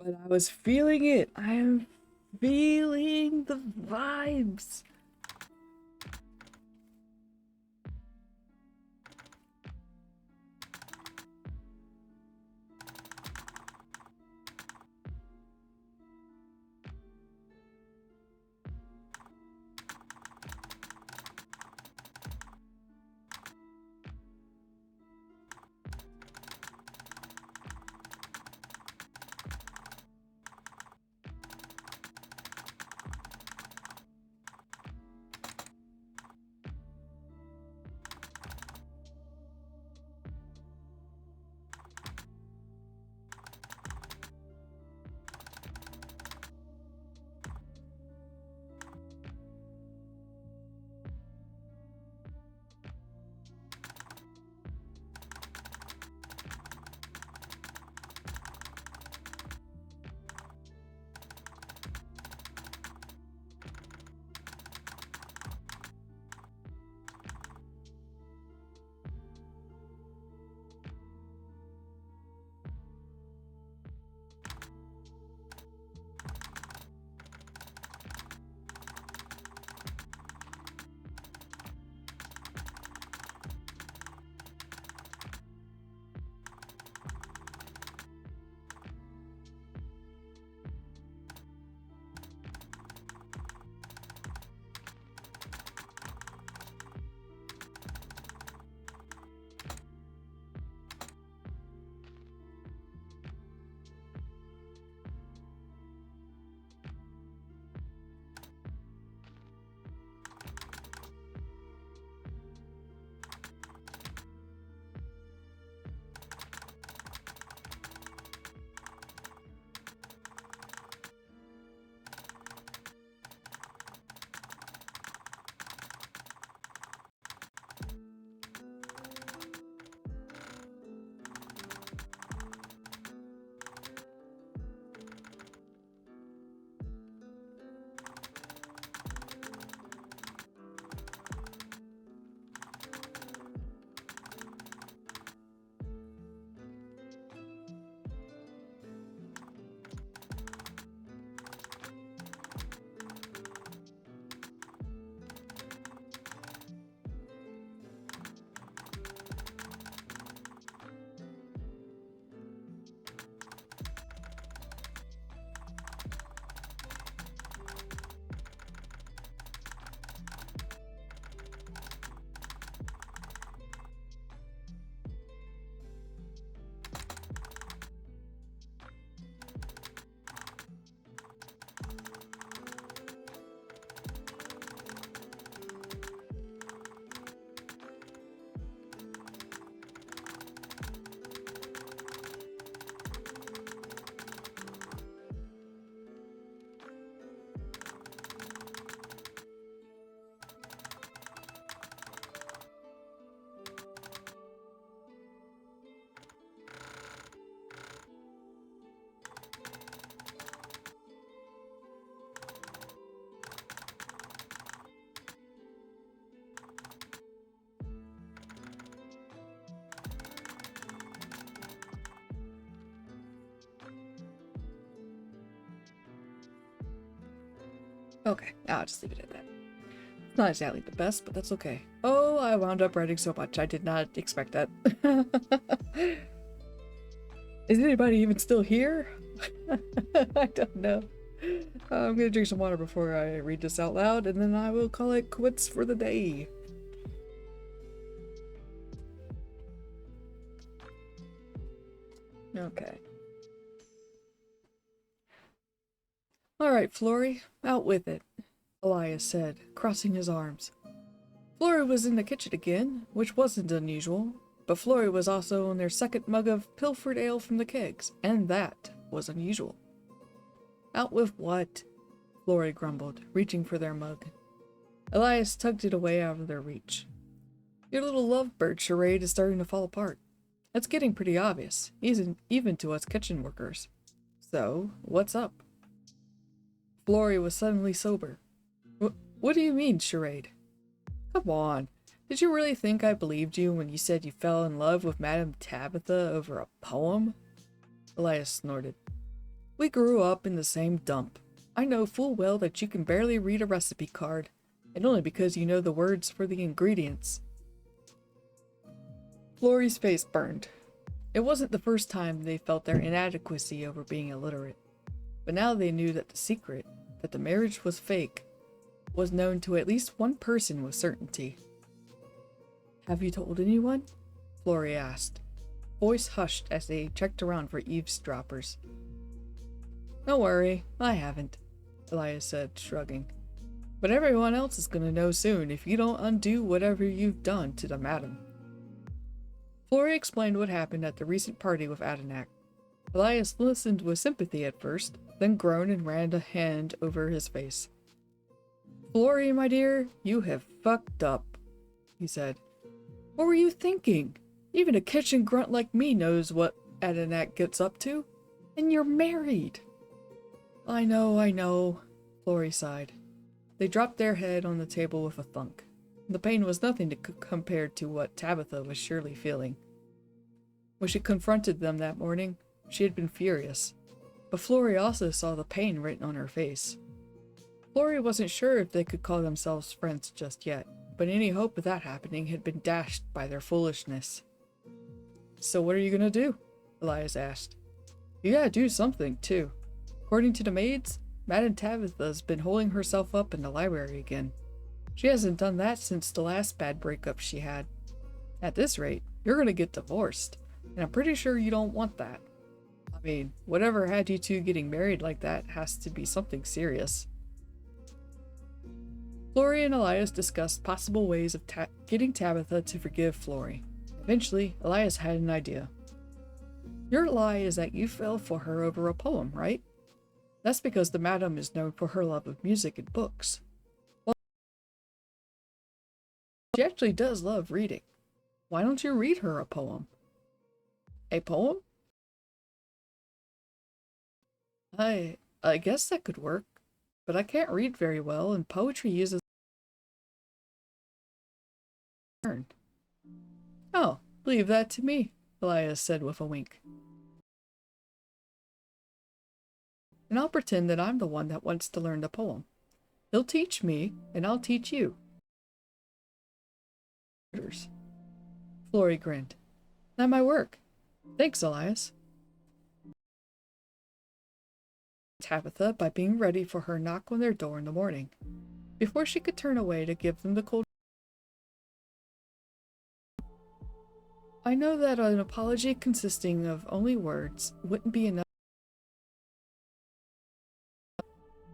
I was feeling it. I am feeling the vibes. Okay, I'll just leave it at that. It's not exactly the best, but that's okay. Oh, I wound up writing so much. I did not expect that. Is anybody even still here? I don't know. I'm gonna drink some water before I read this out loud, and then I will call it quits for the day. Okay. Alright, Flory, out with it, Elias said, crossing his arms. Flory was in the kitchen again, which wasn't unusual, but Flory was also on their second mug of pilfered ale from the kegs, and that was unusual. Out with what? Flory grumbled, reaching for their mug. Elias tugged it away out of their reach. Your little lovebird charade is starting to fall apart. It's getting pretty obvious, even to us kitchen workers. So, what's up? Flory was suddenly sober. What do you mean, charade? Come on. Did you really think I believed you when you said you fell in love with Madame Tabitha over a poem? Elias snorted. We grew up in the same dump. I know full well that you can barely read a recipe card, and only because you know the words for the ingredients. Florrie's face burned. It wasn't the first time they felt their inadequacy over being illiterate, but now they knew that the secret, that the marriage was fake, was known to at least one person with certainty. Have you told anyone? Florrie asked. Voice hushed as they checked around for eavesdroppers. Don't worry, I haven't, Elias said, shrugging. But everyone else is going to know soon if you don't undo whatever you've done to the madam. Florrie explained what happened at the recent party with Adenak. Elias listened with sympathy at first, then groaned and ran a hand over his face. Florrie, my dear, you have fucked up, he said. What were you thinking? Even a kitchen grunt like me knows what Adenak gets up to. And you're married. I know, Florrie sighed. They dropped their head on the table with a thunk. The pain was nothing to compared to what Tabitha was surely feeling. When she confronted them that morning, she had been furious. But Florrie also saw the pain written on her face. Florrie wasn't sure if they could call themselves friends just yet, but any hope of that happening had been dashed by their foolishness. So what are you gonna do? Elias asked. You gotta do something, too. According to the maids, Madame Tabitha's been holding herself up in the library again. She hasn't done that since the last bad breakup she had. At this rate, you're gonna get divorced, and I'm pretty sure you don't want that. I mean, whatever had you two getting married like that has to be something serious. Florrie and Elias discussed possible ways of getting Tabitha to forgive Florrie. Eventually, Elias had an idea. Your lie is that you fell for her over a poem, right? That's because the madam is known for her love of music and books. Well, she actually does love reading. Why don't you read her a poem? A poem? I guess that could work, but I can't read very well, and poetry uses turn. Oh, leave that to me, Elias said with a wink. And I'll pretend that I'm the one that wants to learn the poem. He'll teach me, and I'll teach you. Florrie grinned. That might work. Thanks, Elias. Tabitha by being ready for her knock on their door in the morning, before she could turn away to give them the cold. I know that an apology consisting of only words wouldn't be enough,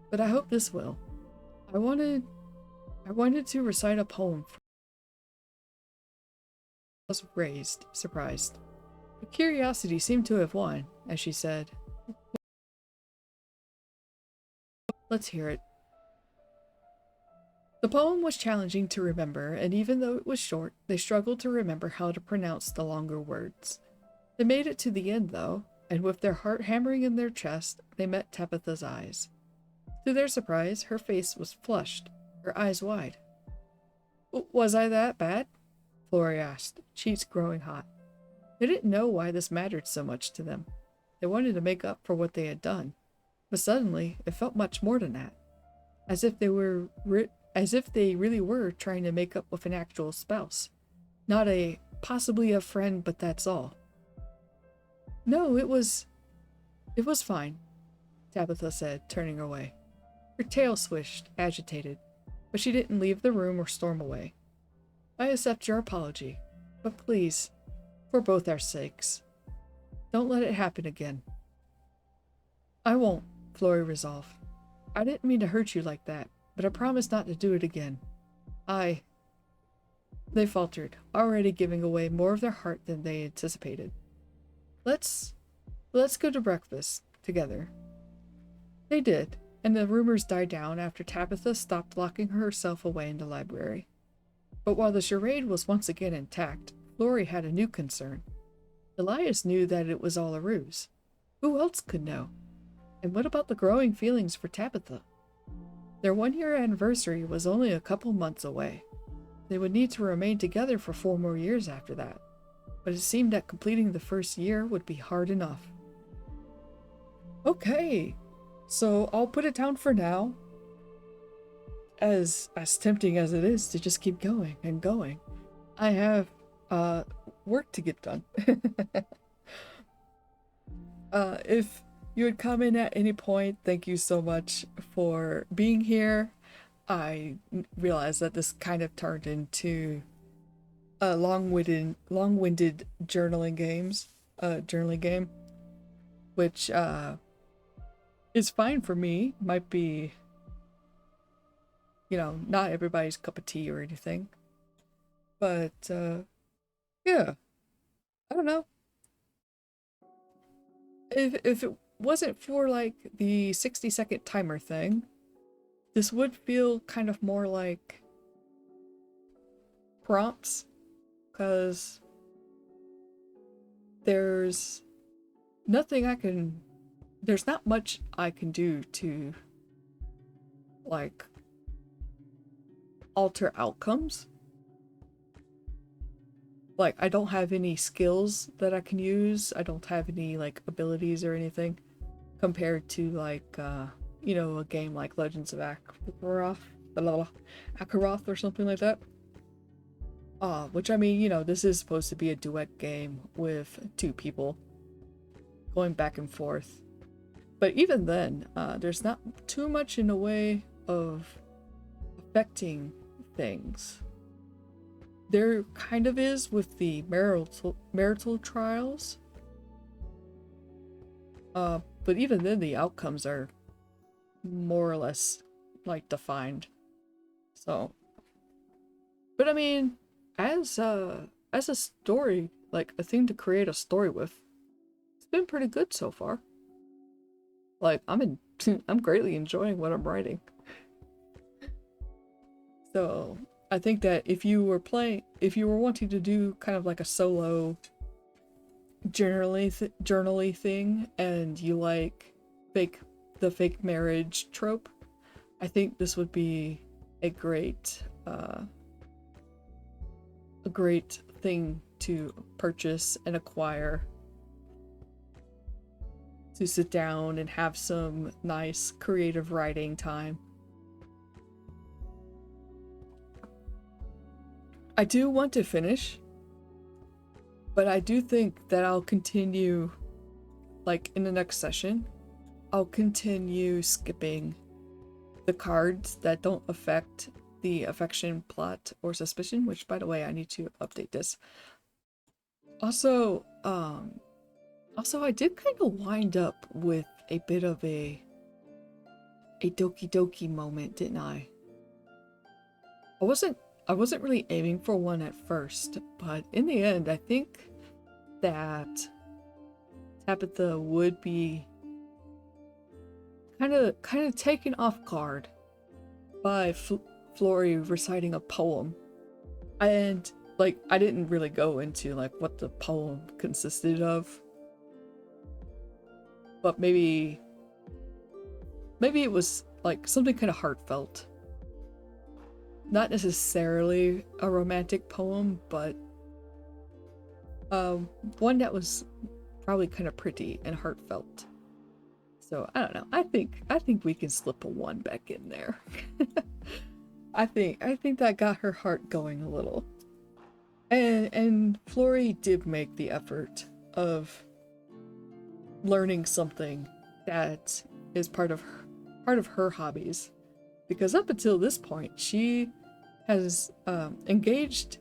but I hope this will. I wanted to recite a poem. I was raised, surprised. But curiosity seemed to have won, as she said, let's hear it. The poem was challenging to remember, and even though it was short, they struggled to remember how to pronounce the longer words. They made it to the end, though, and with their heart hammering in their chest, they met Tabitha's eyes. To their surprise, her face was flushed, her eyes wide. Was I that bad? Florrie asked, cheeks growing hot. They didn't know why this mattered so much to them. They wanted to make up for what they had done, but suddenly it felt much more than that, as if they really were trying to make up with an actual spouse, not a possibly a friend, but that's all. No, it was fine, Tabitha said, turning away. Her tail swished, agitated, but she didn't leave the room or storm away. I accept your apology, but please, for both our sakes, don't let it happen again. I won't, Florrie resolved. I didn't mean to hurt you like that, but I promise not to do it again. They faltered, already giving away more of their heart than they anticipated. Let's go to breakfast together. They did, and the rumors died down after Tabitha stopped locking herself away in the library. But while the charade was once again intact, Florrie had a new concern. Elias knew that it was all a ruse. Who else could know? And what about the growing feelings for Tabitha? Their 1-year anniversary was only a couple months away. They would need to remain together for 4 more years after that, but it seemed that completing the first year would be hard enough. Okay, so I'll put it down for now. As tempting as it is to just keep going and going, I have work to get done. If you would come in at any point, thank you so much for being here. I realized that this kind of turned into a long-winded journaling game, which is fine for me. Might be, not everybody's cup of tea or anything, but yeah, I don't know. If it wasn't for like the 60-second timer thing, this would feel kind of more like prompts, because there's not much I can do to like alter outcomes. Like, I don't have any skills that I can use. I don't have any like abilities or anything compared to like a game like Legends of Akaroth or something like that. Which, I mean, this is supposed to be a duet game with 2 people going back and forth. But even then, there's not too much in the way of affecting things. There kind of is with the marital trials. But even then the outcomes are more or less like defined. So, but I mean, as a story, like a thing to create a story with, it's been pretty good so far. Like, I'm greatly enjoying what I'm writing. So I think that if you were wanting to do kind of like a solo journaly thing, and you like the fake marriage trope, I think this would be a great thing to purchase and acquire, to sit down and have some nice creative writing time. I do want to finish, but I do think that I'll continue, like in the next session, I'll continue skipping the cards that don't affect the affection, plot, or suspicion, which, by the way, I need to update this. Also, I did kind of wind up with a bit of a Doki Doki moment, didn't I? I wasn't really aiming for one at first, but in the end, I think that Tabitha would be kind of taken off guard by Flory reciting a poem. And like, I didn't really go into like what the poem consisted of, but maybe it was like something kind of heartfelt. Not necessarily a romantic poem, but one that was probably kind of pretty and heartfelt. So I don't know. I think we can slip a 1 back in there. I think that got her heart going a little. And Flory did make the effort of learning something that is part of her hobbies, because up until this point she has engaged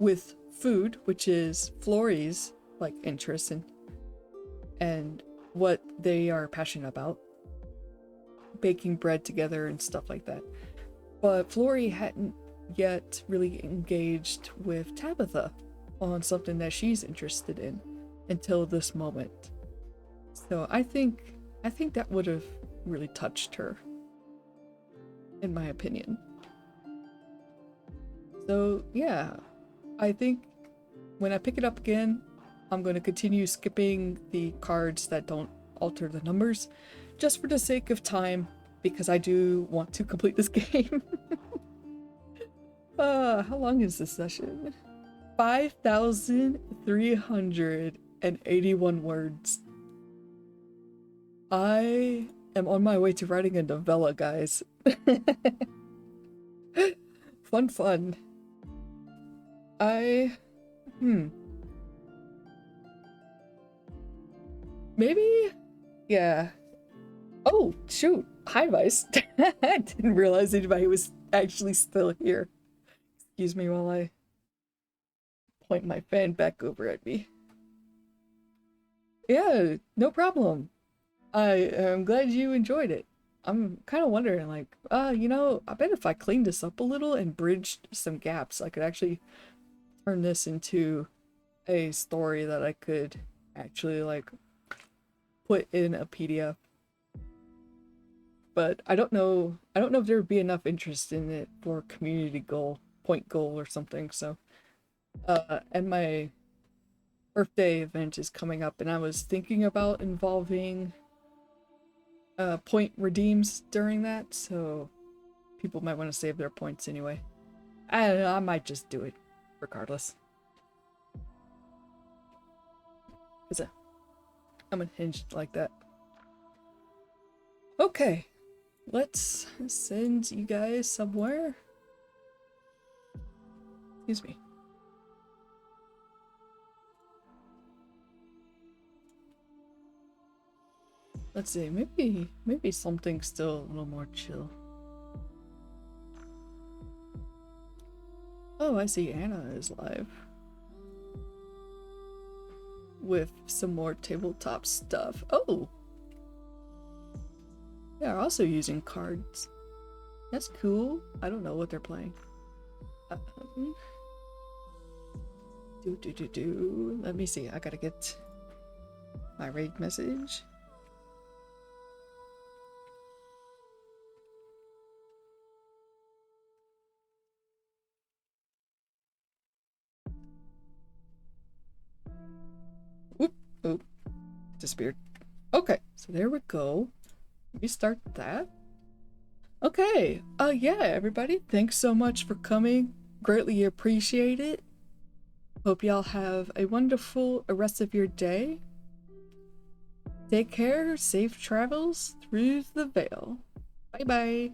with food, which is Flory's like interest and what they are passionate about, baking bread together and stuff like that. But Flory hadn't yet really engaged with Tabitha on something that she's interested in until this moment. So I think that would have really touched her, in my opinion. So yeah, I think when I pick it up again, I'm going to continue skipping the cards that don't alter the numbers, just for the sake of time, because I do want to complete this game. How long is this session? 5,381 words. I am on my way to writing a novella, guys. Fun. Maybe? Yeah. Oh, shoot. Hi, Vice. I didn't realize anybody was actually still here. Excuse me while I point my fan back over at me. Yeah, no problem. I am glad you enjoyed it. I'm kind of wondering, like, you know, I bet if I cleaned this up a little and bridged some gaps, I could actually turn this into a story that I could actually, like, put in a PDF. But I don't know if there would be enough interest in it for community point goal or something, so. And my birthday event is coming up, and I was thinking about involving point redeems during that, so people might want to save their points anyway. I don't know, I might just do it regardless. Cause I'm unhinged like that. Okay, let's send you guys somewhere. Excuse me. Let's see, maybe something still a little more chill. Oh, I see Anna is live. With some more tabletop stuff. Oh! They're also using cards. That's cool. I don't know what they're playing. Let me see, I gotta get my raid message. Oop, disappeared. Okay, so there we go. Restart that. Okay, yeah, everybody, thanks so much for coming. Greatly appreciate it. Hope y'all have a wonderful rest of your day. Take care, safe travels through the veil. Bye bye.